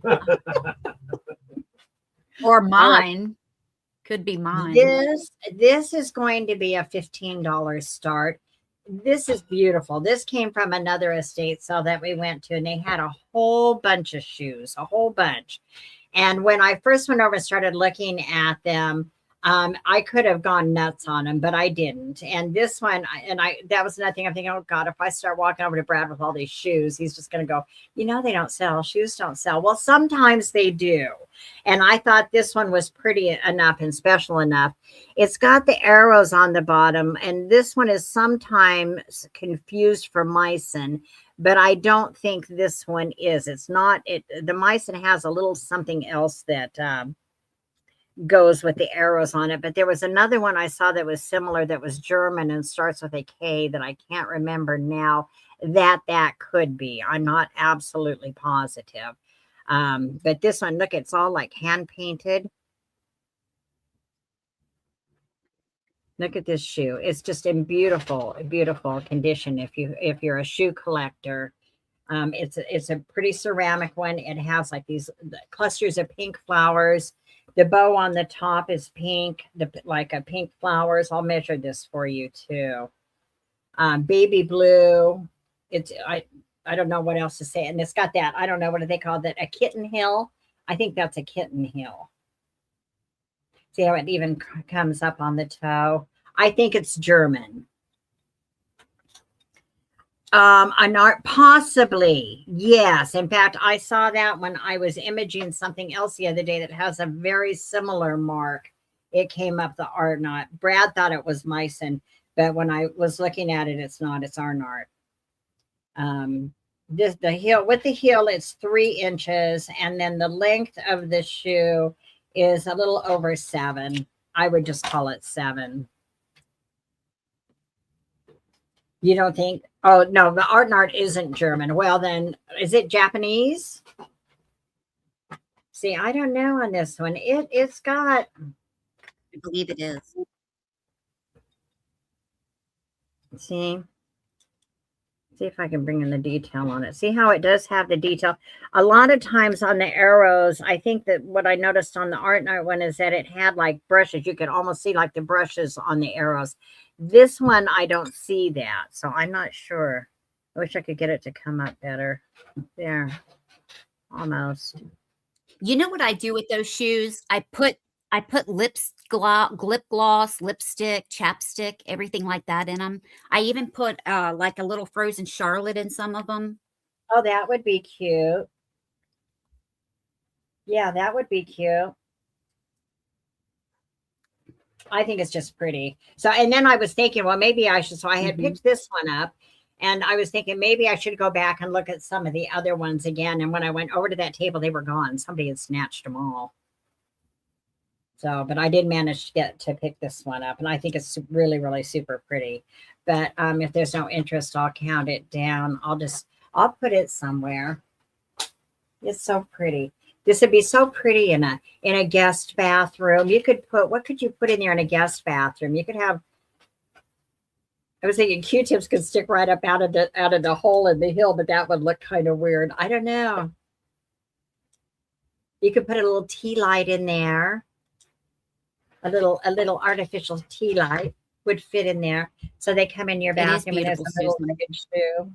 Or mine. Could be mine. This is going to be a $15 start. This is beautiful. This came from another estate sale that we went to, and they had a whole bunch of shoes, a whole bunch. And when I first went over and started looking at them, I could have gone nuts on them, but I didn't. And this one, that was another thing I'm thinking, oh God, if I start walking over to Brad with all these shoes, he's just going to go, they don't sell. Shoes don't sell. Well, sometimes they do. And I thought this one was pretty enough and special enough. It's got the arrows on the bottom, and this one is sometimes confused for Meissen, but I don't think this one is. It's not. The Meissen has a little something else that goes with the arrows on it, but there was another one I saw that was similar, that was German and starts with a K that I can't remember now. That could be. I'm not absolutely positive. But this one, look, it's all like hand painted. Look at this shoe. It's just in beautiful condition. If you're a shoe collector, it's a pretty ceramic one. It has like these clusters of pink flowers. The bow on the top is pink, like a pink flowers. I'll measure this for you too. Baby blue. I don't know what else to say. And it's got that, I don't know, what do they call that? A kitten heel. I think that's a kitten heel. See how it even comes up on the toe. I think it's German. An art, possibly, yes. In fact, I saw that when I was imaging something else the other day that has a very similar mark. It came up the art knot. Brad thought it was Meissen, but when I was looking at it, it's not. It's Arnart. The heel, with the heel, it's 3 inches, and then the length of the shoe is a little over 7. I would just call it 7. You don't think? Oh, no, the Arnart isn't German. Well, then, is it Japanese? See, I don't know on this one. It's got... I believe it is. See if I can bring in the detail on it. See how it does have the detail. A lot of times on the arrows, I think that what I noticed on the Arnart one is that it had like brushes. You could almost see like the brushes on the arrows. This one, I don't see that. So I'm not sure. I wish I could get it to come up better. There. Almost. You know what I do with those shoes? I put lip gloss, lipstick, chapstick, everything like that in them. I even put like a little frozen Charlotte in some of them. Oh, that would be cute. Yeah, that would be cute. I think it's just pretty. So, and then I was thinking, well, maybe I should. So I had picked this one up, and I was thinking maybe I should go back and look at some of the other ones again. And when I went over to that table, they were gone. Somebody had snatched them all. So, but I did manage to get to pick this one up, and I think it's really, really super pretty. But if there's no interest, I'll count it down. I'll put it somewhere. It's so pretty. This would be so pretty in a guest bathroom. You could put, what could you put in there in a guest bathroom? You could have, I was thinking Q-tips could stick right up out of the hole in the hill, but that would look kind of weird. I don't know. You could put a little tea light in there. A little artificial tea light would fit in there. So they come in your bathroom and there's a little shoe.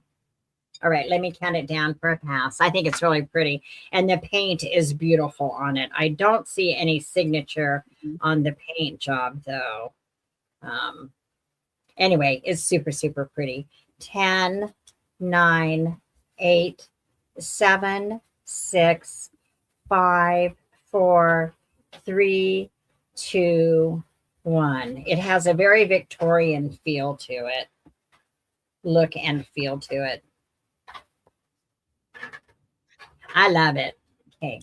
All right, let me count it down for a pass. I think it's really pretty. And the paint is beautiful on it. I don't see any signature on the paint job, though. Anyway, it's super, super pretty. 10, 9, 8, 7, 6, 5, 4, 3, 2, 1. It has a very Victorian feel to it. Look and feel to it. I love it. Okay.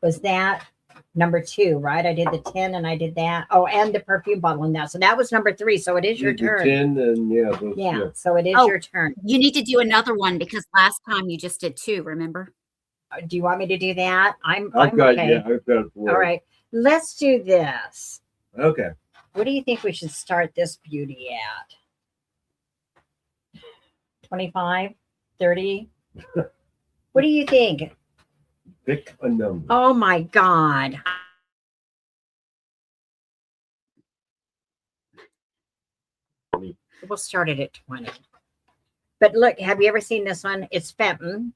Was that number 2, right? I did the 10 and I did that. Oh, and the perfume bottle in that. So that was number 3. So it is your turn. 10 and yeah. So it is your turn. You need to do another one because last time you just did 2, remember? Do you want me to do that? I'm I've got, okay. yeah, I've got 4. All right. Let's do this. Okay. What do you think we should start this beauty at? 25? 30? What do you think? Pick a number. Oh my God. We'll start it at 20. But look, have you ever seen this one? It's Fenton.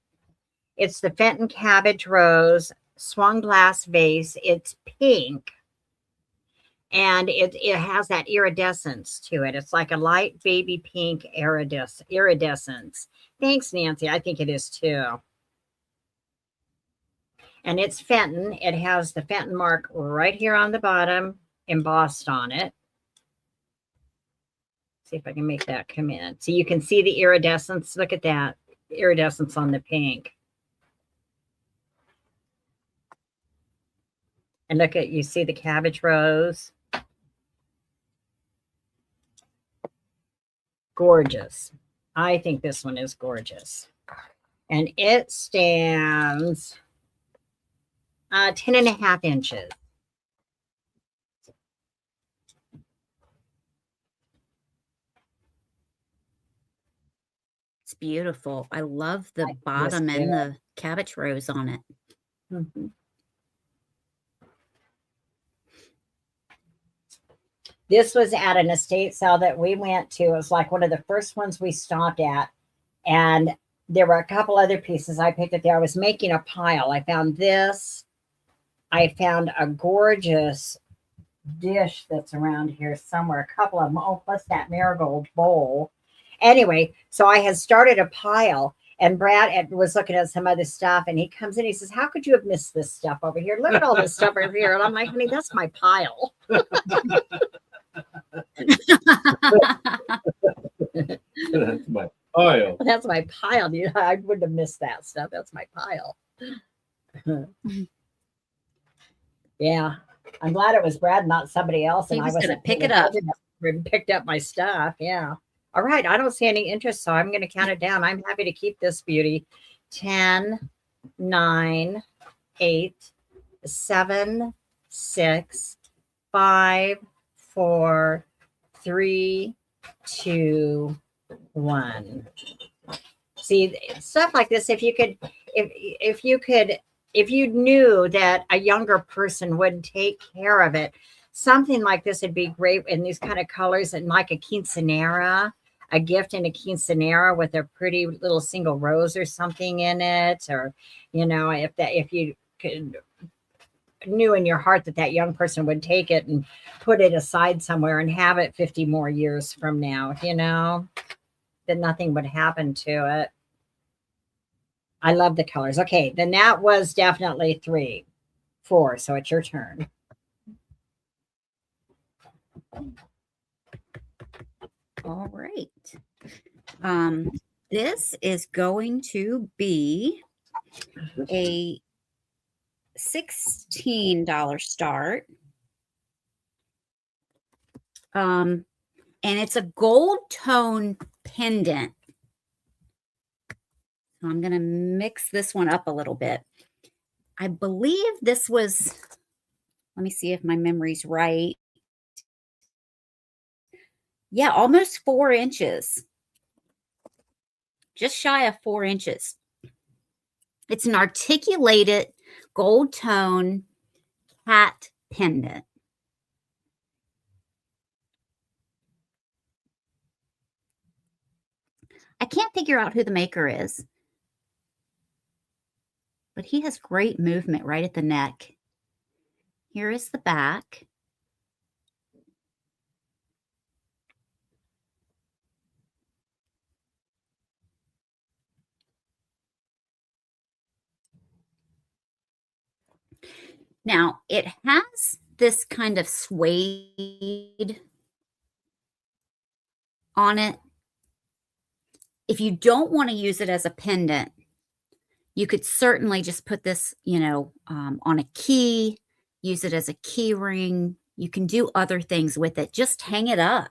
It's the Fenton Cabbage Rose swung glass vase. It's pink. And it has that iridescence to it. It's like a light baby pink iridescence. Thanks, Nancy. I think it is too. And it's Fenton. It has the Fenton mark right here on the bottom, embossed on it. See if I can make that come in. So you can see the iridescence. Look at that iridescence on the pink. And look at, you see the cabbage rose. Gorgeous. I think this one is gorgeous. And it stands 10.5 inches. It's beautiful. I love the bottom and the cabbage rose on it. Mm-hmm. This was at an estate sale that we went to. It was like one of the first ones we stopped at. And there were a couple other pieces I picked up there. I was making a pile. I found this. I found a gorgeous dish that's around here somewhere. A couple of them. Oh, plus that marigold bowl. Anyway, so I had started a pile. And Brad was looking at some other stuff. And he comes in. He says, how could you have missed this stuff over here? Look at all this stuff over here. And I'm like, honey, that's my pile. That's my pile. That's my pile. I wouldn't have missed that stuff. That's my pile. Yeah. I'm glad it was Brad, not somebody else. And I was going to pick it up. Picked up my stuff. Yeah. All right. I don't see any interest, so I'm going to count it down. I'm happy to keep this beauty. 10, 9, 8, 7, 6, 5, 4, 3, 2, 1. See, stuff like this, if you knew that a younger person would take care of it, something like this would be great in these kind of colors, and like a quinceanera, a gift in a quinceanera with a pretty little single rose or something in it, or if you could knew in your heart that that young person would take it and put it aside somewhere and have it 50 more years from now, you know, that nothing would happen to it. I love the colors. Okay, then that was definitely 3, 4. So it's your turn. All right. This is going to be a $16 start. And it's a gold tone pendant. So I'm going to mix this one up a little bit. I believe this was, let me see if my memory's right. Yeah, almost 4 inches. Just shy of 4 inches. It's an articulated gold tone cat pendant. I can't figure out who the maker is, but he has great movement right at the neck. Here is the back. Now, it has this kind of suede on it. If you don't want to use it as a pendant, you could certainly just put this, you know, on a key, use it as a key ring. You can do other things with it. Just hang it up,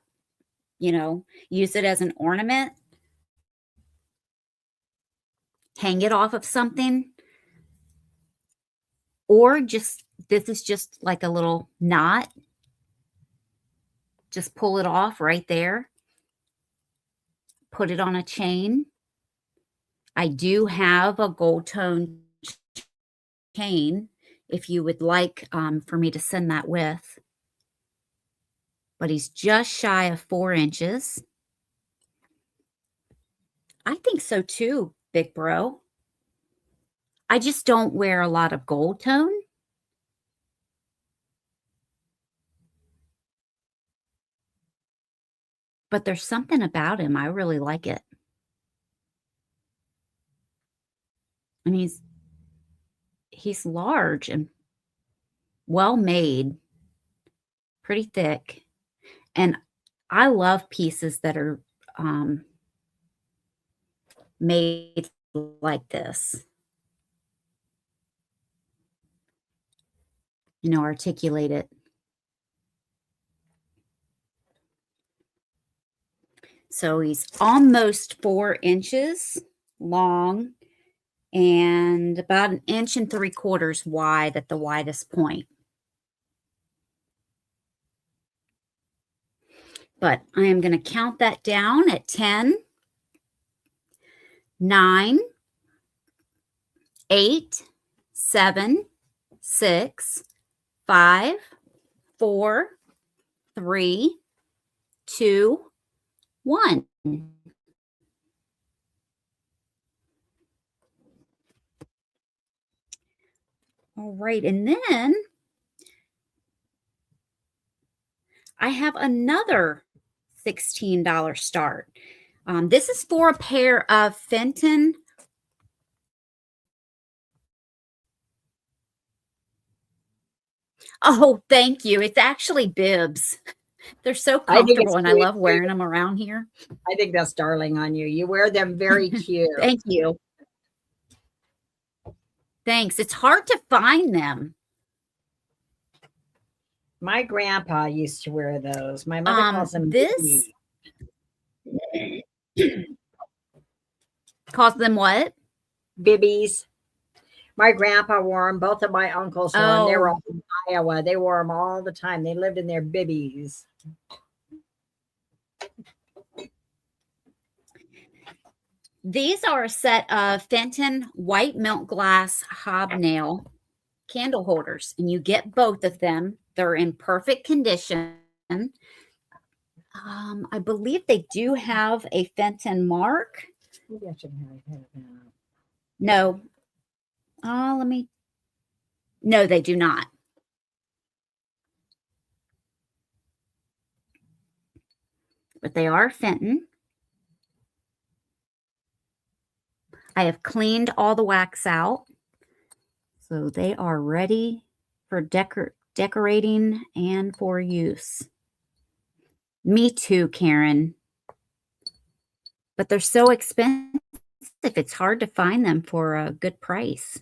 you know, use it as an ornament. Hang it off of something. Or just, this is just like a little knot. Just pull it off right there. Put it on a chain. I do have a gold tone chain if you would like for me to send that with. But he's just shy of 4 inches. I think so too, big bro. I just don't wear a lot of gold tone. But there's something about him. I really like it. And he's large and well made, pretty thick. And I love pieces that are made like this. You know, articulated. So he's almost 4 inches long and about 1.75 inches wide at the widest point. But I am going to count that down at 10, 9, 8, 7, 6, 5, 4, 3, 2, 1. All right, and then I have another $16 start. This is for a pair of Fenton. Oh, thank you. It's actually bibs. They're so comfortable, and I love wearing them around here. I think that's darling on you. You wear them very cute. Thank you. Thanks. It's hard to find them. My grandpa used to wear those. My mother calls them this. Calls them what? Bibbies. My grandpa wore them. Both of my uncles wore them. They were all from Iowa. They wore them all the time. They lived in their bibbies. These are a set of Fenton white milk glass hobnail candle holders, and you get both of them. They're in perfect condition. I believe they do have a Fenton mark. Maybe I should have that. No. No, they do not. but they are Fenton. I have cleaned all the wax out, so they are ready for decorating and for use. Me too, Karen. But they're so expensive, it's hard to find them for a good price.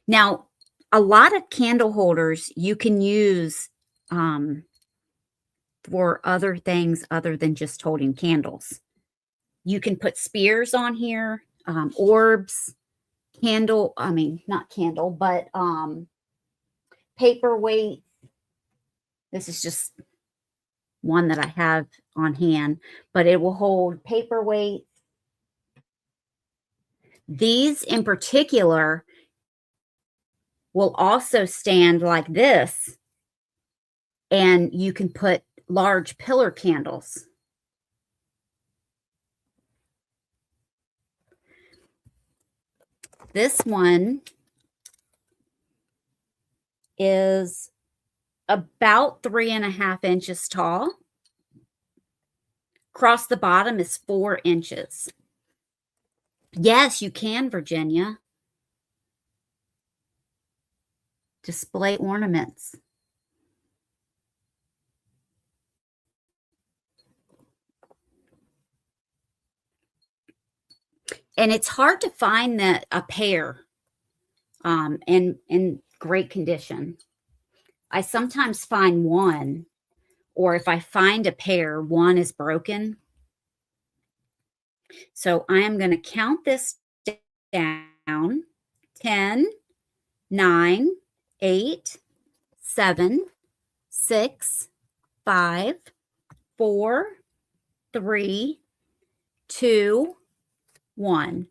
Now, a lot of candle holders you can use for other things other than just holding candles. You can put spears on here, orbs, not candle, but paperweight. This is just one that I have on hand, but it will hold paperweight. These in particular will also stand like this, and you can put large pillar candles. This one is about 3.5 inches tall. Across the bottom is 4 inches. Yes, you can, Virginia. Display ornaments. And it's hard to find a pair in great condition. I sometimes find one, or if I find a pair, one is broken. So I am going to count this down. 10, 9, 8, 7, 6, 5, 4, 3, 2, 1.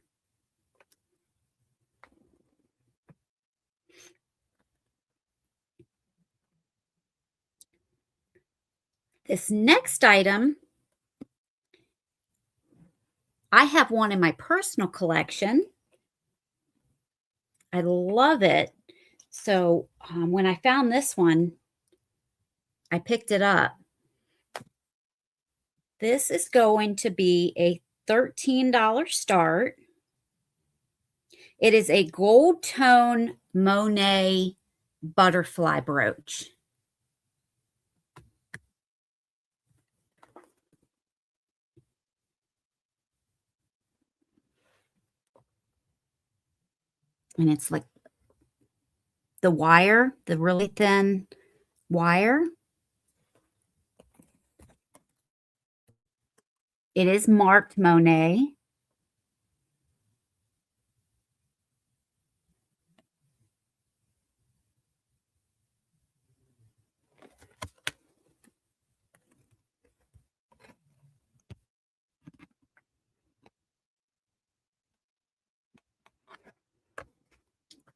This next item, I have one in my personal collection. I love it. So when I found this one, I picked it up. This is going to be a $13 start. It is a gold tone Monet butterfly brooch. And it's like the wire, the really thin wire. It is marked Monet.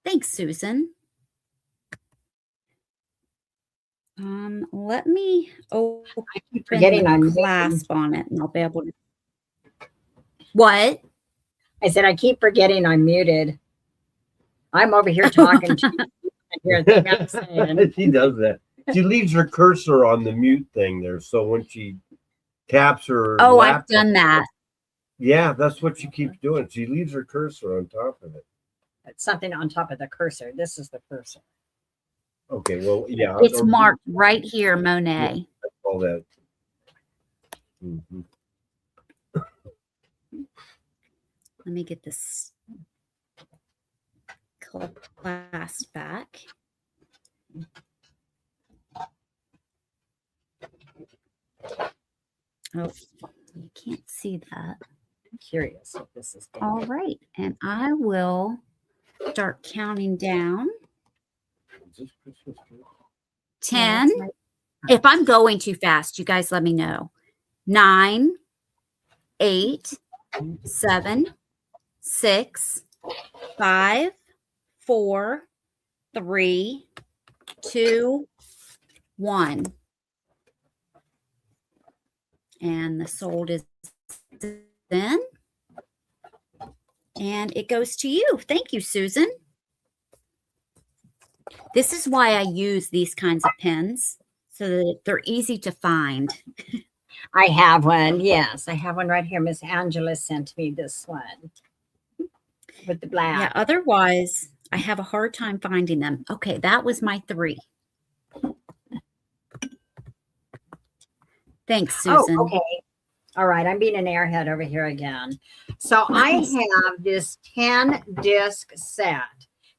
Thanks, Susan. Let me open the clasp on it, and I'll be able to. What? I said, I keep forgetting I'm muted. I'm over here talking to you. Hear a thing I'm saying. She does that. She leaves her cursor on the mute thing there, so when she taps her Oh, laptop, I've done that. Yeah, that's what she keeps doing. She leaves her cursor on top of it. It's something on top of the cursor. This is the cursor. Okay, well, yeah. It's marked right here, Monet. Yeah, all that. Mm-hmm. Let me get this clasp back. Oh, you can't see that. I'm curious if this is all right. And I will start counting down. 10. If I'm going too fast, you guys let me know. 9, 8, 7, 6, 5, 4, 3, 2, 1. And the sold is in. And it goes to you. Thank you, Susan. This is why I use these kinds of pens, so that they're easy to find. I have one. Yes, I have one right here. Miss Angela sent me this one with the black. Yeah, otherwise I have a hard time finding them. Okay, that was my 3. Thanks, Susan. Oh, okay. All right, I'm being an airhead over here again. So I have this 10 disc set.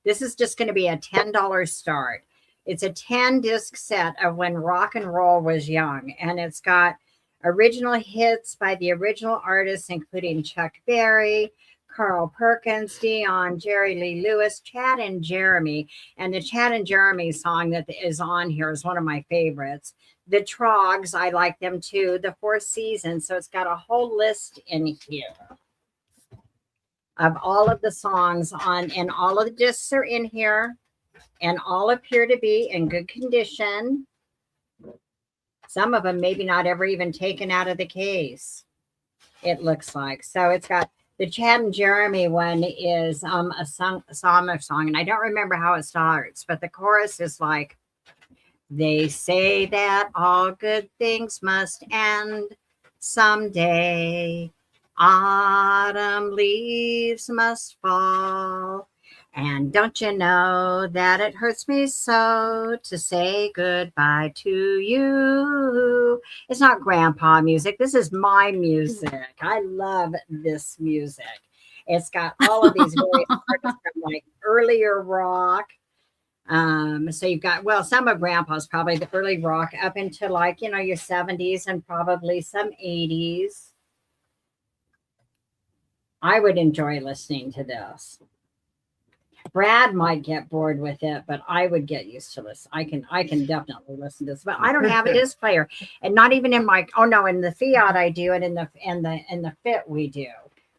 This is just going to be a $10 start. It's a 10 disc set of when rock and roll was young, and it's got original hits by the original artists, including Chuck Berry, Carl Perkins, Dion, Jerry Lee Lewis, Chad and Jeremy. And the Chad and Jeremy song that is on here is one of my favorites. The Trogs, I like them too. The Four Seasons. So it's got a whole list in here of all of the songs on, and all of the discs are in here, and all appear to be in good condition. Some of them maybe not ever even taken out of the case, it looks like. So it's got the Chad and Jeremy one is a song, and I don't remember how it starts, but the chorus is like, they say that all good things must end someday. Autumn leaves must fall. And don't you know that it hurts me so to say goodbye to you? It's not grandpa music. This is my music. I love this music. It's got all of these various artists from like earlier rock. So you've got, well, some of grandpa's probably the early rock up into like, you know, your 70s and probably some 80s. I would enjoy listening to this. Brad might get bored with it, but I would get used to this. I can definitely listen to this, but I don't have a disc player, and not even in my, oh no, in the Fiat I do, and in the Fit we do.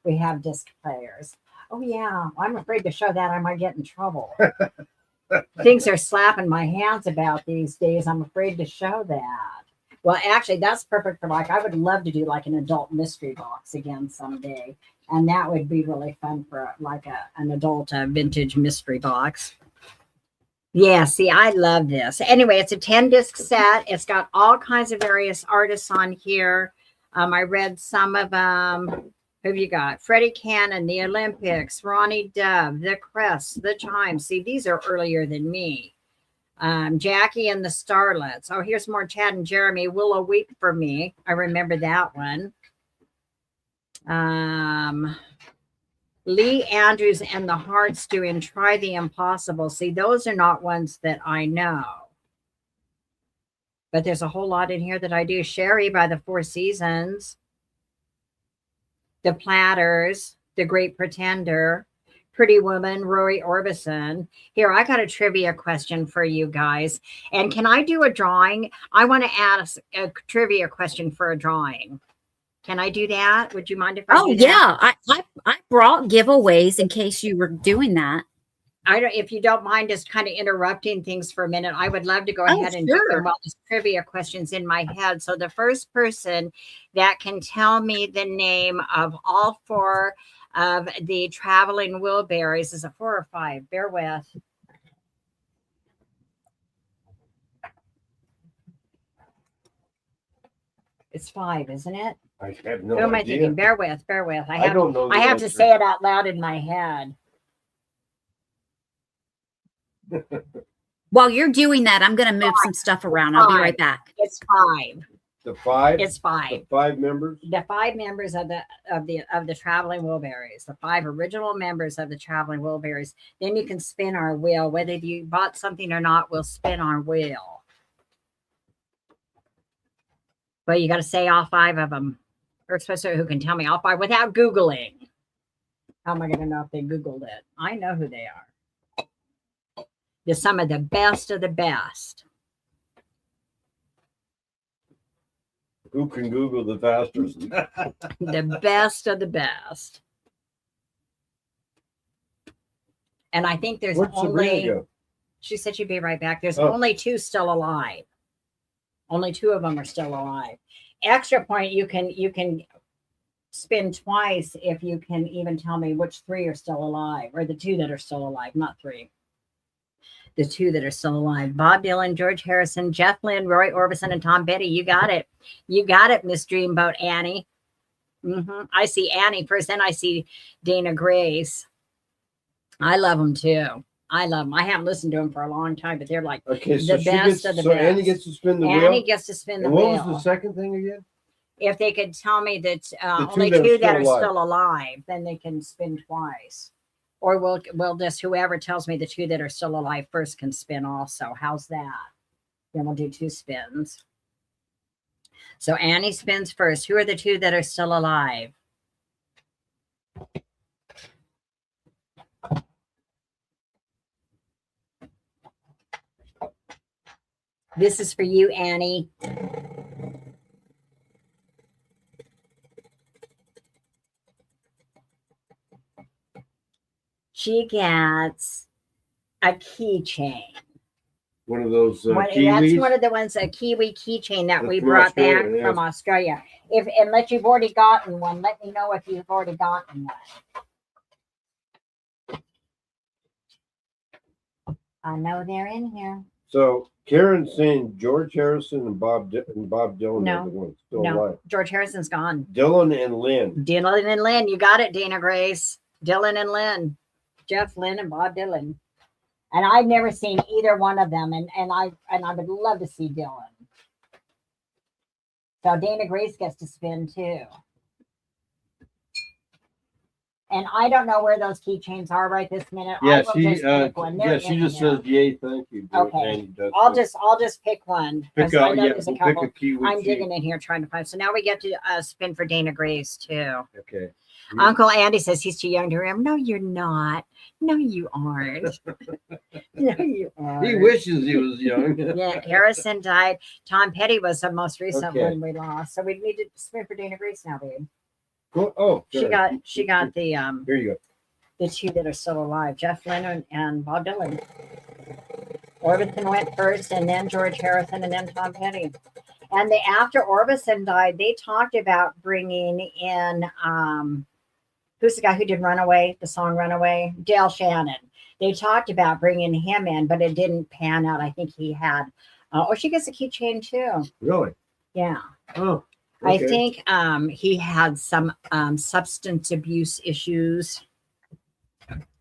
We have disc players. Oh yeah, I'm afraid to show that. I might get in trouble. Things are slapping my hands about these days. I'm afraid to show that. Well, actually, that's perfect for like, I would love to do like an adult mystery box again someday. And that would be really fun for like an adult vintage mystery box. Yeah, see, I love this. Anyway, it's a 10 disc set. It's got all kinds of various artists on here. I read some of them. Who have you got? Freddie Cannon, The Olympics, Ronnie Dove, The Crest, The Chimes. See, these are earlier than me. Jackie and the Starlets. Oh, here's more Chad and Jeremy. Willow Weep for Me. I remember that one. Lee Andrews and the Hearts doing Try the Impossible. See, those are not ones that I know. But there's a whole lot in here that I do. Sherry by the Four Seasons. The Platters. The Great Pretender. Pretty Woman, Roy Orbison. Here, I got a trivia question for you guys. And can I do a drawing? I want to ask a trivia question for a drawing. Can I do that? Would you mind if I do that? Yeah. I brought giveaways in case you were doing that. I don't, if you don't mind just kind of interrupting things for a minute, I would love to go ahead and do them while there's trivia questions in my head. So the first person that can tell me the name of all 4 of the traveling Wilburys, is it 4 or 5? Bear with. It's 5, isn't it? I have no Who am I idea. thinking? Bear with. I don't know. I have to say it out loud in my head. While you're doing that, I'm going to move some stuff around. I'll be right back. It's 5. The 5? It's 5. The 5 members? The 5 members of the traveling Wilburys. The 5 original members of the traveling Wilburys. Then you can spin our wheel. Whether you bought something or not, we'll spin our wheel. But you got to say all 5 of them. Or especially who can tell me all 5 without Googling. How am I going to know if they Googled it? I know who they are. They're some of the best of the best. Who can Google the fastest? The best of the best. And I think there's Where'd Sabrina only, go? she said she'd be right back. There's only 2 still alive. Only 2 of them are still alive. Extra point, you can spin twice if you can even tell me which 3 are still alive, or the 2 that are still alive, not 3. The two that are still alive. Bob Dylan, George Harrison, Jeff Lynne, Roy Orbison, and Tom Petty. You got it. You got it, Miss Dreamboat Annie. I see Annie first, then I see Dana Grace. I love them too. I love them. I haven't listened to them for a long time, but they're like Okay, so the best of the so best. Annie gets to spin the wheel. Annie gets to spin the and wheel. what was the second thing again? If they could tell me that The only two that are still alive, then they can spin twice. Or we'll just, whoever tells me the two that are still alive first can spin also. How's that? Then we'll do 2 spins. So Annie spins first. Who are the two that are still alive? This is for you, Annie. She gets a keychain. One of those That's kiwis? one of the ones, a kiwi keychain that we From brought back Australia, from Australia. Unless you've already gotten one, let me know if you've already gotten one. I know they're in here. So Karen's saying George Harrison and Bob Dylan are the ones still alive. George Harrison's gone. Dylan and Lynn. Dylan and Lynn, you got it, Dana Grace. Dylan and Lynn. Jeff Lynne and Bob Dylan. And I've never seen either one of them, and I would love to see Dylan. So Dana Grace gets to spin too. And I don't know where those keychains are right this minute. Yeah, she just says yay, thank you. Okay, I'll just pick one. Pick a kiwi. I'm digging in here trying to find. So now we get to spin for Dana Grace too. Okay. Uncle Andy says he's too young to remember. No, you're not. No, you aren't. No, you aren't. He wishes he was young. Yeah, Harrison died. Tom Petty was the most recent one we lost. So we need to spin for Dana Grace now, babe. Cool. Oh, she got the here you go. The two that are still alive, Jeff Lynne and Bob Dylan. Orbison went first, and then George Harrison, and then Tom Petty. And after Orbison died, they talked about bringing in who's the guy who did Runaway, the song Runaway? Dale Shannon. They talked about bringing him in, but it didn't pan out. I think he had, she gets a keychain too. Really? Yeah. Oh, okay. I think he had some substance abuse issues,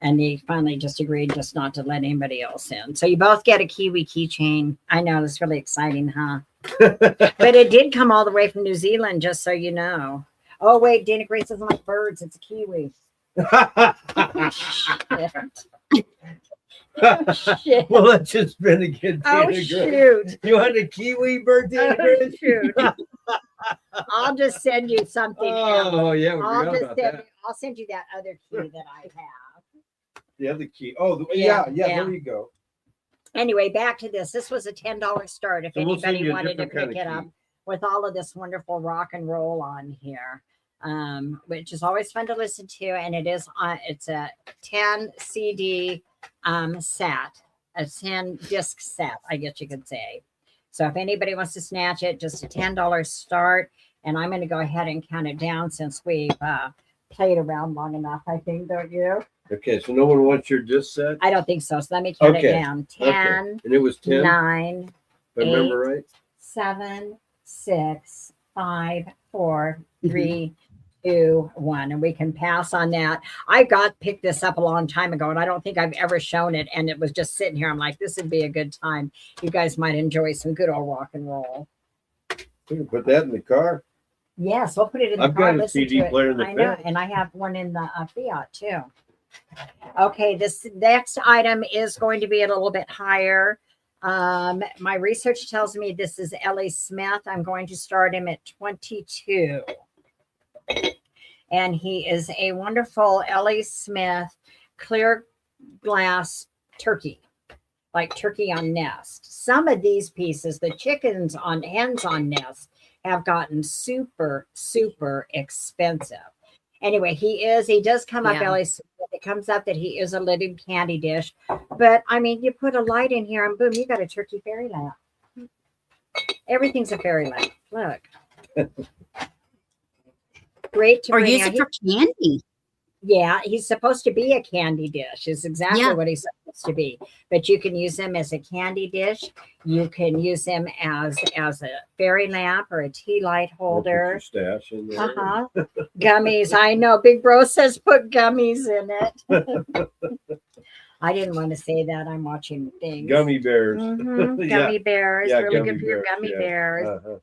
and they finally just agreed just not to let anybody else in. So you both get a kiwi keychain. I know, it's really exciting, huh? But it did come all the way from New Zealand, just so you know. Oh, wait, Dana Grace doesn't like birds. It's a kiwi. Shit. Well, let's just spin again. Oh, shoot. You want a kiwi bird, Dana Grace? Shoot. I'll just send you something else. Oh, yeah. I'll send you that other key that I have. The other key. Oh, yeah. There you go. Anyway, back to this. This was a $10 start if anybody wanted to pick it up with all of this wonderful rock and roll on here, which is always fun to listen to. And it's a 10 CD set, a 10 disc set, I guess you could say. So if anybody wants to snatch it, just a $10 start. And I'm going to go ahead and count it down since we've played around long enough, I think, don't you? Okay, so no one wants your disc set? I don't think so. So let me count it down. 10. Okay. And it was 10? 9. If I remember right? 7, 6, 5, 4, 3, 2, 1. And we can pass on that. I picked this up a long time ago, and I don't think I've ever shown it. And it was just sitting here. I'm like, this would be a good time. You guys might enjoy some good old rock and roll. We can put that in the car. Yes, we'll put it in the car. I've got a CD player in the car. I know, and I have one in the Fiat too. Okay, this next item is going to be a little bit higher. My research tells me this is L.A. Smith. I'm going to start him at 22. And he is a wonderful L.A. Smith clear glass turkey, like turkey on nest. Some of these pieces, the hens on nest, have gotten super, super expensive. Anyway, he does come up, L.A. Smith. It comes up that he is a lidded candy dish. But, I mean, you put a light in here and boom, you got a turkey fairy lamp. Everything's a fairy lamp. Look. Great to or use it for candy. Yeah, he's supposed to be a candy dish, is exactly what he's supposed to be. But you can use him as a candy dish. You can use him as a fairy lamp or a tea light holder. Stash in there. Uh-huh. Gummies. I know. Big Bro says put gummies in it. I didn't want to say that. I'm watching things. Gummy bears. Mm-hmm. Gummy bears. Yeah, really gummy good for your bears, gummy yeah. bears. Uh-huh.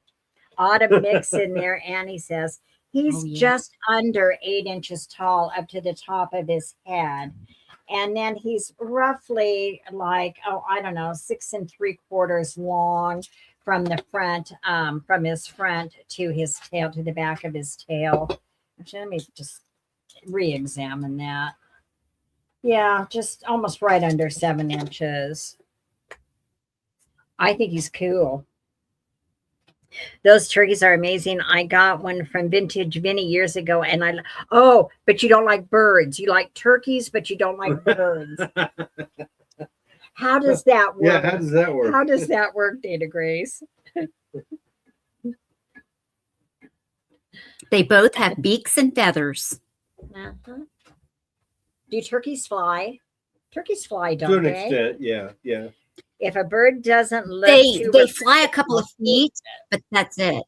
Autumn mix in there. Annie says he's just under 8 inches tall up to the top of his head. And then he's roughly like, I don't know, 6 3/4 long from the front, from his front to his tail, to the back of his tail. Actually, let me just re-examine that. Yeah, just almost right under 7 inches. I think he's cool. Those turkeys are amazing. I got one from Vintage Vinny years ago, and but you don't like birds. You like turkeys, but you don't like birds. How does that work? Yeah, how does that work? How does that work, Data Grace? They both have beaks and feathers. Uh-huh. Do turkeys fly? Turkeys fly, don't to an they? extent, yeah. If a bird doesn't look They fly a couple of feet, but that's it.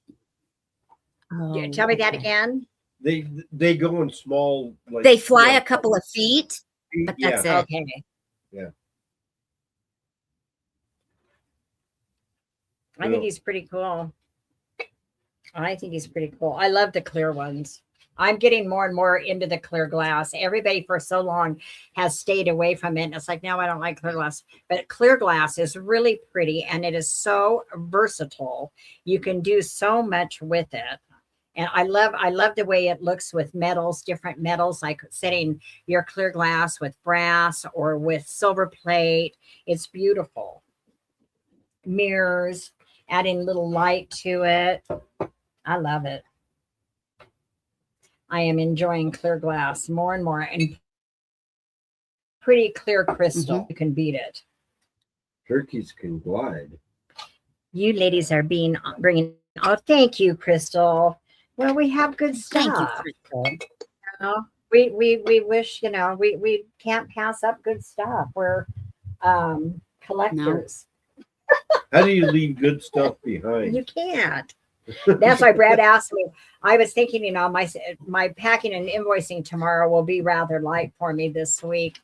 Oh, tell me that again. They go in small. Like, they fly a couple of feet, but that's it. Okay. Yeah. I think he's pretty cool. I think he's pretty cool. I love the clear ones. I'm getting more and more into the clear glass. Everybody for so long has stayed away from it. And it's like, no, I don't like clear glass. But clear glass is really pretty and it is so versatile. You can do so much with it. And I love the way it looks with metals, different metals, like setting your clear glass with brass or with silver plate. It's beautiful. Mirrors, adding little light to it. I love it. I am enjoying clear glass more and more, and pretty clear crystal. Mm-hmm. You can beat it. Turkeys can glide. You ladies are bringing. Oh, thank you, Crystal. Well, we have good stuff. Thank you, Crystal. We wish, we can't pass up good stuff. We're collectors. No. How do you leave good stuff behind? You can't. That's why Brad asked me. I was thinking, my packing and invoicing tomorrow will be rather light for me this week.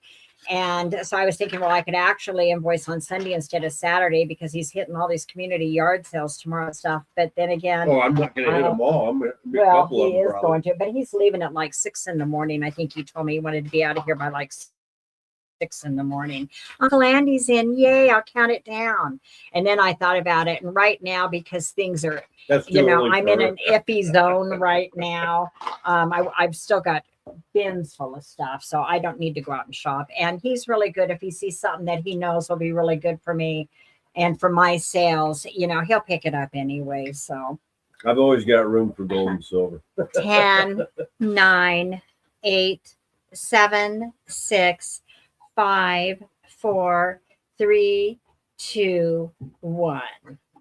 And so I was thinking, well, I could actually invoice on Sunday instead of Saturday because he's hitting all these community yard sales tomorrow and stuff. But then again, I'm not going to hit them all. I'm going to a couple of them. He is going to, but he's leaving at like 6 a.m. I think he told me he wanted to be out of here by like 6 a.m. Uncle Andy's in. Yay, I'll count it down. And then I thought about it. And right now, because things are, I'm in an iffy zone right now. I've still got bins full of stuff, so I don't need to go out and shop. And he's really good. If he sees something that he knows will be really good for me and for my sales, he'll pick it up anyway. So I've always got room for gold and silver. 10, 9, 8, 7, 6, 5, 4, 3, 2, 1.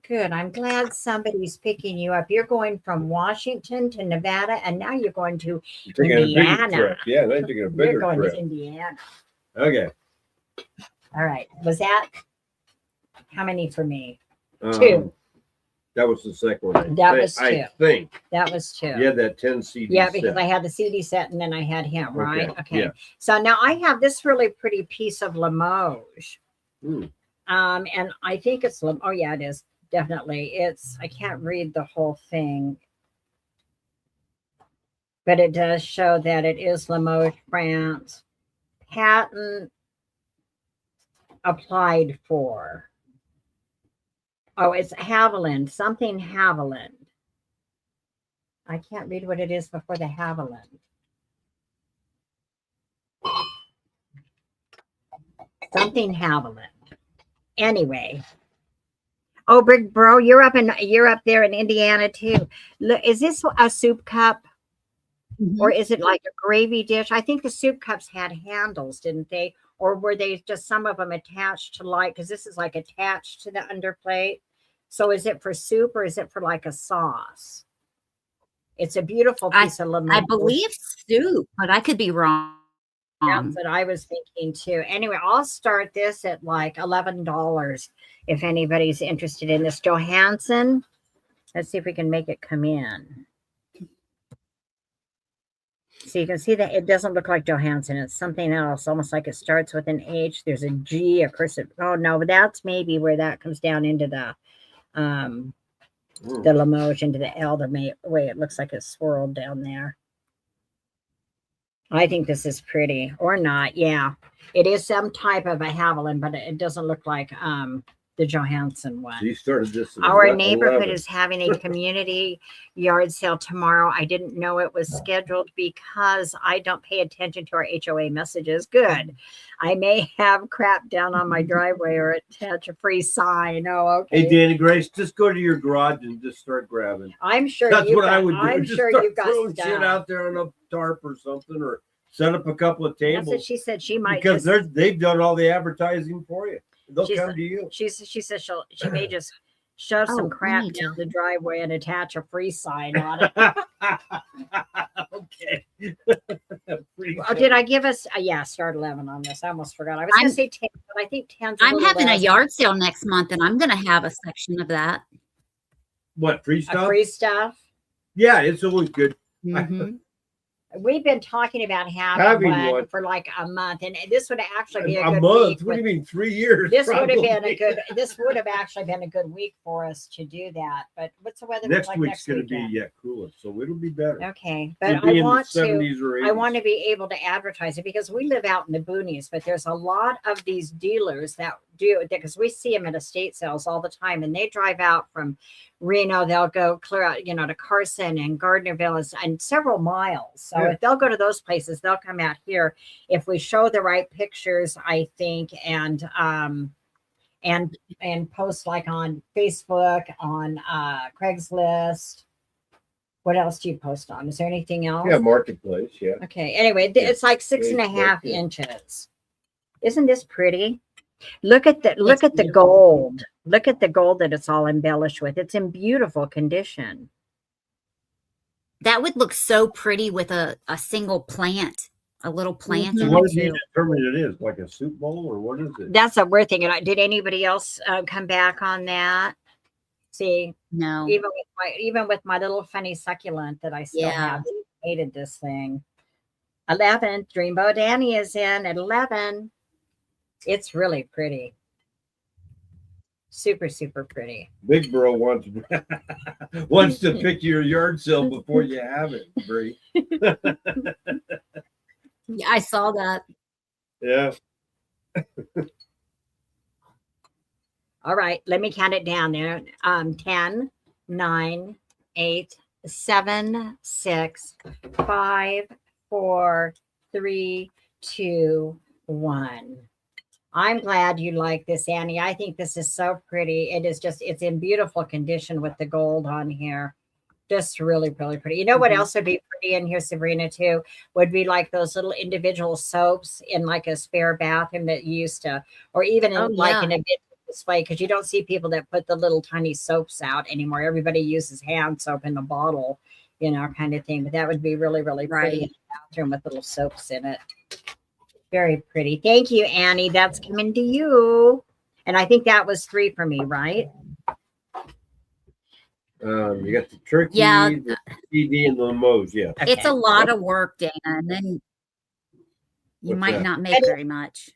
Good. I'm glad somebody's picking you up. You're going from Washington to Nevada, and now you're going to Indiana. Yeah, they're taking a bigger You're going trip. to Indiana. Okay. All right. Was that how many for me? 2. That was the second one. That was 2. I think. That was 2. You had that 10 CD Yeah, because set. I had the CD set and then I had him, right? Okay. Yeah. So now I have this really pretty piece of Limoges. Mm. And I think it's, oh yeah, it is. Definitely. I can't read the whole thing, but it does show that it is Limoges, France. Patent applied for. Oh, it's Haviland, something Haviland. I can't read what it is before the Haviland. Something Haviland. Anyway. Oh, Big Bro, you're up there in Indiana too. Is this a soup cup? Mm-hmm. Or is it like a gravy dish? I think the soup cups had handles, didn't they? Or were they just some of them attached to because this is like attached to the underplate. So is it for soup or is it for like a sauce? It's a beautiful piece of lemon. I believe soup, but I could be wrong. That's what I was thinking too. Anyway, I'll start this at like $11 if anybody's interested in this. Johansson. Let's see if we can make it come in. So you can see that it doesn't look like Johansson. It's something else, almost like it starts with an H. There's a G, a cursive. Oh no, but that's maybe where that comes down into the Limoges, into the L. The way it looks like it's swirled down there. I think this is pretty, or not. Yeah, it is some type of a Haviland, but it doesn't look like the Johansson one. So you started this. Our neighborhood is having a community yard sale tomorrow. I didn't know it was scheduled because I don't pay attention to our HOA messages. Good. I may have crap down on my driveway or attach a free sign. Oh, okay. Hey, Danny Grace, just go to your garage and just start grabbing. I'm sure That's what I would do. I'm Just sure start you've got throwing stuff. shit out there on a tarp or something, or set up a couple of tables. That's what she said. She might because they've done all the advertising for you. They'll come to you. She said she may just shove some crap down the driveway and attach a free sign on it. Okay. Oh, did I give us? Yeah, start 11 on this. I almost forgot. I was going to say 10, but I think 10's I'm having a yard sale next month, and I'm going to have a section of that. What, free stuff? Free stuff? Yeah, it's always good. Mm-hmm. We've been talking about having one for like a month, and this would actually be a good month. week. What do you mean 3 years? This would have been a good. This would have actually been a good week for us to do that. But what's the weather next like week's next going to weekend? be cooler, so it'll be better. Okay, but I want to be able to advertise it because we live out in the boonies, but there's a lot of these dealers that do it because we see them at estate sales all the time, and they drive out from Reno. They'll go clear out, to Carson and Gardnerville and several miles. So if they'll go to those places, they'll come out here if we show the right pictures, I think, and post like on Facebook, on Craigslist. What else do you post on? Is there anything else? Yeah, marketplace. Yeah. Okay. Anyway, it's like 6.5 inches. Isn't this pretty? Look at the gold. Look at the gold that it's all embellished with. It's in beautiful condition. That would look so pretty with a single plant, a little plant. Mm-hmm. What do you determine it is? Like a soup bowl, or what is it? That's what we're thinking. Did anybody else come back on that? See, no. Even with my little funny succulent that I still have, hated this thing. 11. Dreamboat Danny is in at 11. It's really pretty. Super, super pretty. Big bro wants to pick your yard sale before you have it, Bree. Yeah, I saw that. Yeah. All right, let me count it down there. 10, 9, 8, 7, 6, 5, 4, 3, 2, 1. I'm glad you like this, Annie. I think this is so pretty. It's in beautiful condition with the gold on here. Just really, really pretty. You know what else would be pretty in here, Sabrina, too? Would be like those little individual soaps in like a spare bathroom that you used to, or even in a bit display, because you don't see people that put the little tiny soaps out anymore. Everybody uses hand soap in a bottle, kind of thing. But that would be really, really pretty in the bathroom with little soaps in it. Very pretty. Thank you, Annie. That's coming to you. And I think that was 3 for me, right? You got the turkey, the CD, and the Limoges. Yeah. Okay. It's a lot of work, Dana, and then you might not make very much.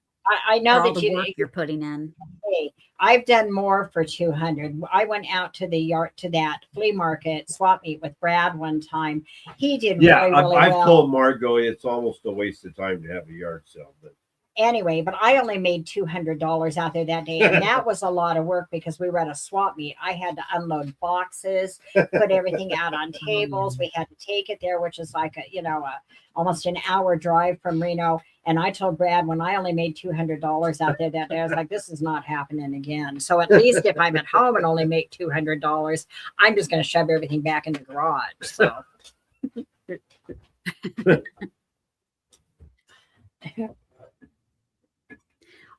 I know that the work you're putting in. Hey, I've done more for 200. I went out to the yard to that flea market swap meet with Brad one time. He did really well. I've told Margot it's almost a waste of time to have a yard sale, but anyway, but I only made $200 out there that day, and that was a lot of work because we were at a swap meet. I had to unload boxes, put everything out on tables. We had to take it there, which is like almost an hour drive from Reno. And I told Brad when I only made $200 out there that day, I was like, this is not happening again. So at least if I'm at home and only make $200, I'm just going to shove everything back in the garage. So.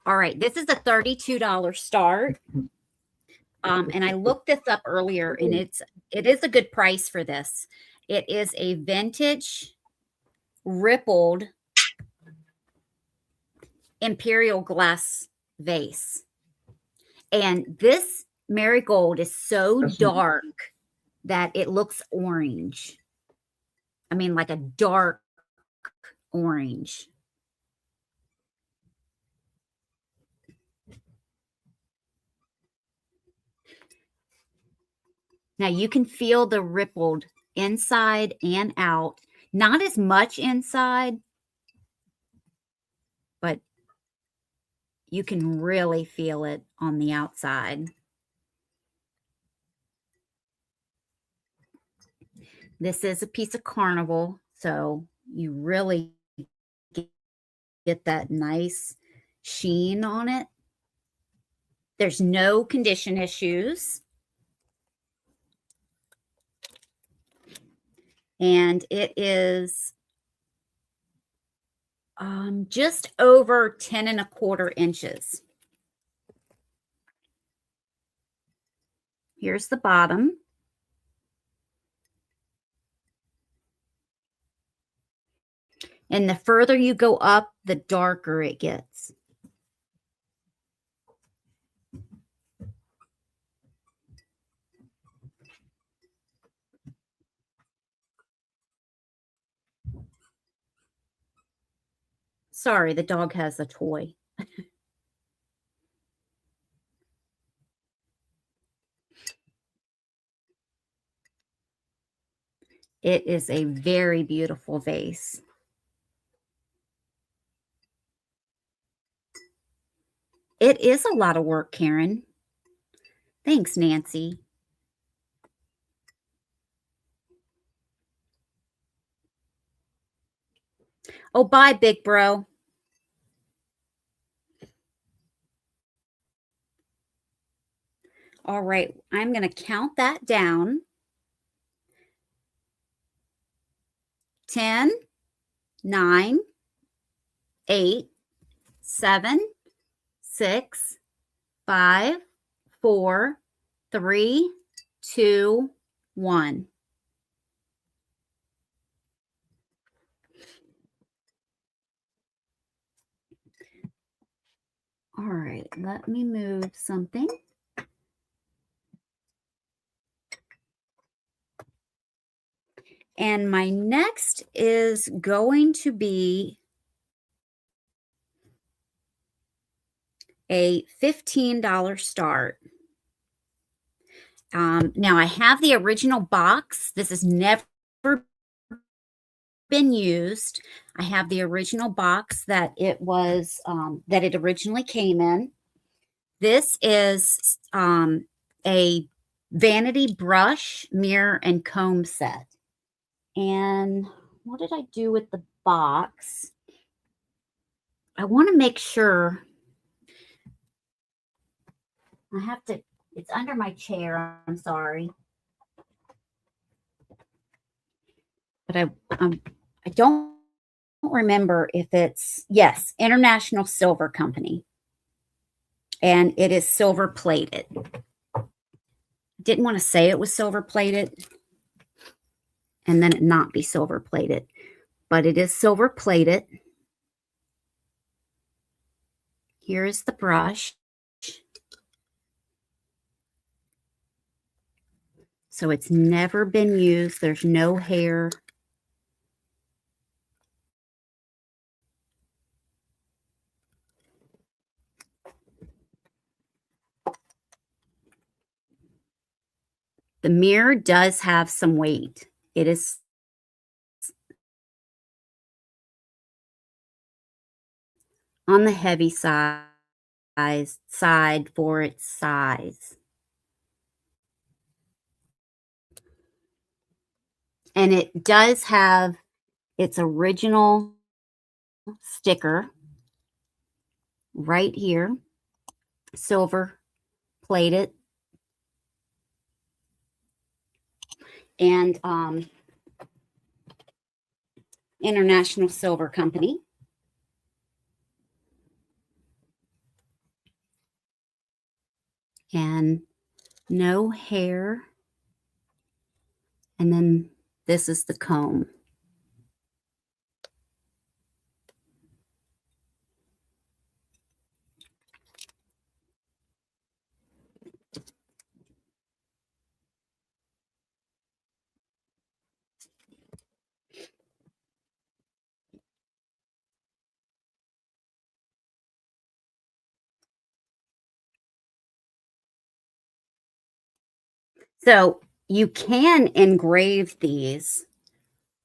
All right, this is a $32 start. And I looked this up earlier, and it is a good price for this. It is a vintage rippled imperial glass vase. And this marigold is so dark that it looks orange. I mean, like a dark orange. Now you can feel the rippled inside and out. Not as much inside, but you can really feel it on the outside. This is a piece of carnival, so you really get that nice sheen on it. There's no condition issues. And it is just over 10 1/4 inches. Here's the bottom. And the further you go up, the darker it gets. Sorry, the dog has a toy. It is a very beautiful vase. It is a lot of work, Karen. Thanks, Nancy. Oh, bye, big bro. All right, I'm going to count that down. 10, 9, 8, 7, 6, 5, 4, 3, 2, 1. All right, let me move something. And my next is going to be a $15 start. Now I have the original box. This has never been used. I have the original box that it was that it originally came in. This is a vanity brush, mirror, and comb set. And what did I do with the box? I want to make sure. I have to, it's under my chair. I'm sorry. But I don't remember if it's, yes, International Silver Company. And it is silver plated. Didn't want to say it was silver plated and then it not be silver plated, but it is silver plated. Here is the brush. So it's never been used. There's no hair. The mirror does have some weight. It is on the heavy side for its size. And it does have its original sticker right here, silver plated. And International Silver Company. And no hair. And then this is the comb. So you can engrave these,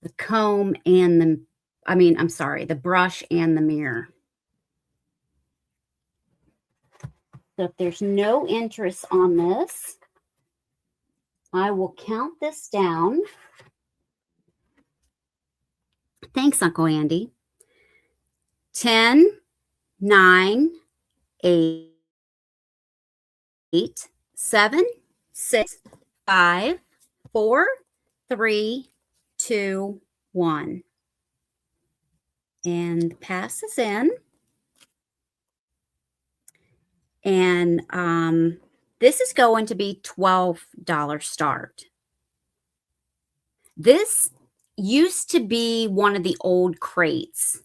the comb and the brush and the mirror. So if there's no interest on this, I will count this down. Thanks, Uncle Andy. 10, 9, 8, 7, 6, 5, 4, 3, 2, 1. And passes in. And this is going to be $12 start. This used to be one of the old crates,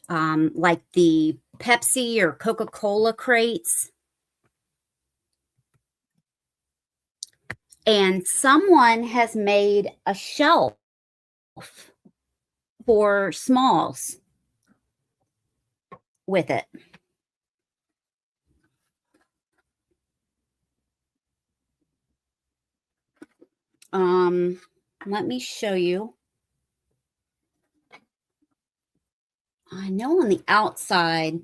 like the Pepsi or Coca-Cola crates. And someone has made a shelf for smalls with it. Let me show you. I know on the outside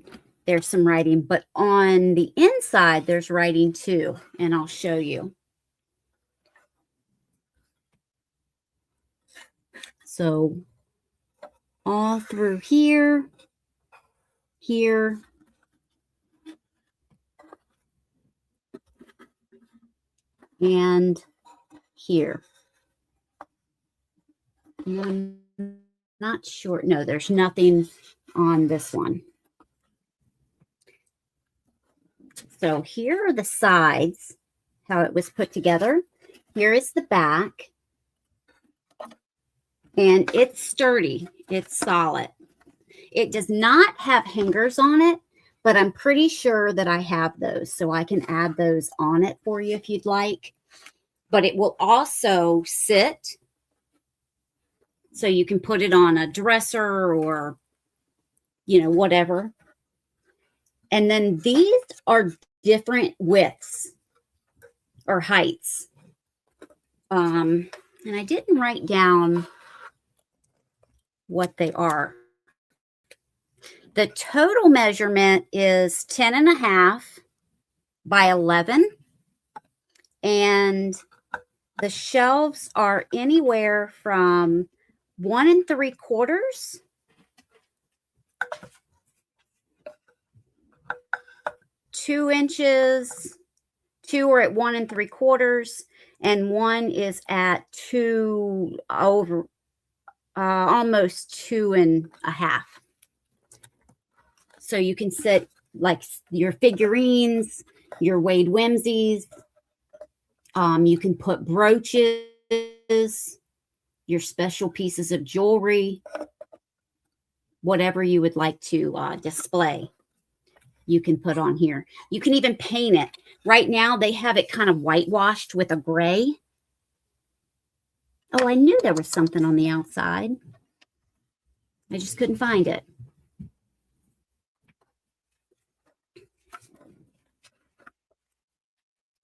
there's some writing, but on the inside there's writing too, and I'll show you. So all through here, here, and here. And I'm not sure. No, there's nothing on this one. So here are the sides, how it was put together. Here is the back. And it's sturdy. It's solid. It does not have hangers on it, but I'm pretty sure that I have those. So I can add those on it for you if you'd like. But it will also sit. So you can put it on a dresser or, whatever. And then these are different widths or heights. And I didn't write down what they are. The total measurement is 10.5 by 11. And the shelves are anywhere from 1 3/4 2 inches, 2 are at 1 3/4, and 1 is at 2 over, almost 2.5. So you can set like your figurines, your Wade Whimsies. You can put brooches, your special pieces of jewelry, whatever you would like to display, you can put on here. You can even paint it. Right now, they have it kind of whitewashed with a gray. Oh, I knew there was something on the outside. I just couldn't find it.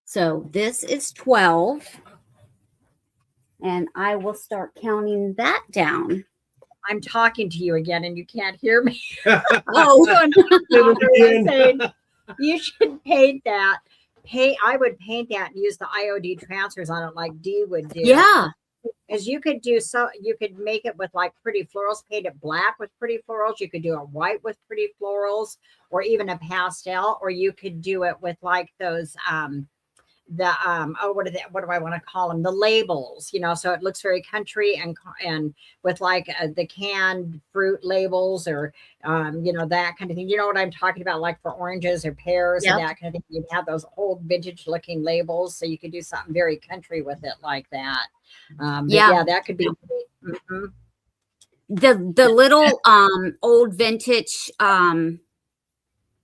So this is 12. And I will start counting that down. I'm talking to you again and you can't hear me. Oh, saying, you should paint that. I would paint that and use the IOD transfers on it like Dee would do. Yeah. As you could do, so you could make it with like pretty florals, paint it black with pretty florals. You could do it white with pretty florals, or even a pastel, or you could do it with like those what do I want to call them, the labels, so it looks very country, and with like the canned fruit labels, or that kind of thing. You know what I'm talking about, like for oranges or pears. Yep. And that kind of thing. You'd have those old vintage looking labels, so you could do something very country with it like that. Yeah, that could be. Mm-hmm. The little old vintage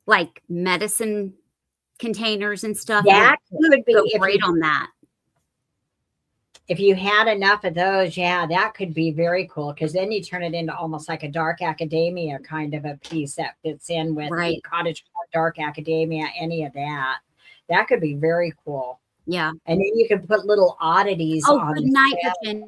like medicine containers and stuff. That could be great on that. If you had enough of those, yeah, that could be very cool, because then you turn it into almost like a dark academia kind of a piece that fits in with cottage dark academia, any of that. That could be very cool. Yeah. And then you can put little oddities Oh, on good the night, set. Virginia.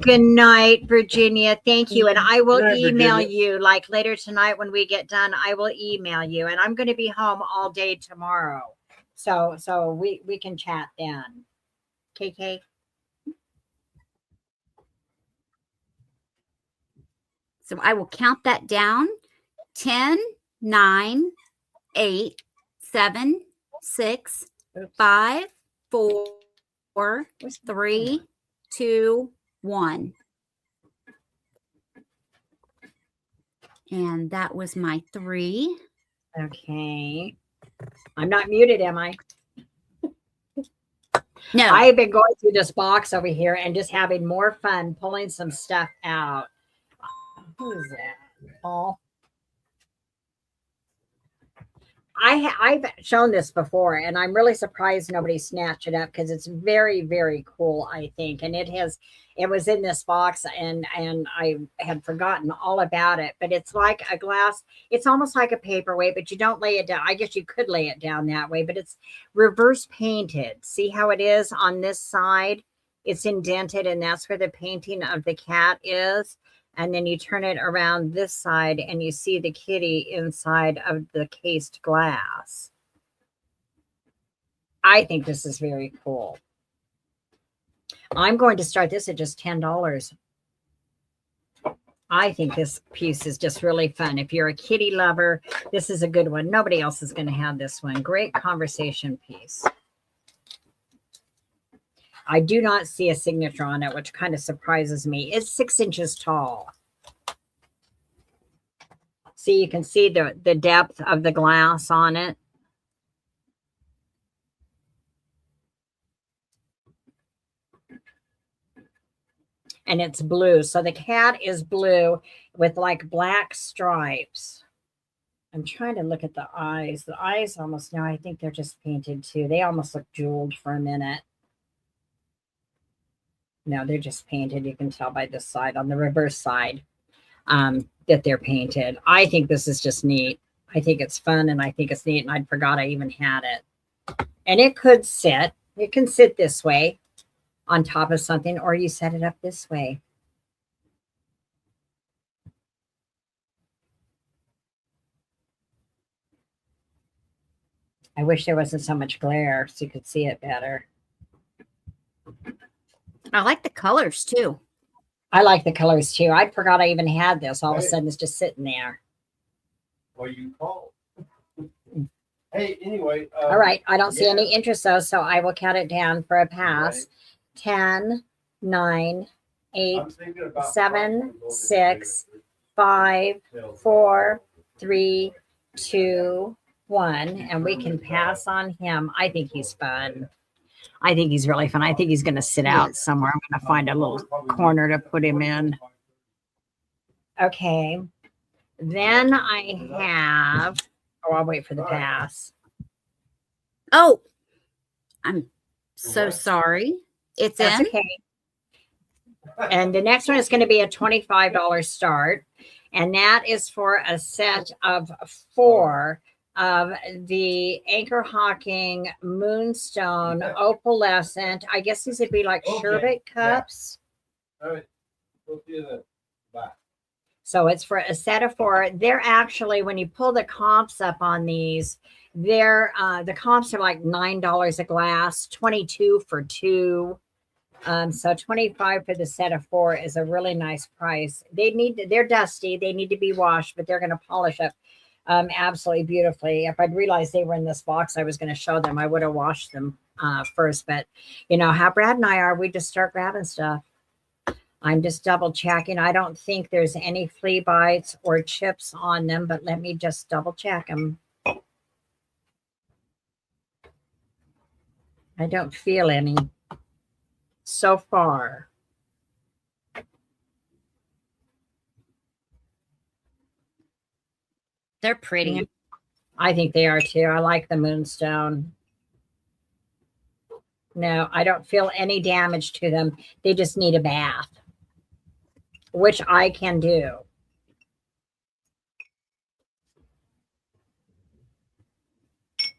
Good night, Virginia. Thank you. And I will Good night, email Virginia. you like later tonight when we get done. I will email you, and I'm going to be home all day tomorrow. So we can chat then. KK. So I will count that down. 10, 9, 8, 7, 6, 5, 4, 3, 2, 1. And that was my 3. Okay. I'm not muted, am I? No. I've been going through this box over here and just having more fun pulling some stuff out. Who is that? Paul? I've shown this before, and I'm really surprised nobody snatched it up because it's very, very cool, I think. And it was in this box, and I had forgotten all about it. But it's like a glass. It's almost like a paperweight, but you don't lay it down. I guess you could lay it down that way, but it's reverse painted. See how it is on this side? It's indented, and that's where the painting of the cat is. And then you turn it around this side and you see the kitty inside of the cased glass. I think this is very cool. I'm going to start this at just $10. I think this piece is just really fun. If you're a kitty lover, this is a good one. Nobody else is going to have this one. Great conversation piece. I do not see a signature on it, which kind of surprises me. It's 6 inches tall. See, you can see the depth of the glass on it. And it's blue. So the cat is blue with like black stripes. I'm trying to look at the eyes. The eyes almost, no, I think they're just painted too. They almost look jeweled for a minute. No, they're just painted. You can tell by this side, on the reverse side, that they're painted. I think this is just neat. I think it's fun, and I think it's neat, and I forgot I even had it. And it could sit. It can sit this way on top of something, or you set it up this way. I wish there wasn't so much glare so you could see it better. I like the colors too. I like the colors too. I forgot I even had this. All of a sudden, it's just sitting there. Well, you called. Hey, anyway. All right. I don't see any interest though, so I will count it down for a pass. 10, 9, 8, 7, 6, 5, 4, 3, 2, 1. And we can pass on him. I think he's fun. I think he's really fun. I think he's going to sit out somewhere. I'm going to find a little corner to put him in. Okay. Then I have, I'll wait for the pass. Oh, I'm so sorry. It's That's in. Okay. And the next one is going to be a $25 start. And that is for a set of 4 of the Anchor Hawking Moonstone opalescent. I guess these would be like sherbet cups. All right. We'll see you then. Bye. So it's for a set of 4. They're actually, when you pull the comps up on these, they're the comps are like $9 a glass, 22 for 2. So 25 for the set of 4 is a really nice price. They're dusty. They need to be washed, but they're going to polish up absolutely beautifully. If I'd realized they were in this box, I was going to show them. I would have washed them first. But you know how Brad and I are. We just start grabbing stuff. I'm just double checking. I don't think there's any flea bites or chips on them, but let me just double check them. I don't feel any so far. They're pretty. I think they are too. I like the Moonstone. No, I don't feel any damage to them. They just need a bath, which I can do.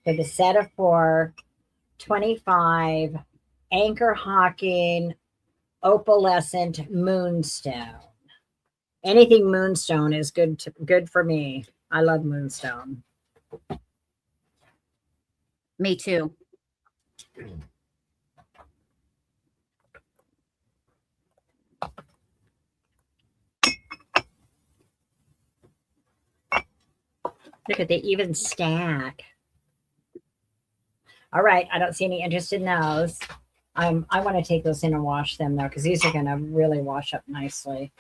For the set of 4, 25 anchor hawking opalescent moonstone. Anything moonstone is good for me. I love moonstone. Me too. Look at the even stack. All right, I don't see any interest in those. I want to take those in and wash them though, because these are going to really wash up nicely.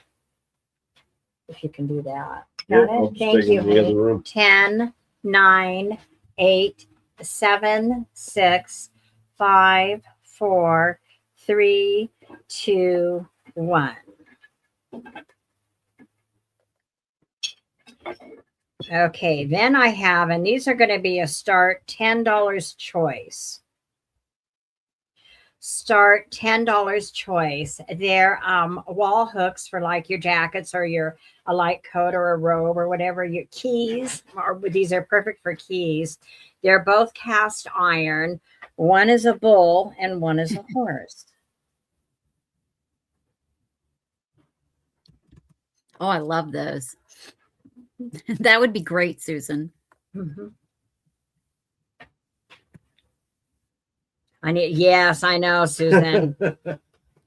If you can do that. Yeah, Got I'll it? just Thank take you. them in the other room. 10, 9, 8, 7, 6, 5, 4, 3, 2, 1. Okay, then I have, and these are going to be a start $10 choice. Start $10 choice. They're wall hooks for like your jackets or a light coat or a robe or whatever. Your keys, or these are perfect for keys. They're both cast iron. One is a bull and one is a horse. Oh, I love those. That would be great, Susan. Mm-hmm. Yes, I know, Susan.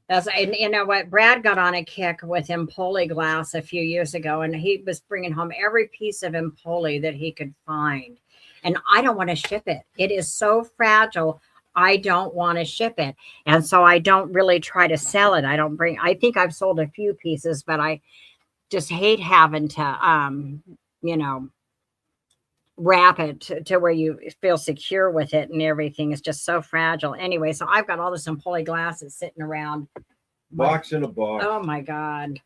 And you know what? Brad got on a kick with Empoli glass a few years ago, and he was bringing home every piece of Empoli that he could find. And I don't want to ship it. It is so fragile. I don't want to ship it. And so I don't really try to sell it. I think I've sold a few pieces, but I just hate having to, wrap it to where you feel secure with it, and everything is just so fragile. Anyway, so I've got all this Empoli glasses sitting around. Box in a box. Oh my God.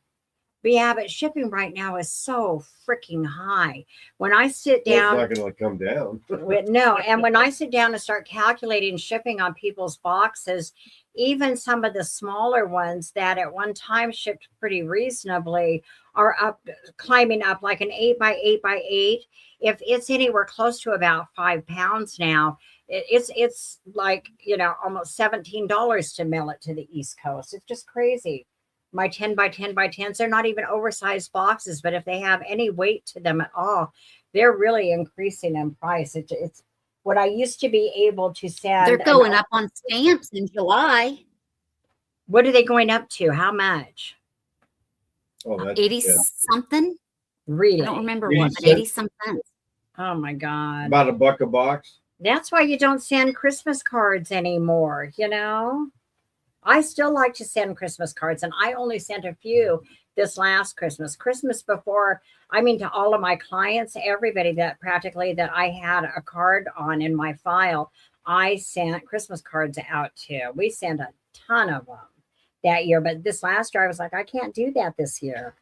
But yeah, but shipping right now is so freaking high. When I sit down, it's not going to come down. No, and when I sit down and start calculating shipping on people's boxes, even some of the smaller ones that at one time shipped pretty reasonably are climbing up like an 8 by 8 by 8. If it's anywhere close to about 5 pounds now, it's like, almost $17 to mail it to the East Coast. It's just crazy. My 10 by 10 by 10s, they're not even oversized boxes, but if they have any weight to them at all, they're really increasing in price. It's what I used to be able to send. They're going up on stamps in July. What are they going up to? How much? Oh, that's 80 something. Really? I don't remember what, but 80 something. Oh my God. About $1 a box. That's why you don't send Christmas cards anymore, I still like to send Christmas cards, and I only sent a few this last Christmas. Christmas before, to all of my clients, everybody that I had a card on in my file, I sent Christmas cards out to. We sent a ton of them that year, but this last year I was like, I can't do that this year.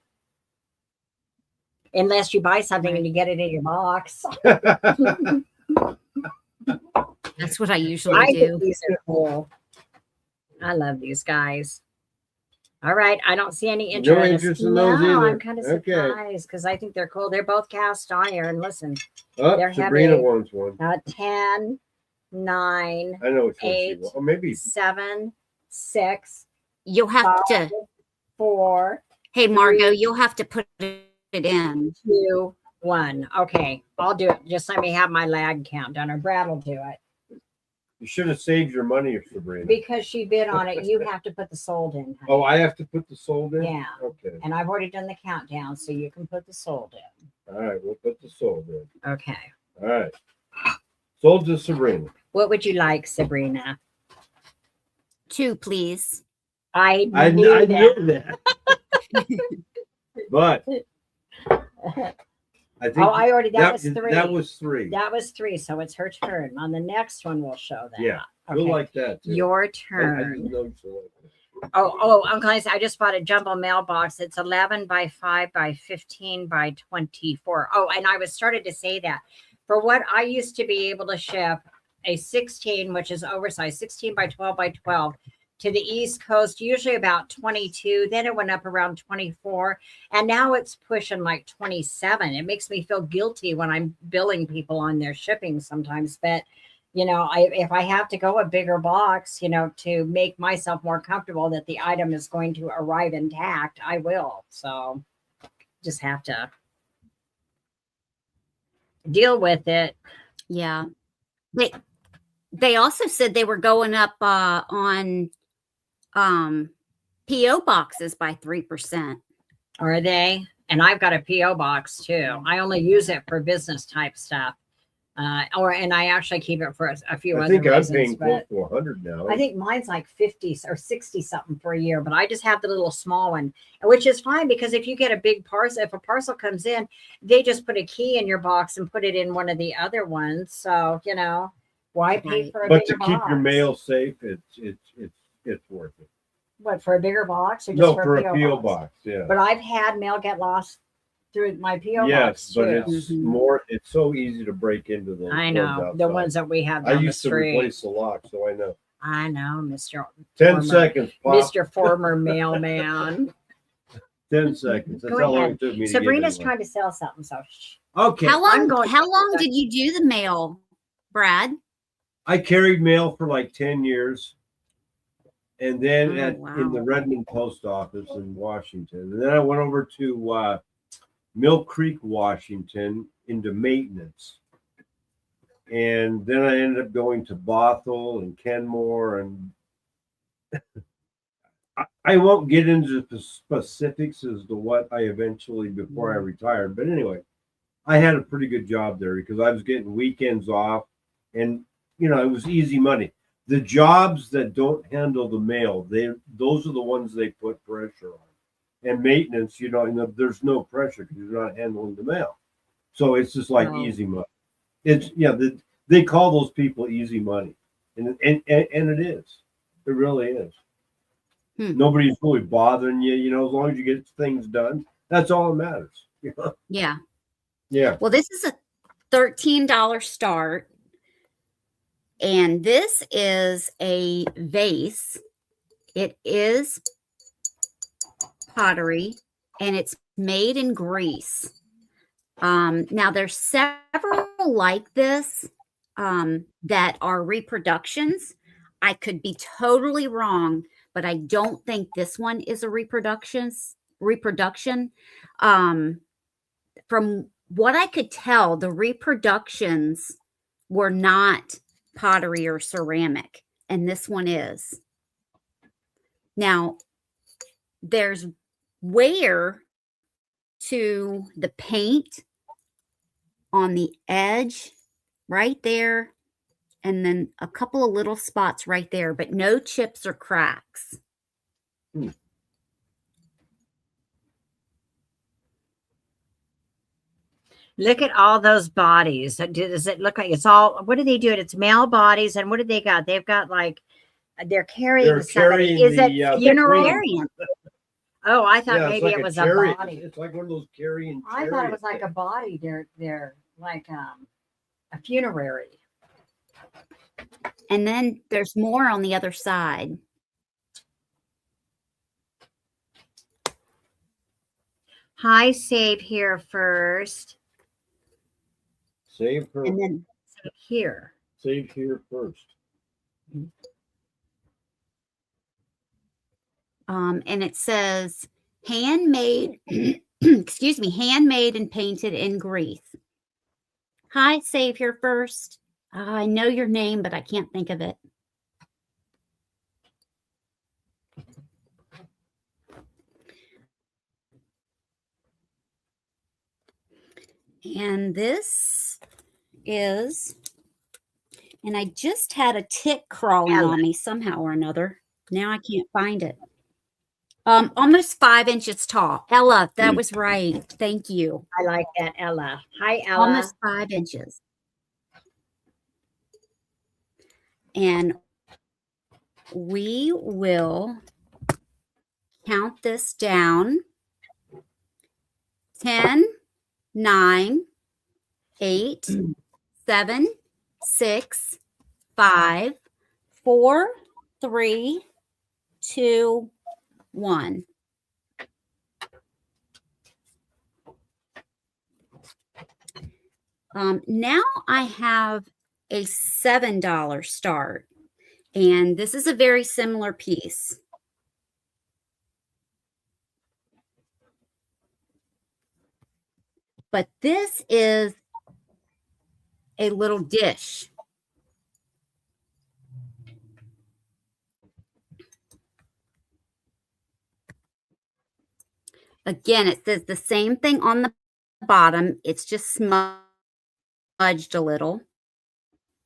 Unless you buy something and you get it in your box. That's what I usually do. Think these are cool. I love these guys. All right. I don't see any interest. No interest in those either. I'm kind of surprised because I think they're cool. They're both cast iron. Listen. They're Sabrina heavy. wants one. 10, 9, I know which 8, one she wants. Or maybe 7, 6. You'll have 5, to. 4. Hey, Margot, 3, you'll have to put it in. 2, 1. Okay. I'll do it. Just let me have my lag count done, or Brad will do it. you should have saved your money, Sabrina. Because she bid on it, you have to put the sold in. Honey. Oh, I have to put the sold in? Yeah. Okay. And I've already done the countdown, so you can put the sold in. All right, we'll put the sold in. Okay. All right. Sold to Sabrina. What would you like, Sabrina? 2, please. I I knew knew that. But I think that was 3. That was 3. That was 3, so it's her turn. On the next one, we'll show that. Yeah. Okay. You'll like that too. Your I turn. just know you'll like that. I'm going to say I just bought a jumbo mailbox. It's 11 by 5 by 15 by 24. Oh, and I was started to say that for what I used to be able to ship a 16, which is oversized, 16 by 12 by 12 to the East Coast, usually about 22. Then it went up around 24. And now it's pushing like 27. It makes me feel guilty when I'm billing people on their shipping sometimes. But you know, if I have to go a bigger box, you know, to make myself more comfortable that the item is going to arrive intact, I will. So just have to deal with it. Yeah. They also said they were going up on PO boxes by 3%. Are they? And I've got a PO box too. I only use it for business type stuff. And I actually keep it for a few I other think I'm reasons. paying close But to 100 now. I think mine's like 50 or 60 something for a year, but I just have the little small one, which is fine because if you get a big parcel, if a parcel comes in, they just put a key in your box and put it in one of the other ones. So, you know, why pay Right. for a But bigger to keep your box? mail safe, it's worth it. What, for a bigger box or just No, for for a PO box, yeah. But I've had mail get lost through my PO box Yes, too. but it's more. It's so easy to break into those. I know the ones that we have I down the used to street. replace the lock, so I know. I know, Mr. 10 seconds, Pop. Mr. Former Mailman. 10 seconds. That's Go how long ahead. it took me Sabrina's to get trying to sell something, so shh. Okay. How I'm long? going How to- long did you do the mail, Brad? I carried mail for like 10 years. And then in the Wow. Redmond post office in Washington. And then I went over to Mill Creek, Washington into maintenance. And then I ended up going to Bothell and Kenmore. And I won't get into the specifics as to what I eventually, before I retired. But anyway, I had a pretty good job there because I was getting weekends off. And, you know, it was easy money. The jobs that don't handle the mail, those are the ones they put pressure on. And maintenance, you know, there's no pressure because you're not handling the mail. So it's just like easy money. It's they call those people easy money, and it is. It really is. Nobody's really bothering you, you know. As long as you get things done, that's all that matters. Yeah. Yeah. Well, this is a $13 start. And this is a vase. It is pottery and it's made in Greece. Now there's several like this that are reproductions. I could be totally wrong, but I don't think this one is a reproduction. From what I could tell, the reproductions were not pottery or ceramic, and this one is. Now, there's wear to the paint on the edge right there, and then a couple of little spots right there, but no chips or cracks. Look at all those bodies. Does it look like it's all? What do they do? It's male bodies, and what do they got? They've got like they're carrying somebody. Is it funeral? Oh, I thought maybe it was a body. It's like one of those carrying. I thought it was like a body. They're like a funerary. And then there's more on the other side. Hi, save here first. Save her. And then save here. Save here first. And it says handmade, excuse me, handmade and painted in Greece. Hi, save here first. I know your name, but I can't think of it. And this is, and I just had a tick crawling on me somehow or another. Now I can't find it. Almost 5 inches tall. Ella, that was right. Thank you. I like that, Ella. Hi, Ella. Almost 5 inches. And we will count this down. 10, 9, 8, 7, 6, 5, 4, 3, 2, 1. Now I have a $7 start. And this is a very similar piece. But this is a little dish. Again, it says the same thing on the bottom. It's just smudged a little,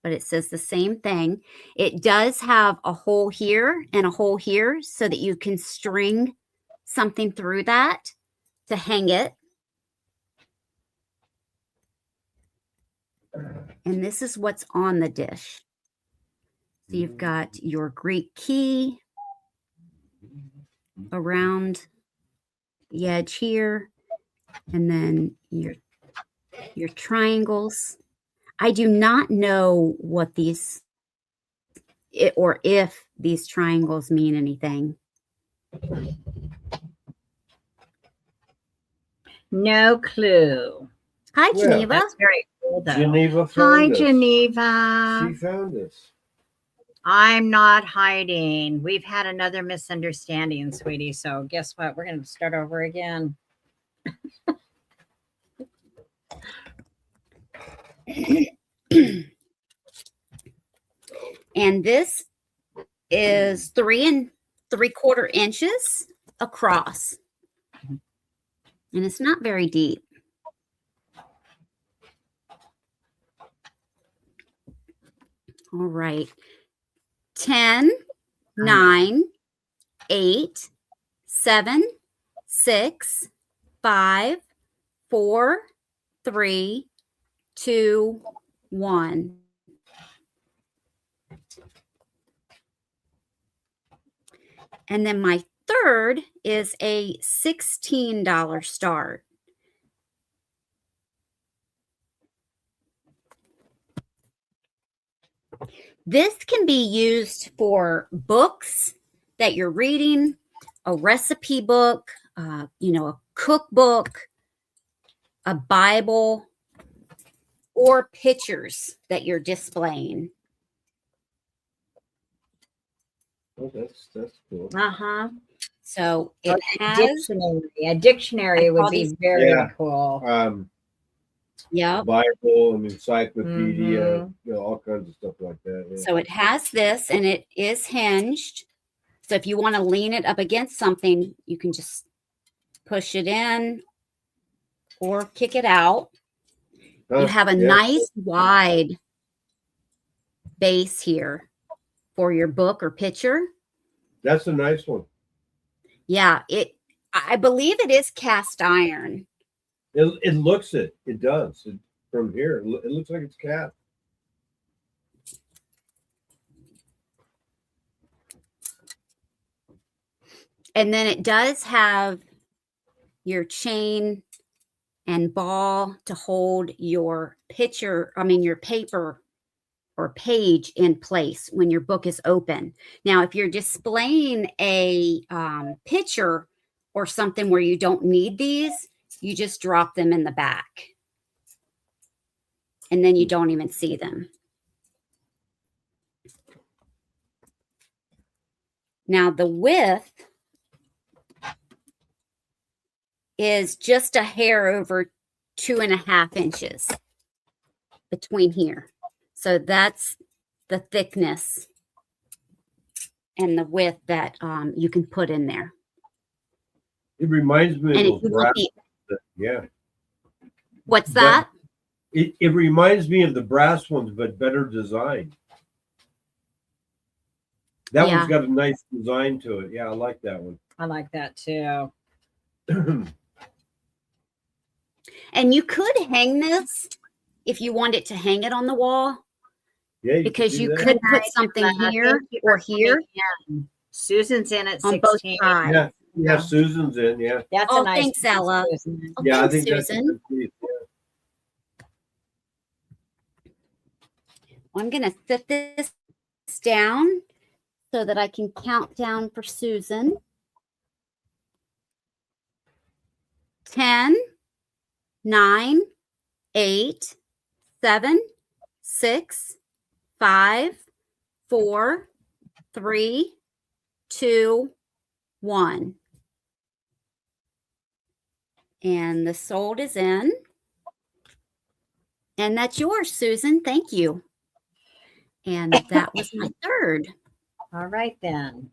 but it says the same thing. It does have a hole here and a hole here so that you can string something through that to hang it. And this is what's on the dish. So you've got your Greek key around the edge here, and then your triangles. I do not know what these, or if these triangles mean anything. No clue. Hi, Yeah. Geneva. That's very cool, though. Geneva Hi, found us. Geneva. She found us. I'm not hiding. We've had another misunderstanding, sweetie. So guess what? We're going to start over again. And this is 3 3/4 inches across. And it's not very deep. All right. 10, 9, 8, 7, 6, 5, 4, 3, 2, 1. And then my third is a $16 start. This can be used for books that you're reading, a recipe book, a cookbook, a Bible, or pictures that you're displaying. Oh, that's cool. Uh-huh. So Or it a has, dictionary. A dictionary would be very Yeah. cool. yeah. Bible and encyclopedia, Mhm. all kinds of stuff like that. Yeah. So it has this, and it is hinged. So if you want to lean it up against something, you can just push it in or kick it out. Huh? You have a Yeah. nice wide base here for your book or picture. That's a nice one. Yeah, I believe it is cast iron. It looks it. It does. From here, it looks like it's cast. And then it does have your chain and ball to hold your your paper or page in place when your book is open. Now, if you're displaying a picture or something where you don't need these, you just drop them in the back. And then you don't even see them. Now, the width is just a hair over 2.5 inches between here. So that's the thickness and the width that you can put in there. It reminds me And of if you those want brass. Yeah. what's that? It reminds me of the brass ones, but better design. That Yeah. one's got a nice design to it. Yeah, I like that one. I like that too. And you could hang this if you wanted to hang it on the wall, Yeah, because you do that. could put something here Thank you for or here coming in. Susan's in at on both 16. sides. Yeah, yeah. Susan's in. Yeah, That's Oh, a nice thanks, piece, Ella. Susan. Oh, yeah. I thanks, think that's a Susan. good piece. Yeah. I'm going to set this down so that I can count down for Susan. 10, 9, 8, 7, 6, 5, 4, 3, 2, 1. And the sold is in. And that's yours, Susan. Thank you. And that was my third. All right, then.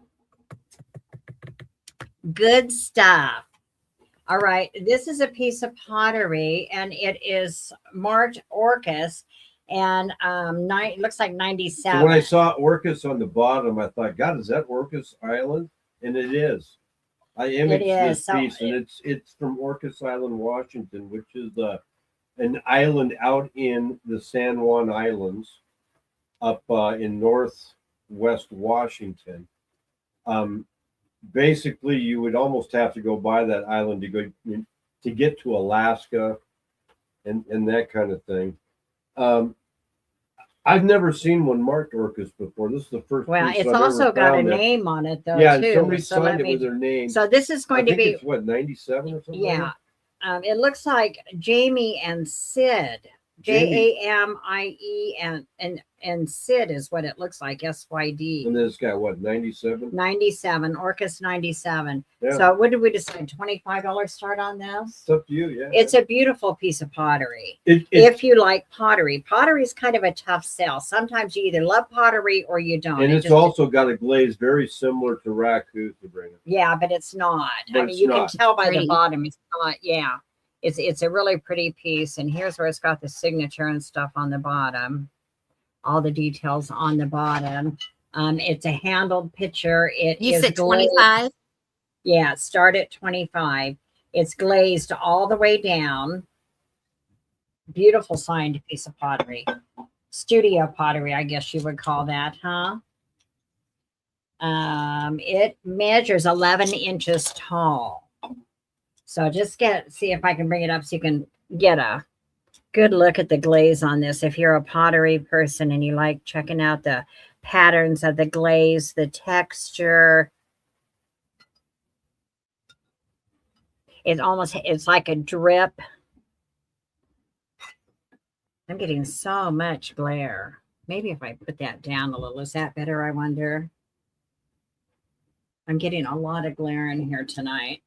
Good stuff. All right. This is a piece of pottery, and it is marked Orcas, and it looks like 97. So when I saw Orcas on the bottom, I thought, God, is that Orcas Island? And it is. I imaged this piece, and it's from Orcas Island, Washington, which is an island out in the San Juan Islands, up in northwest Washington. Basically, you would almost have to go by that island to get to Alaska, and that kind of thing. I've never seen one marked Orcas before. This is the first. Well, piece it's I've also ever got a found name on it, though. Yeah, too. and somebody So signed it with their name. So this is going to be it's what, 97 or something? Yeah. It looks like Jamie and Sid. Jamie and Sid is what it looks like. SYD. And this guy, what, 97? 97. Orcas 97. Yeah. So what did we decide? $25 start on this? It's up to you, yeah. It's a beautiful piece of pottery. If you like pottery. Pottery is kind of a tough sell. Sometimes you either love pottery or you don't. And it's also got a glaze very similar to Raku to bring it. Yeah, but it's not. But I mean, you can tell by the Pretty. bottom. It's not. Yeah. It's a really pretty piece. And here's where it's got the signature and stuff on the bottom. All the details on the bottom. It's a handled picture. You said 25? Yeah, start at 25. It's glazed all the way down. Beautiful signed piece of pottery. Studio pottery, I guess you would call that, huh? It measures 11 inches tall. So just see if I can bring it up so you can get a good look at the glaze on this. If you're a pottery person and you like checking out the patterns of the glaze, the texture, it's like a drip. I'm getting so much glare. Maybe if I put that down a little, is that better? I wonder. I'm getting a lot of glare in here tonight.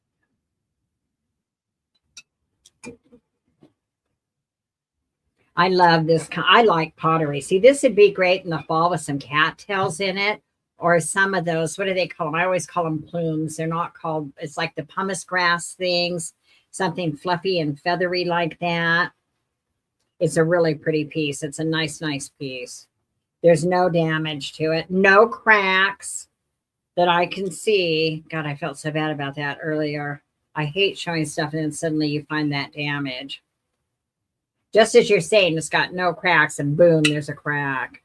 I love this. I like pottery. See, this would be great in the fall with some cattails in it, or some of those. What do they call them? I always call them plumes. They're not called. It's like the pumice grass things, something fluffy and feathery like that. It's a really pretty piece. It's a nice piece. There's no damage to it. No cracks that I can see. God, I felt so bad about that earlier. I hate showing stuff and then suddenly you find that damage. Just as you're saying, it's got no cracks and boom, there's a crack.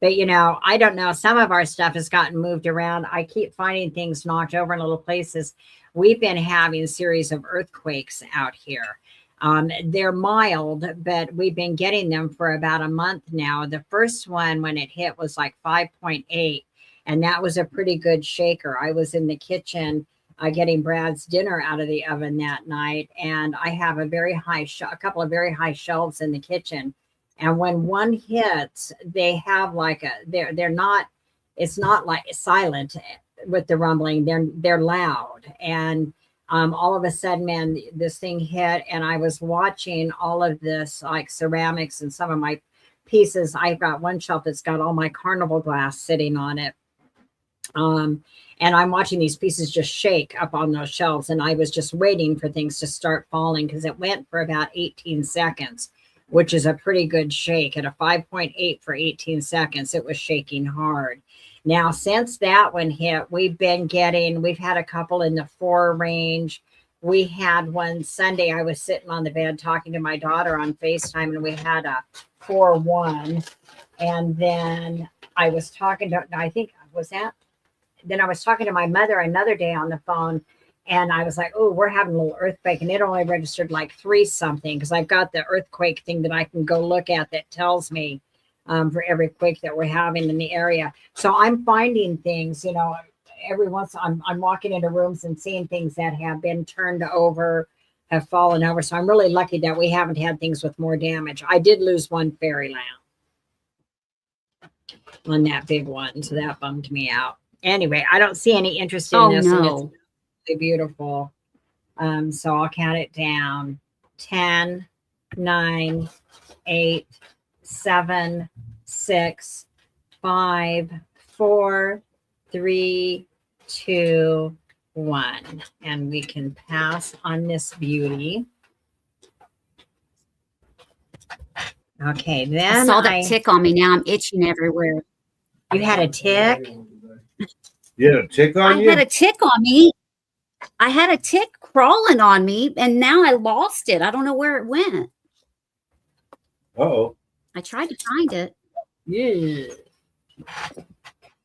But, you know, I don't know. Some of our stuff has gotten moved around. I keep finding things knocked over in little places. We've been having a series of earthquakes out here. They're mild, but we've been getting them for about a month now. The first one, when it hit, was like 5.8, and that was a pretty good shaker. I was in the kitchen getting Brad's dinner out of the oven that night, and I have a couple of very high shelves in the kitchen. And when one hits, they have like they're not. It's not like silent with the rumbling. They're loud, and all of a sudden, man, this thing hit, and I was watching all of this like ceramics and some of my pieces. I've got one shelf that's got all my carnival glass sitting on it. And I'm watching these pieces just shake up on those shelves. And I was just waiting for things to start falling because it went for about 18 seconds, which is a pretty good shake. At a 5.8 for 18 seconds, it was shaking hard. Now, since that one hit, we've had a couple in the 4 range. We had one Sunday. I was sitting on the bed talking to my daughter on FaceTime, and we had a 4.1. And then I was talking to, Then I was talking to my mother another day on the phone, and I was like, oh, we're having a little earthquake. And it only registered like 3 something because I've got the earthquake thing that I can go look at that tells me for every quake that we're having in the area. So I'm finding things, you know, every once I'm walking into rooms and seeing things that have been turned over, have fallen over. So I'm really lucky that we haven't had things with more damage. I did lose one fairy lamp. on that big one. So that bummed me out. Anyway, I don't see any interest in Oh this. And it's no. really beautiful. So I'll count it down. 10, 9, 8, 7, 6, 5, 4, 3, 2, 1. And we can pass on this beauty. Okay, I then saw that tick on me. Now I'm itching everywhere. You had a tick? You had a tick on I you? had a tick on me. I had a tick crawling on me, and now I lost it. I don't know where it went. Uh-oh. I tried to find it. Yeah.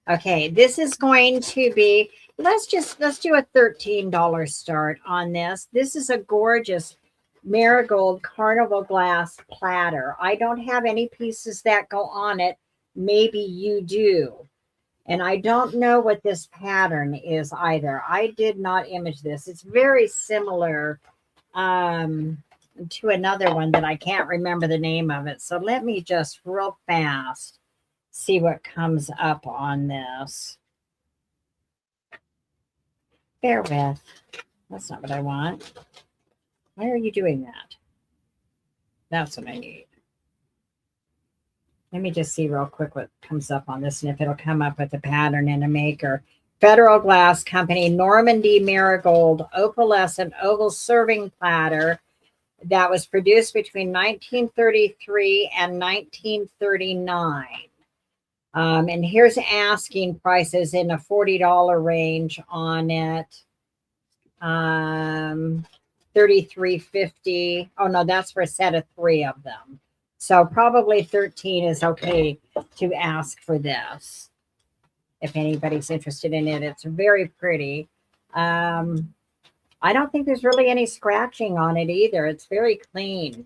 Okay, this is going to be, let's do a $13 start on this. This is a gorgeous marigold carnival glass platter. I don't have any pieces that go on it. Maybe you do. And I don't know what this pattern is either. I did not image this. It's very similar to another one that I can't remember the name of it. So let me just real fast see what comes up on this. Bear with. That's not what I want. Why are you doing that? That's what I need. Let me just see real quick what comes up on this and if it'll come up with a pattern and a maker. Federal Glass Company, Normandy Marigold Opalescent Oval Serving Platter that was produced between 1933 and 1939. And here's asking prices in a $40 range on it. $33.50. Oh no, that's for a set of 3 of them. So probably 13 is okay to ask for this. If anybody's interested in it, it's very pretty. I don't think there's really any scratching on it either. It's very clean.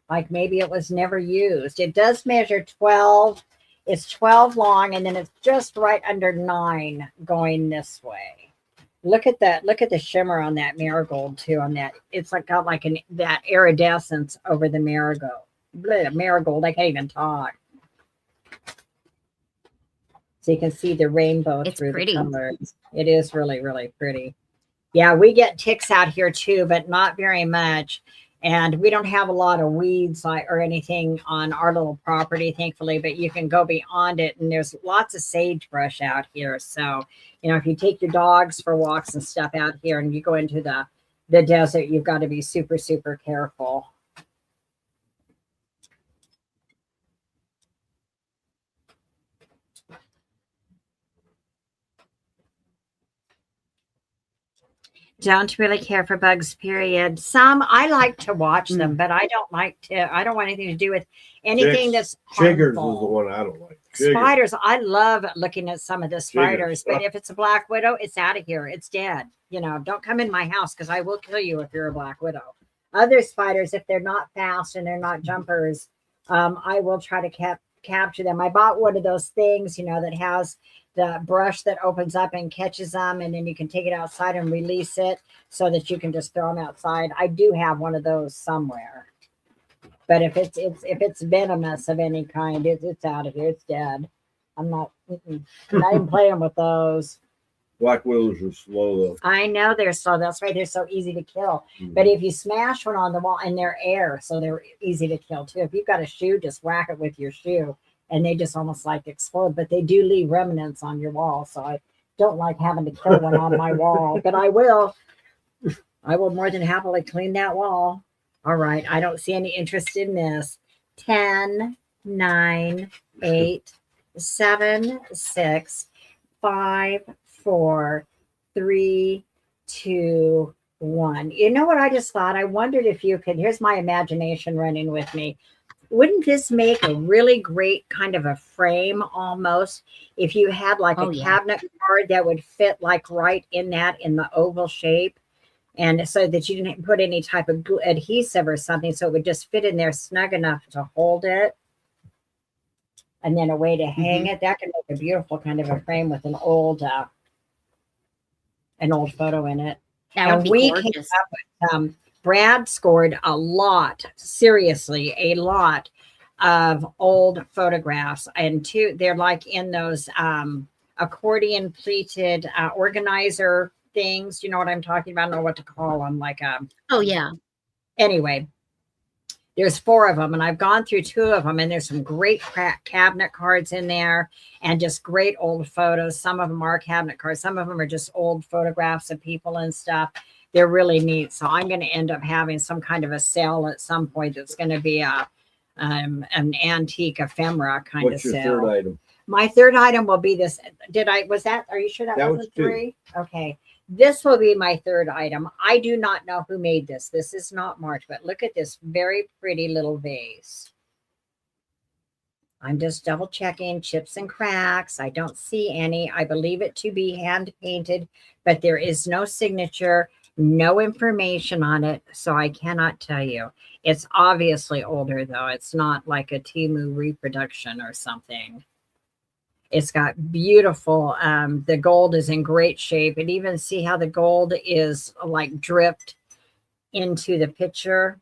Like maybe it was never used. It does measure 12. It's 12 long, and then it's just right under 9 going this way. Look at that. Look at the shimmer on that marigold too. On that, it's like got like that iridescence over the marigold. Marigold. I can't even talk. So you can see the rainbow through the colors. It is really, really pretty. Yeah, we get ticks out here too, but not very much. And we don't have a lot of weeds or anything on our little property, thankfully, but you can go beyond it. And there's lots of sagebrush out here. So, you know, if you take your dogs for walks and stuff out here and you go into the desert, you've got to be super, super careful. Don't really care for bugs, period. Some, I like to watch them, but I don't want anything to do with anything that's Chiggers harmful. is the one I don't like. Spiders, I love looking at some of the spiders, but if it's a black widow, it's out of here. It's dead. You know, don't come in my house because I will kill you if you're a black widow. Other spiders, if they're not fast and they're not jumpers, I will try to capture them. I bought one of those things, you know, that has the brush that opens up and catches them, and then you can take it outside and release it so that you can just throw them outside. I do have one of those somewhere, but if it's venomous of any kind, it's out of here. It's dead. I'm not even playing with those. Black widows are slow though. I know they're slow. That's why they're so easy to kill. But if you smash one on the wall, and they're air, so they're easy to kill too. If you've got a shoe, just whack it with your shoe. And they just almost like explode, but they do leave remnants on your wall. So I don't like having to kill one on my wall, but I will more than happily clean that wall. All right. I don't see any interest in this. 10, 9, 8, 7, 6, 5, 4, 3, 2, 1. You know what I just thought? I wondered if you could, here's my imagination running with me. Wouldn't this make a really great kind of a frame almost if you had like a cabinet card that would fit like right in the oval shape, and so that you didn't put any type of adhesive or something, so it would just fit in there snug enough to hold it, and then a way to hang it. That can make a beautiful kind of a frame with an old photo in it. That would be gorgeous. Came up with, Brad scored a lot, seriously, a lot of old photographs, and they're like in those accordion pleated organizer things. You know what I'm talking about? I don't know what to call them. Like Oh yeah. anyway, there's 4 of them, and I've gone through 2 of them, and there's some great cabinet cards in there, and just great old photos. Some of them are cabinet cards, some of them are just old photographs of people and stuff. They're really neat. So I'm going to end up having some kind of a sale at some point. That's going to be an antique ephemera kind What's of your sale. 3rd item? My 3rd item will be this. Are you sure that was a 3? Okay. This will be my 3rd item. I do not know who made this. This is not marked, but look at this very pretty little vase. I'm just double checking chips and cracks. I don't see any. I believe it to be hand painted, but there is no signature, no information on it. So I cannot tell you. It's obviously older though. It's not like a Temu reproduction or something. It's got beautiful, the gold is in great shape. And even see how the gold is like dripped into the picture.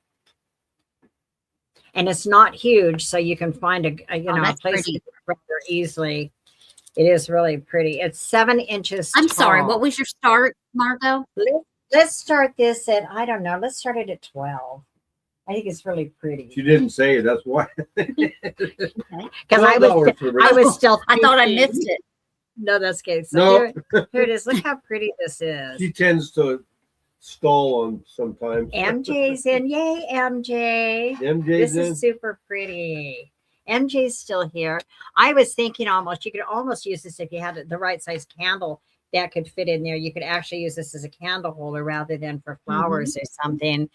And it's not huge, so you can find a place to rather easily. It is really pretty. It's 7 inches I'm tall. sorry. What was your start, Margot? Let's start this at, I don't know. Let's start it at 12. I think it's really pretty. She didn't say it. That's why. Because I was still. I thought I missed it. No, that's good. So No. here it is. Look how pretty this is. She tends to stall on sometimes. MJ's in. Yay, MJ. MJ's This in. is super pretty. MJ's still here. I was thinking you could almost use this if you had the right size candle that could fit in there. You could actually use this as a candle holder rather than for flowers or something.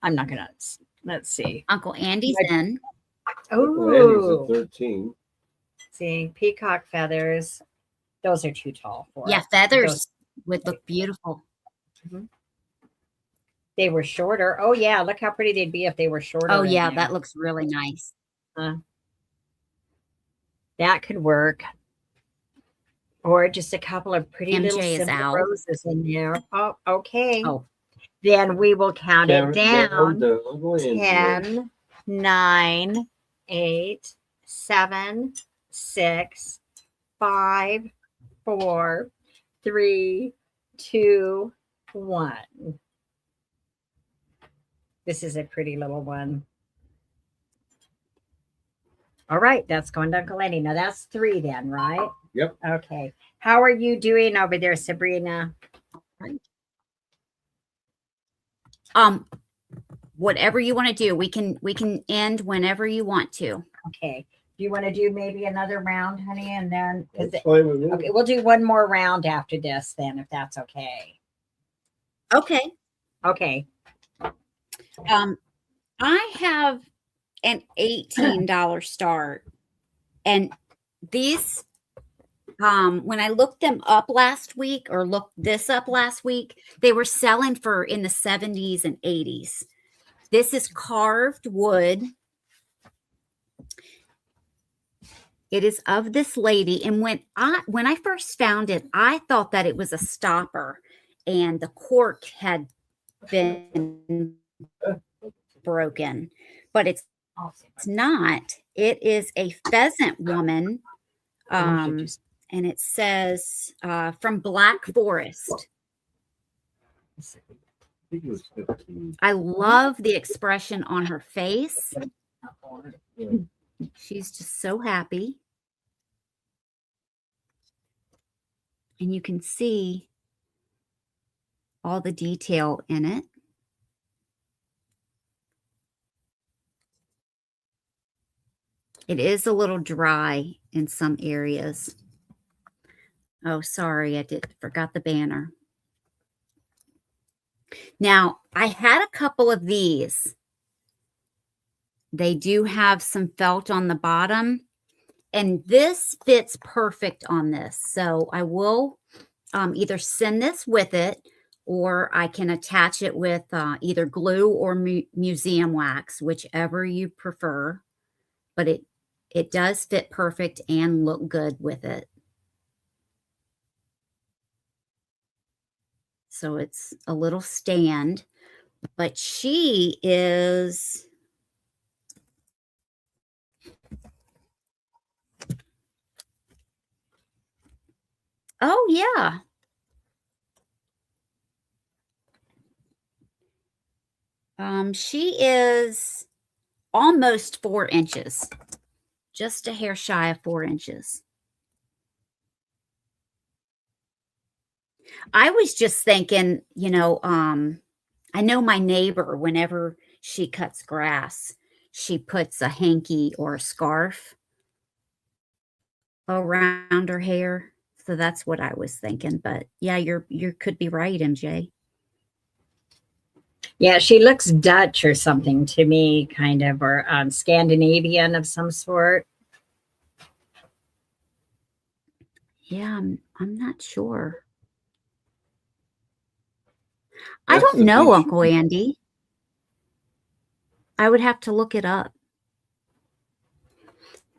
I'm not gonna. Let's see. Uncle Andy's in. Oh, Andy's at 13. See, peacock feathers. Those are too tall for. Yeah, feathers would look beautiful. They were shorter. Oh yeah, look how pretty they'd be if they were shorter. Oh yeah, that looks really nice. That could work. Or just a couple of pretty little simple roses in there. Oh, okay. Oh. Then we will count it down. 10, 9, 8, 7, 6, 5, 4, 3, 2, 1. This is a pretty little one. All right, that's going to Uncle Eddie. Now that's 3 then, right? Yep. Okay. How are you doing over there, Sabrina? Whatever you want to do, we can end whenever you want to. Okay. Do you want to do maybe another round, honey? And then That's fine with me. okay, we'll do one more round after this then, if that's okay. Okay. Okay. I have an $18 start, and these when I looked them up last week or looked this up last week, they were selling for in the 70s and 80s. This is carved wood. It is of this lady, and when I first found it, I thought that it was a stopper and the cork had been broken, but it's not. It is a pheasant woman, and it says from Black Forest. I love the expression on her face. She's just so happy. And you can see all the detail in it. It is a little dry in some areas. Oh, sorry, I forgot the banner. Now, I had a couple of these. They do have some felt on the bottom, and this fits perfect on this. So I will either send this with it, or I can attach it with either glue or museum wax, whichever you prefer. But it does fit perfect and look good with it. So it's a little stand, but she is Oh, yeah. She is almost 4 inches, just a hair shy of 4 inches. I was just thinking, you know, I know my neighbor, whenever she cuts grass, she puts a hanky or a scarf around her hair. So that's what I was thinking. But yeah, you could be right, MJ. Yeah, she looks Dutch or something to me, kind of, or Scandinavian of some sort. Yeah, I'm not sure. I That's don't the know, thing. Uncle Andy. I would have to look it up.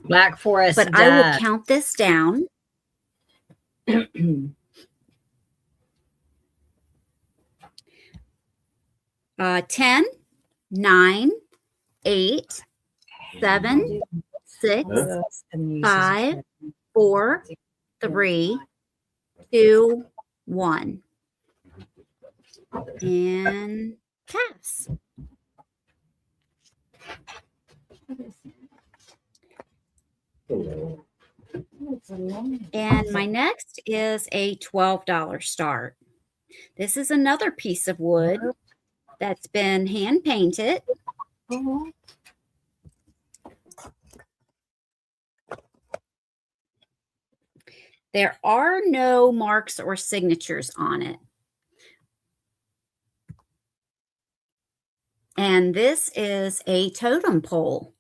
Black Forest But I will Dutch. count this down. 10, 9, 8, 7, 6, Huh? 5, 4, 3, 2, 1. And pass. And my next is a $12 start. This is another piece of wood that's been hand painted. There are no marks or signatures on it. And this is a totem pole.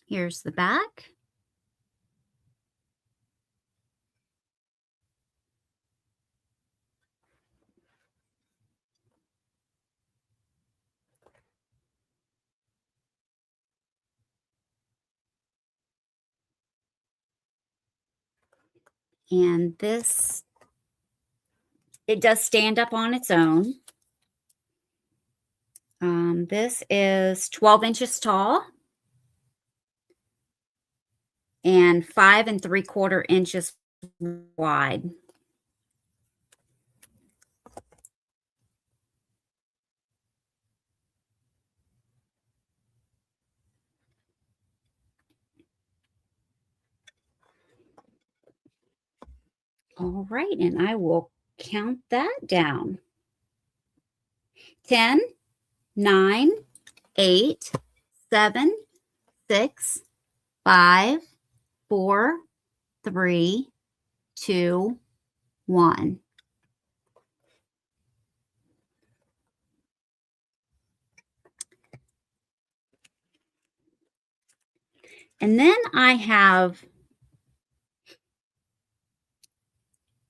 Here's the back. And this, it does stand up on its own. This is 12 inches tall and 5 3/4 inches wide. All right, and I will count that down. 10, 9, 8, 7, 6, 5, 4, 3, 2, 1. And then I have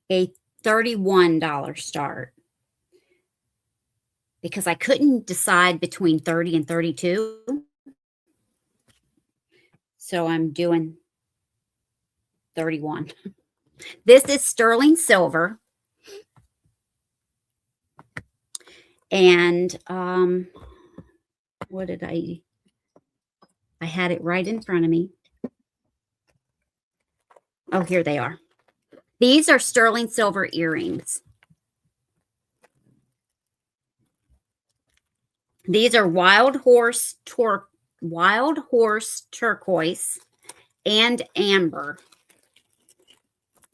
a $31 start because I couldn't decide between 30 and 32. So I'm doing 31. This is sterling silver. And what did I had it right in front of me. Oh, here they are. These are sterling silver earrings. These are wild horse turquoise and amber.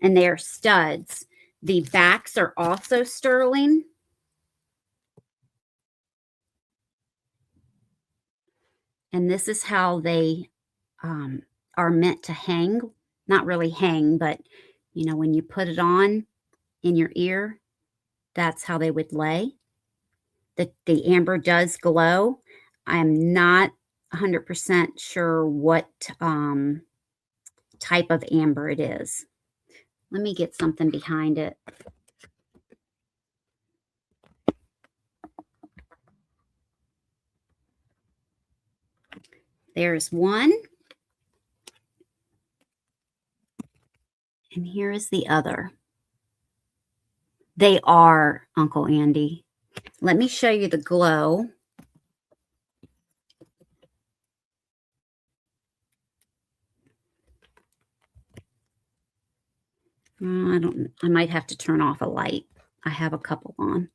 And they are studs. The backs are also sterling. And this is how they are meant to hang. Not really hang, but, you know, when you put it on in your ear, that's how they would lay. The amber does glow. I'm not 100% sure what type of amber it is. Let me get something behind it. There's one. here is the other. They are, Uncle Andy. Let me show you the glow. I might have to turn off a light. I have a couple on.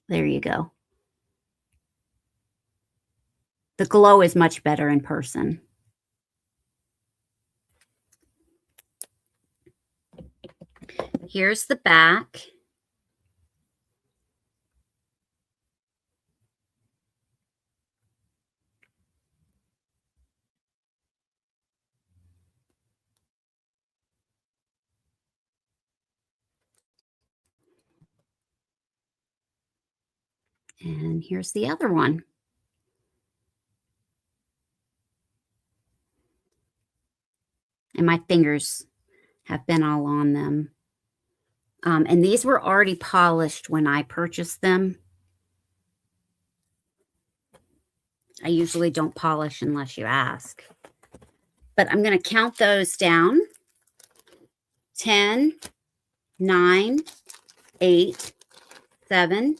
There you go. The glow is much better in person. Here's the back. And here's the other one. And my fingers have been all on them. And these were already polished when I purchased them. I usually don't polish unless you ask. But I'm going to count those down. 10, 9, 8, 7,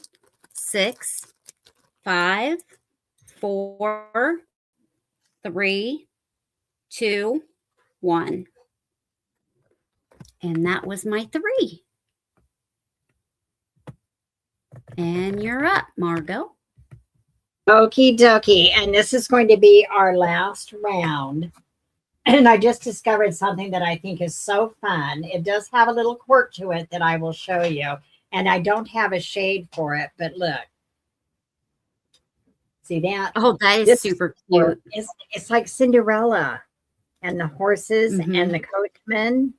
6, 5, 4, 3, 2, 1. And that was my 3. And you're up, Margot. Okie dokie. And this is going to be our last round. And I just discovered something that I think is so fun. It does have a little quirk to it that I will show you. And I don't have a shade for it, but look. See that? Oh, that is super cute. It's like Cinderella and the horses and the coachman,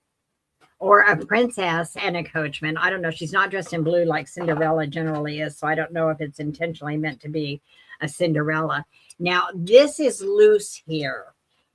or a princess and a coachman. I don't know. She's not dressed in blue like Cinderella generally is, so I don't know if it's intentionally meant to be a Cinderella. Now, this is loose here.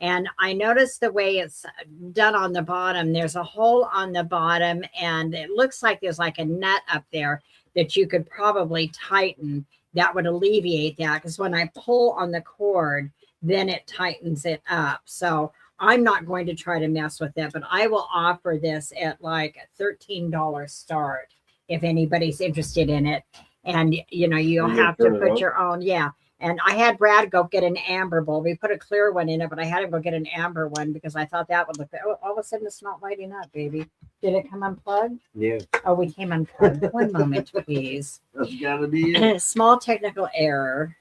And I noticed the way it's done on the bottom. There's a hole on the bottom, and it looks like there's like a nut up there that you could probably tighten. That would alleviate that, because when I pull on the cord, then it tightens it up. So I'm not going to try to mess with it, but I will offer this at like a $13 start if anybody's interested in it. And, you know, you'll have to put your own. Yeah. And I had Brad go get an amber bowl. We put a clear one in it, but I had him go get an amber one because I thought that would look. Oh, all of a sudden it's not lighting up, baby. Did it come unplugged? Yeah. Oh, we came unplugged. One moment, please. That's gotta be it. Small technical error.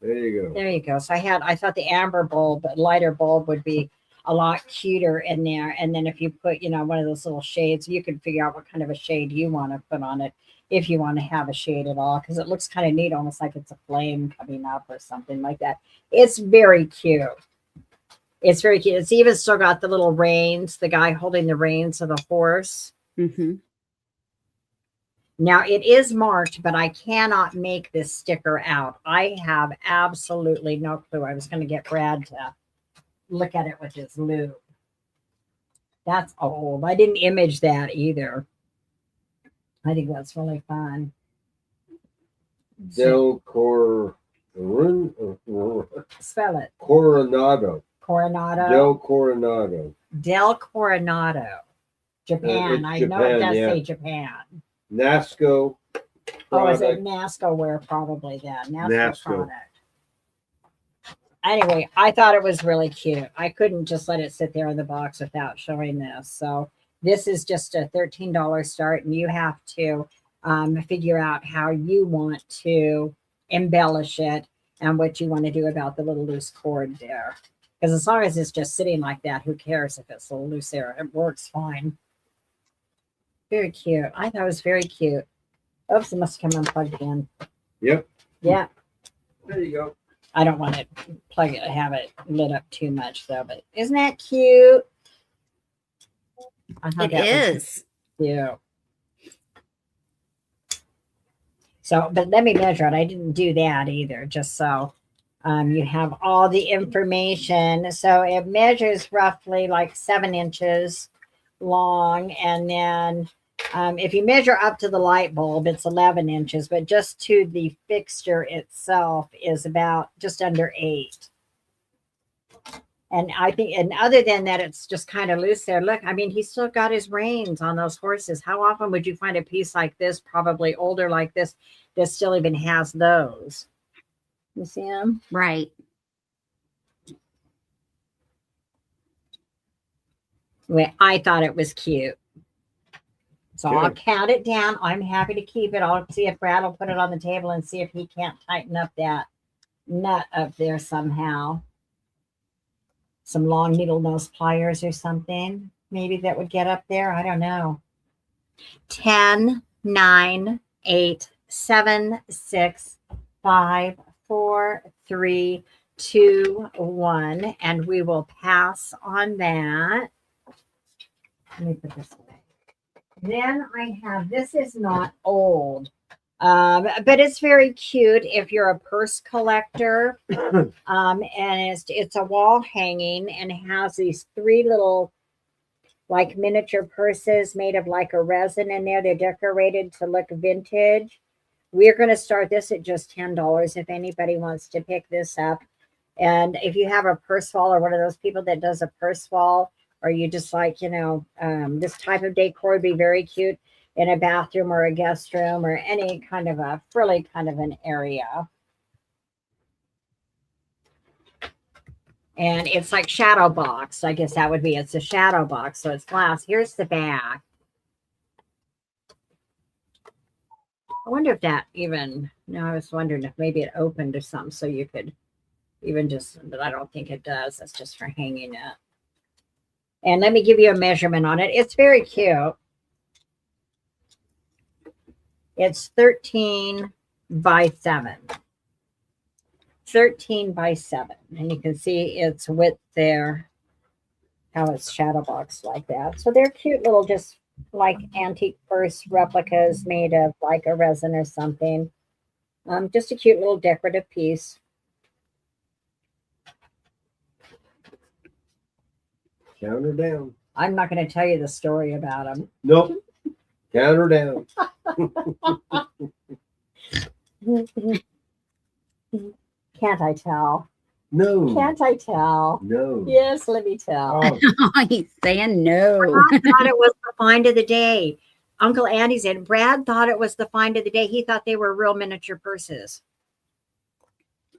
There you go. There you go. So I thought the amber bulb, lighter bulb, would be a lot cuter in there. And then if you put, you know, one of those little shades, you can figure out what kind of a shade you want to put on it, if you want to have a shade at all, because it looks kind of neat, almost like it's a flame coming up or something like that. It's very cute. It's very cute. It's even still got the little reins, the guy holding the reins of the horse. Now, it is marked, but I cannot make this sticker out. I have absolutely no clue. I was going to get Brad to look at it with his loupe. That's old. I didn't image that either. I think that's really fun. Del Spell it. Coronado. Coronado. Del Coronado. Del Coronado. Japan. I know it does say Japan. NASCO product. Oh, is it NASCO wear probably then? NASCO product. Anyway, I thought it was really cute. I couldn't just let it sit there in the box without showing this. So this is just a $13 start, and you have to figure out how you want to embellish it and what you want to do about the little loose cord there. Because as long as it's just sitting like that, who cares if it's a little loose there? It works fine. Very cute. I thought it was very cute. Oops, it must come unplugged again. Yep. Yeah. There you go. I don't want to plug it, have it lit up too much though, but isn't that cute? It is. Cute. So, but let me measure it. I didn't do that either, just so you have all the information. So it measures roughly like 7 inches long, and then if you measure up to the light bulb, it's 11 inches, but just to the fixture itself is about just under 8. And I think, and other than that, it's just kind of loose there. Look, I mean, he's still got his reins on those horses. How often would you find a piece like this, probably older like this, that still even has those? You see him? Right. Well, I thought it was cute. So I'll Good. count it down. I'm happy to keep it. I'll see if Brad will put it on the table and see if he can't tighten up that nut up there somehow. Some long needle nose pliers or something. Maybe that would get up there. I don't know. 10, 9, 8, 7, 6, 5, 4, 3, 2, 1. And we will pass on that. Let me put this away. Then I have, this is not old, but it's very cute if you're a purse collector. And it's a wall hanging and it has these 3 little like miniature purses made of like a resin in there. They're decorated to look vintage. We're going to start this at just $10 if anybody wants to pick this up. And if you have a purse wall or one of those people that does a purse wall, or you just like, you know, this type of decor would be very cute in a bathroom or a guest room or any kind of a frilly kind of an area. And it's like shadow box. I guess that would be, it's a shadow box. So it's glass. Here's the back. I wonder if that even, no, I was wondering if maybe it opened or something so you could even just, but I don't think it does. That's just for hanging it. And let me give you a measurement on it. It's very cute. It's 13 by 7. 13 by 7. And you can see its width there, how it's shadow boxed like that. So they're cute little, just like antique purse replicas made of like a resin or something. Just a cute little decorative piece. Count her down. I'm not going to tell you the story about them. Nope. Count her down. Can't I tell? No. Can't I tell? No. Yes, let me tell. Oh, He's saying no. Brad thought it was the find of the day. Uncle Andy said Brad thought it was the find of the day. He thought they were real miniature purses.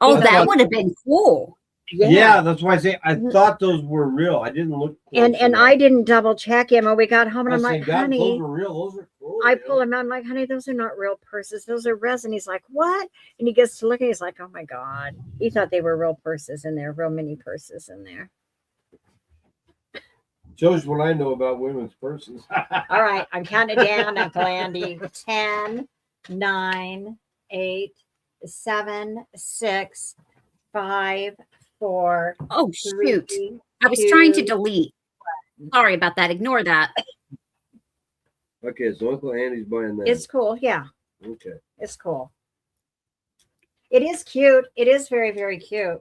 Oh, That's that what- would have been cool. yeah, that's why I say I thought those were real. I didn't look. And close enough. I didn't double check him when we got home, and I I'm said, like, God, honey, those are real. Those are cool. I pull him out. I'm like, honey, those are not real purses. Those are resin. He's like, what? And he gets to looking. He's like, oh my God. He thought they were real purses in there, real mini purses in there. Shows what I know about women's purses. All right, I'm counting down, Uncle Andy. 10, 9, 8, 7, 6, 5, 4, Oh, 3, shoot. I was trying to 2. delete. Sorry about that. Ignore that. Okay, so Uncle Andy's buying that. It's cool. Yeah, Okay. it's cool. It is cute. It is very, very cute.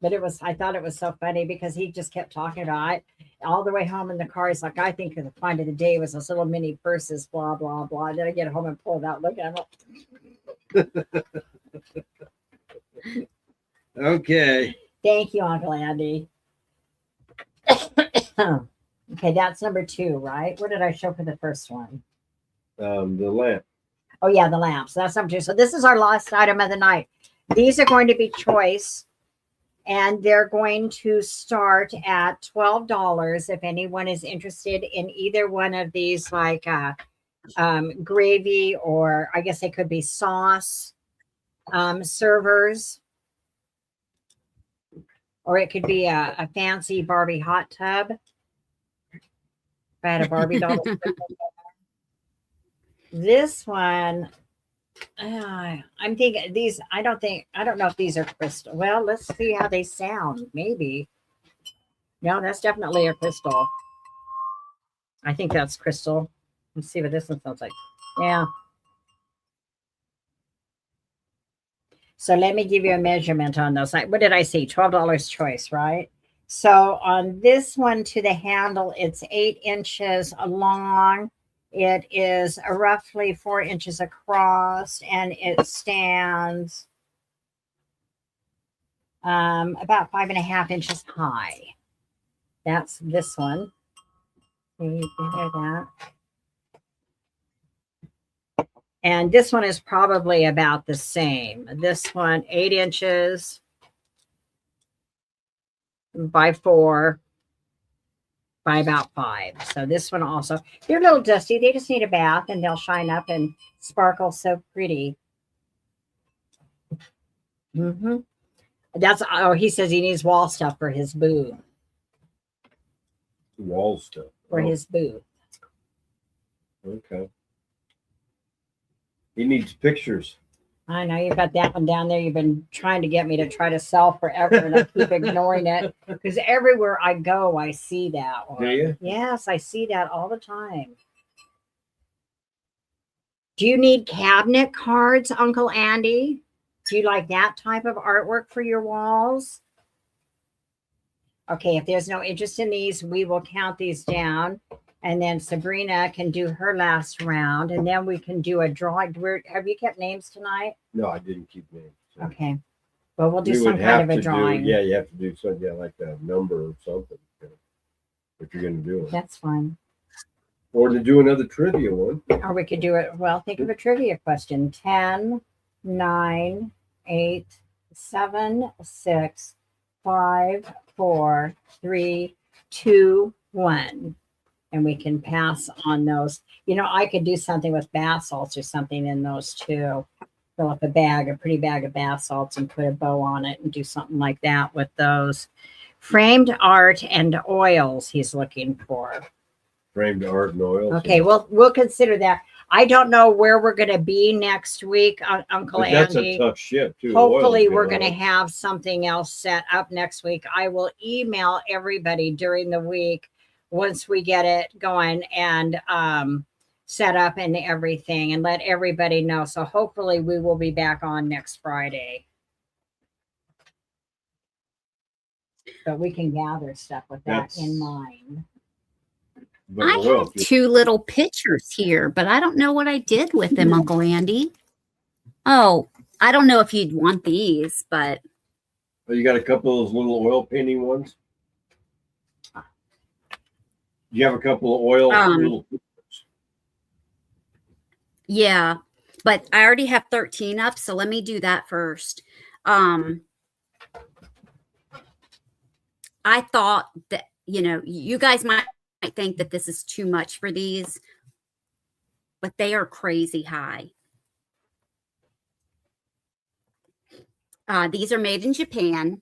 But I thought it was so funny because he just kept talking about it all the way home in the car. He's like, I think the find of the day was those little mini purses, blah, blah, blah. Then I get home and pull it out, look at him. Okay. Thank you, Uncle Andy. Okay, that's number 2, right? What did I show for the first one? The lamp. Oh, yeah, the lamps. That's number 2. So this is our last item of the night. These are going to be choice, and they're going to start at $12 if anyone is interested in either one of these, like gravy, or I guess they could be sauce servers. Or it could be a fancy Barbie hot tub. If I had a Barbie doll. This one, I'm thinking these, I don't know if these are crystal. Well, let's see how they sound. Maybe. No, that's definitely a crystal. I think that's crystal. Let's see what this one sounds like. Yeah. So let me give you a measurement on those. What did I see? $12 choice, right? So on this one to the handle, it's 8 inches long. It is roughly 4 inches across, and it stands about 5.5 inches high. That's this one. You can hear that. And this one is probably about the same. This one, 8 inches by 4 by about 5. So this one also, they're a little dusty. They just need a bath and they'll shine up and sparkle so pretty. That's, oh, he says he needs wall stuff for his booth. Wall stuff. For his booth. Okay. He needs pictures. I know you've got that one down there. You've been trying to get me to try to sell forever, and I keep ignoring it because everywhere I go, I see that one. Do you? Yes, I see that all the time. Do you need cabinet cards, Uncle Andy? Do you like that type of artwork for your walls? Okay, if there's no interest in these, we will count these down. And then Sabrina can do her last round. And then we can do a drawing. Have you kept names tonight? No, I didn't keep names. So. Okay. Well, we'll do You some would kind have of a to drawing. do, yeah, you have to do something, yeah, like a number or something. If you're going to do it. That's fine. Or to do another trivia one. Or we could do it. Well, think of a trivia question. 10, 9, 8, 7, 6, 5, 4, 3, 2, 1. And we can pass on those. You know, I could do something with bath salts or something in those too. Fill up a pretty bag of bath salts and put a bow on it and do something like that with those. Framed art and oils he's looking for. Framed art and oils. Okay, well, we'll consider that. I don't know where we're going to be next week, Uncle But that's Andy. a tough ship too. Hopefully, Oil's we're going to on. have something else set up next week. I will email everybody during the week once we get it going and set up and everything and let everybody know. So hopefully we will be back on next Friday. But we can gather stuff with that in mind. But I have 2 little pictures here, but I don't know what I did with them, Uncle Andy. Oh, I don't know if you'd want these, but you got a couple of those little oil painting ones. You have a couple of oil little pictures. Yeah, but I already have 13 up, so let me do that first. I thought that, you know, you guys might think that this is too much for these, but they are crazy high. These are made in Japan.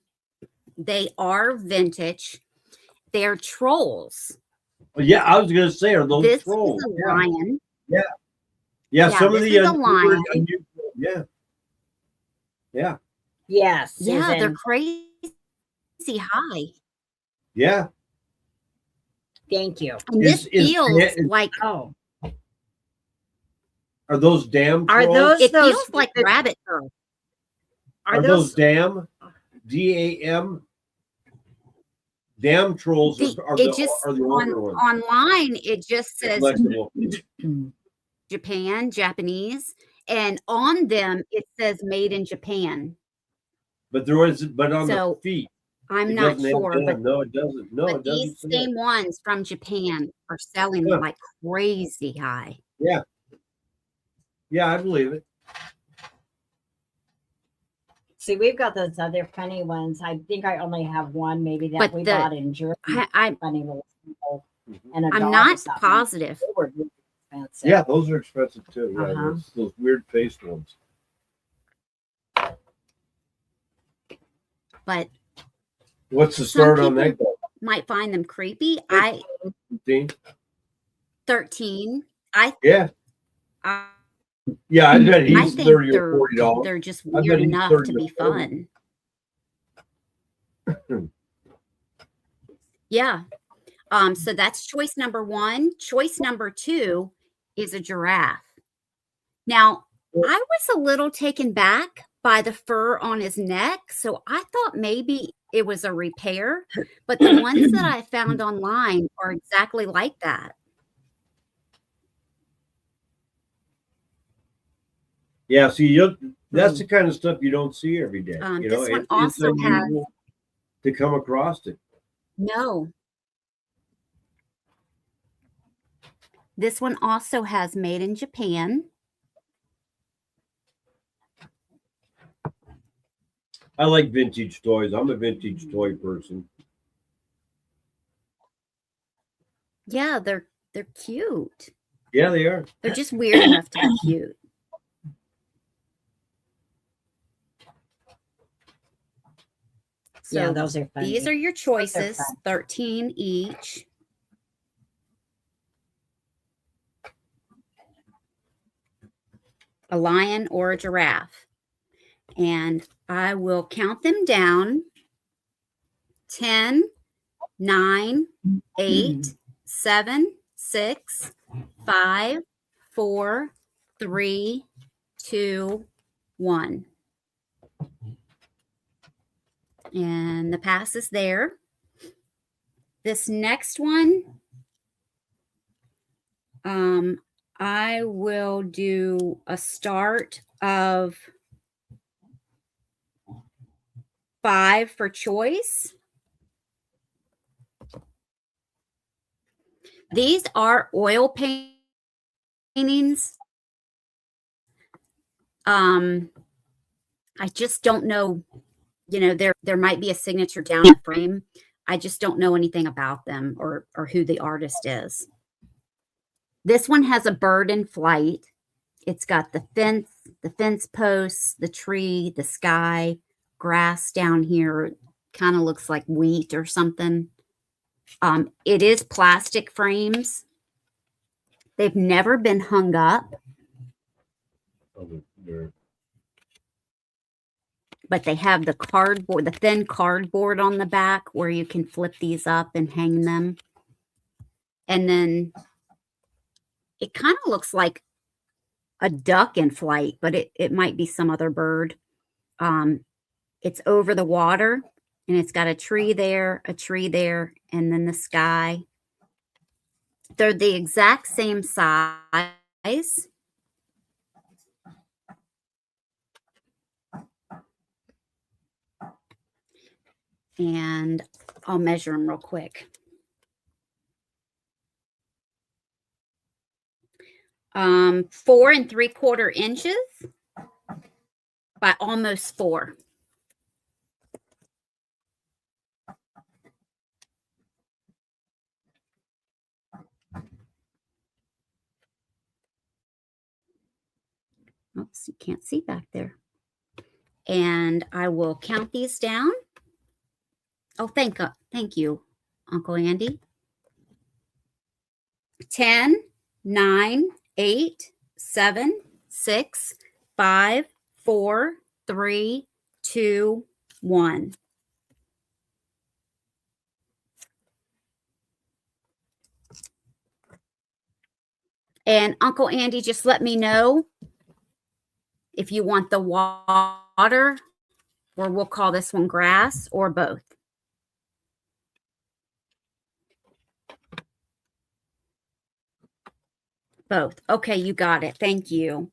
They are vintage. They're trolls. Yeah, I was going to say, are those This trolls? is a lion. Yeah, some of this the is a lion. Yeah. Yes. Yeah, Susan. they're crazy high. Yeah. Thank you. And this feels like, oh, are those dam are trolls? it feels like rabbit fur. Are those dam? DAM? Dam trolls are the older ones. Online, it just says Flexible. Japan, Japanese, and on them it says made in Japan. But there was, but on the feet. I'm it not doesn't sure, have but dam. No, it doesn't. No, but it doesn't. these same ones from Japan are selling like crazy high. Yeah. Yeah, I believe it. See, we've got those other funny ones. I think I only have one, maybe that we bought in Germany. Funny little people. And I'm not positive. They were really expensive. Yeah, those are expensive too. Yeah, those weird faced ones. But what's the start on that? Might find them creepy. 13. Yeah, I bet he's $30 or $40. They're just weird enough to be fun. Yeah. So that's choice number 1. Choice number 2 is a giraffe. Now, I was a little taken back by the fur on his neck, so I thought maybe it was a repair, but the ones that I found online are exactly like that. Yeah, see, that's the kind of stuff you don't see every day. You know, This one it's also has unusual to come across it. no. This one also has made in Japan. I like vintage toys. I'm a vintage toy person. Yeah, they're cute. Yeah, they are. They're just weird enough to be cute. So Yeah, those are funny. these are your choices, fun. 13 each. A lion or a giraffe. And I will count them down. 10, 9, 8, 7, 6, 5, 4, 3, 2, 1. And the pass is there. This next one, I will do a start of 5 for choice. These are oil paintings. I just don't know, you know, there might be a signature down the frame. I just don't know anything about them or who the artist is. This one has a bird in flight. It's got the fence posts, the tree, the sky, grass down here. Kind of looks like wheat or something. It is plastic frames. They've never been hung up. But they have the cardboard, the thin cardboard on the back where you can flip these up and hang them. And then it kind of looks like a duck in flight, but it might be some other bird. It's over the water, and it's got a tree there, and then the sky. They're the exact same size. And I'll measure them real quick. 4 3/4 inches by almost 4. Oops, you can't see back there. And I will count these down. Oh, thank you, Uncle Andy. 10, 9, 8, 7, 6, 5, 4, 3, 2, 1. And Uncle Andy, just let me know if you want the water, or we'll call this one grass, or both. Both. Okay, you got it. Thank you.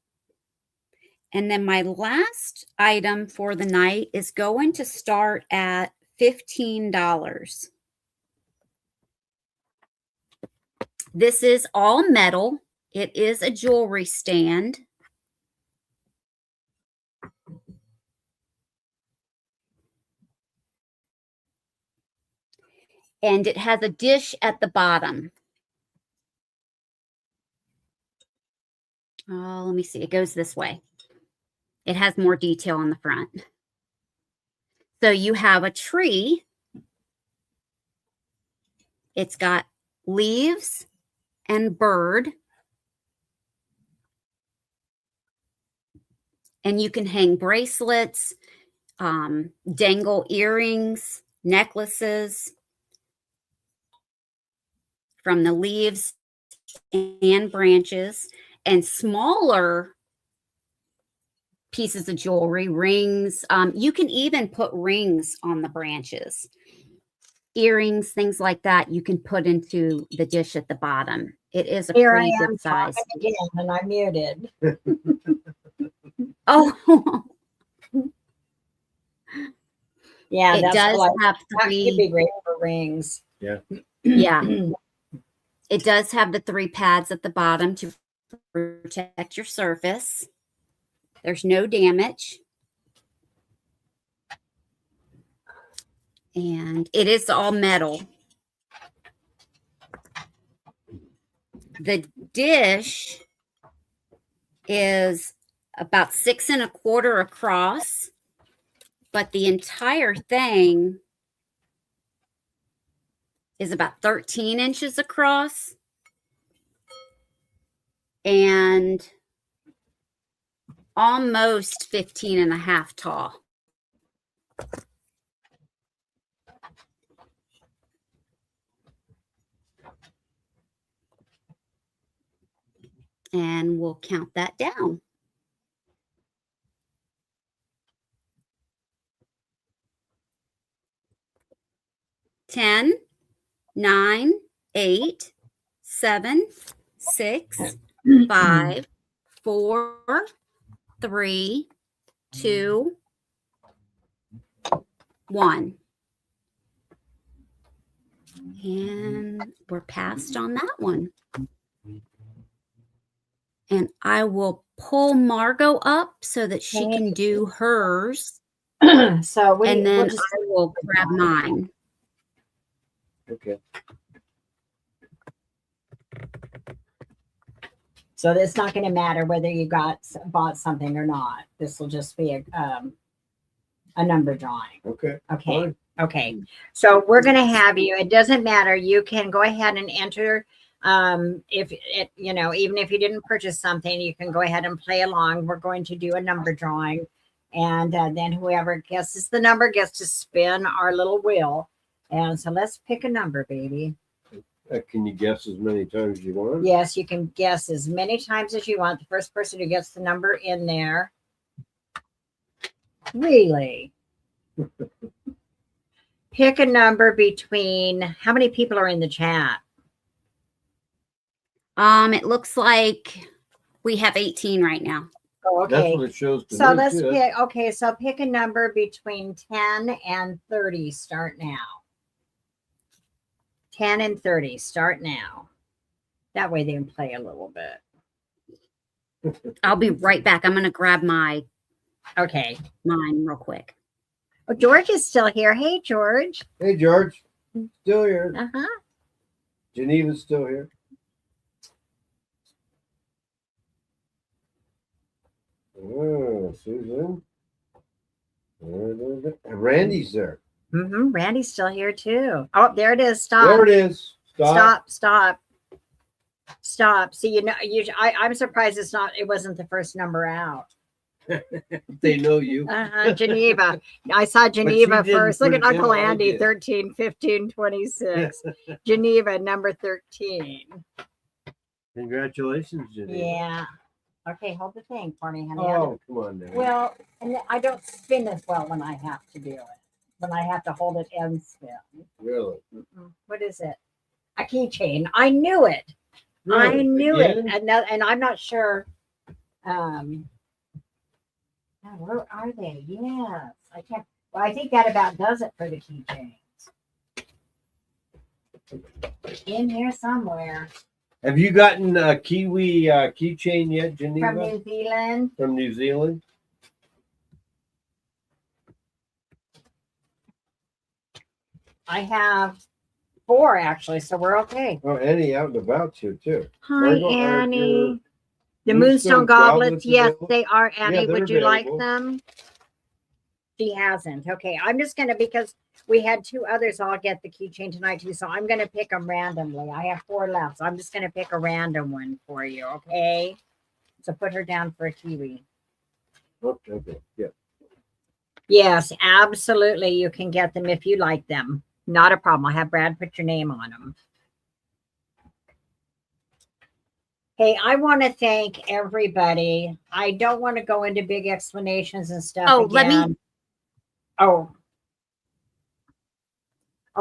And then my last item for the night is going to start at $15. This is all metal. It is a jewelry stand. And it has a dish at the bottom. Oh, let me see. It goes this way. It has more detail on the front. So you have a tree. It's got leaves and bird. And you can hang bracelets, dangle earrings, necklaces from the leaves and branches, and smaller pieces of jewelry, rings. You can even put rings on the branches. Earrings, things like that, you can put into the dish at the bottom. It is a Here pretty I am good size. again, and I'm muted. Oh, Yeah, it that's does like have that could be three. great for rings. Yeah. Yeah, it does have the 3 pads at the bottom to protect your surface. There's no damage. And it is all metal. The dish is about 6 1/4 across, but the entire thing is about 13 inches across and almost 15 and a half tall. And we'll count that down. 10, 9, 8, 7, 6, 5, 4, 3, 2, 1. And we're passed on that one. And I will pull Margot up so that she can do hers. So we, And then we'll just, I will grab mine. Okay. so it's not going to matter whether you bought something or not. This will just be a number drawing. Okay. Okay. Fine. Okay. So we're going to have you. It doesn't matter. You can go ahead and enter. If it, even if you didn't purchase something, you can go ahead and play along. We're going to do a number drawing, and then whoever guesses the number gets to spin our little wheel. And so let's pick a number, baby. Can you guess as many times as you want? Yes, you can guess as many times as you want. The first person who gets the number in there. Really? Pick a number between, how many people are in the chat? It looks like we have 18 right now. Oh, That's okay. what it shows to So me, let's too. pick, okay, so pick a number between 10 and 30. Start now. 10 and 30. Start now. That way they can play a little bit. I'll be right back. I'm going to grab mine real quick. Oh, George is still here. Hey, George. Hey, George. Still here. Uh-huh. Geneva's still here. Oh, Susan. Randy's there. Mm-hmm. Randy's still here too. Oh, there it is. Stop. There it is. Stop. See, I'm surprised it wasn't the first number out. They know you. Geneva. I saw Geneva didn't first. Look put at it in, Uncle I Andy, did. 13, 15, 26. Geneva, number 13. Congratulations, Geneva. Yeah. Okay, hold the thing for me, honey. Oh, come on now. Well, and I don't spin as well when I have to do it. When I have to hold it and spin. Really? What is it? A keychain. I knew it. Really? I knew it. Again? And I'm not sure. Now, where are they? Yes. I can't. Well, I think that about does it for the keychains. In here somewhere. Have you gotten a Kiwi keychain yet, Geneva? From New Zealand. From New Zealand? I have 4 actually, so we're okay. Oh, Annie out and about here too. Hi, Margot, are Annie. your The Moonstone Moonstone goblets, goblets yes, available? they are, Annie. Yeah, they're Would you like available. them? She hasn't. Okay, I'm just going to, because we had 2 others all get the keychain tonight too, so I'm going to pick them randomly. I have 4 left, so I'm just going to pick a random one for you, okay? So put her down for a kiwi. Okay, yeah. Yes, absolutely. You can get them if you like them. Not a problem. I'll have Brad put your name on them. Hey, I want to thank everybody. I don't want to go into big explanations and stuff. Oh, again. let me. Oh,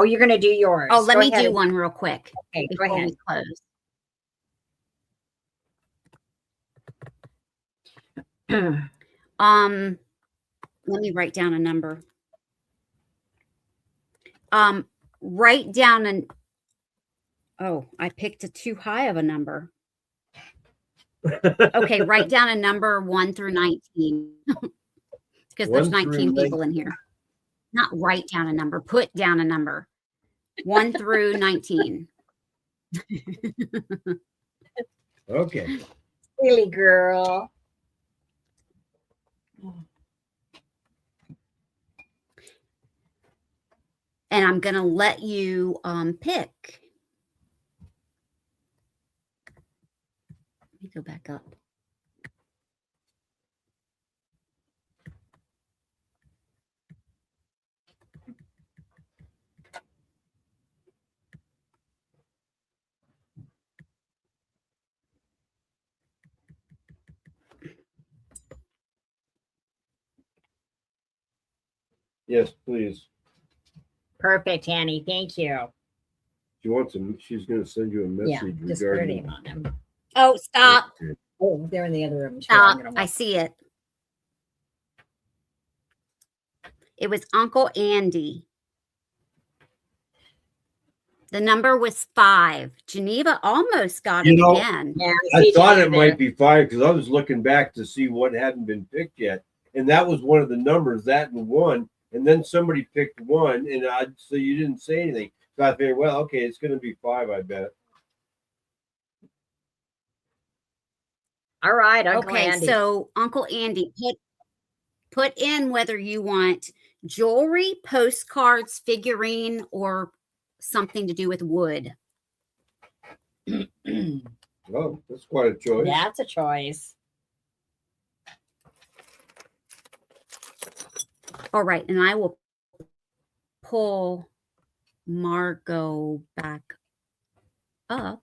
you're going to do yours. Oh, let Go me ahead. do one real quick Okay, go before ahead. we close. Let me write down a number. Write down an, oh, I picked a too high of a number. Okay, write down a number 1 through 19. Because there's 19 people in here. Not write down a number, put down a number. 1 through 19. Okay. Silly girl. And I'm going to let you pick. Let me go back up. Yes, please. Perfect, Annie. Thank you. She wants them. She's going to send you a message Yeah, just put her regarding. name on them. Oh, stop. Oh, they're in the other room. Too. Stop. I see it. It was Uncle Andy. The number was 5. Geneva almost got it again. Yeah, I thought it might be 5 because I was looking back to see what hadn't been picked yet. And that was one of the numbers, that and 1. And then somebody picked 1, and so you didn't say anything. So I figured, well, okay, it's going to be 5, I bet. All right, Uncle Andy. So Uncle Andy, put in whether you want jewelry, postcards, figurine, or something to do with wood. Oh, that's quite a choice. That's a choice. All right, and I will pull Margot back up.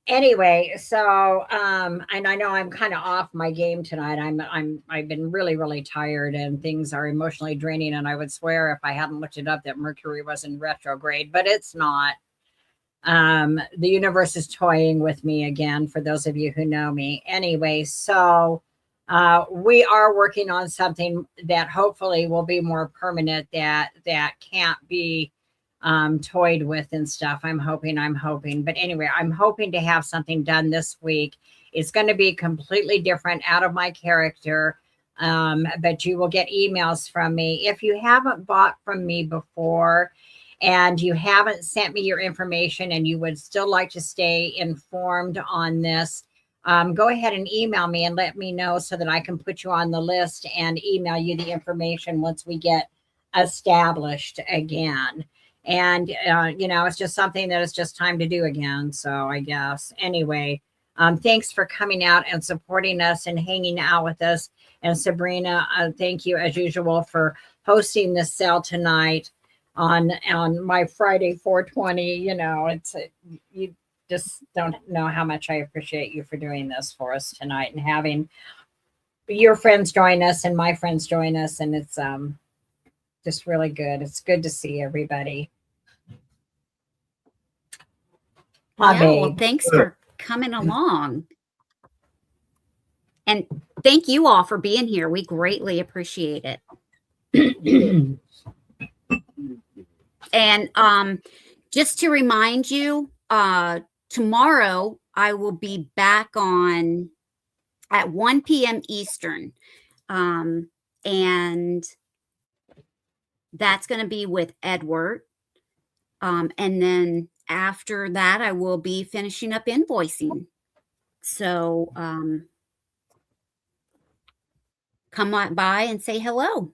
Anyway, so and I know I'm kind of off my game tonight. I've been really, really tired, and things are emotionally draining. And I would swear if I hadn't looked it up that Mercury was in retrograde, but it's not. The universe is toying with me again, for those of you who know me. Anyway, so we are working on something that hopefully will be more permanent, that can't be toyed with and stuff. I'm hoping. But anyway, I'm hoping to have something done this week. It's going to be completely different, out of my character. But you will get emails from me. If you haven't bought from me before and you haven't sent me your information and you would still like to stay informed on this, go ahead and email me and let me know so that I can put you on the list and email you the information once we get established again. And, it's just something that it's just time to do again. So I guess anyway, thanks for coming out and supporting us and hanging out with us. And Sabrina, thank you as usual for hosting this sale tonight on my Friday 420. You just don't know how much I appreciate you for doing this for us tonight and having your friends join us and my friends join us. And it's just really good. It's good to see everybody. Well, thanks for coming along. And thank you all for being here. We greatly appreciate it. And just to remind you, tomorrow I will be back on at 1 p.m. Eastern. And that's going to be with Edward. And then after that, I will be finishing up invoicing. So come on by and say hello.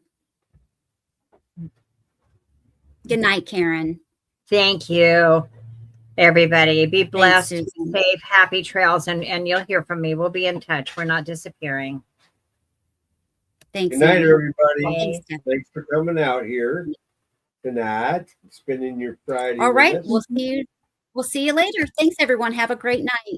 Good night, Karen. Thank you, everybody. Be blessed, Thanks, Susan. safe, happy trails, and you'll hear from me. We'll be in touch. We're not disappearing. Thanks. Good night, Amy. everybody. Thanks. Thanks for coming out here tonight, spending your Friday. All right. with us. We'll see you later. Thanks, everyone. Have a great night.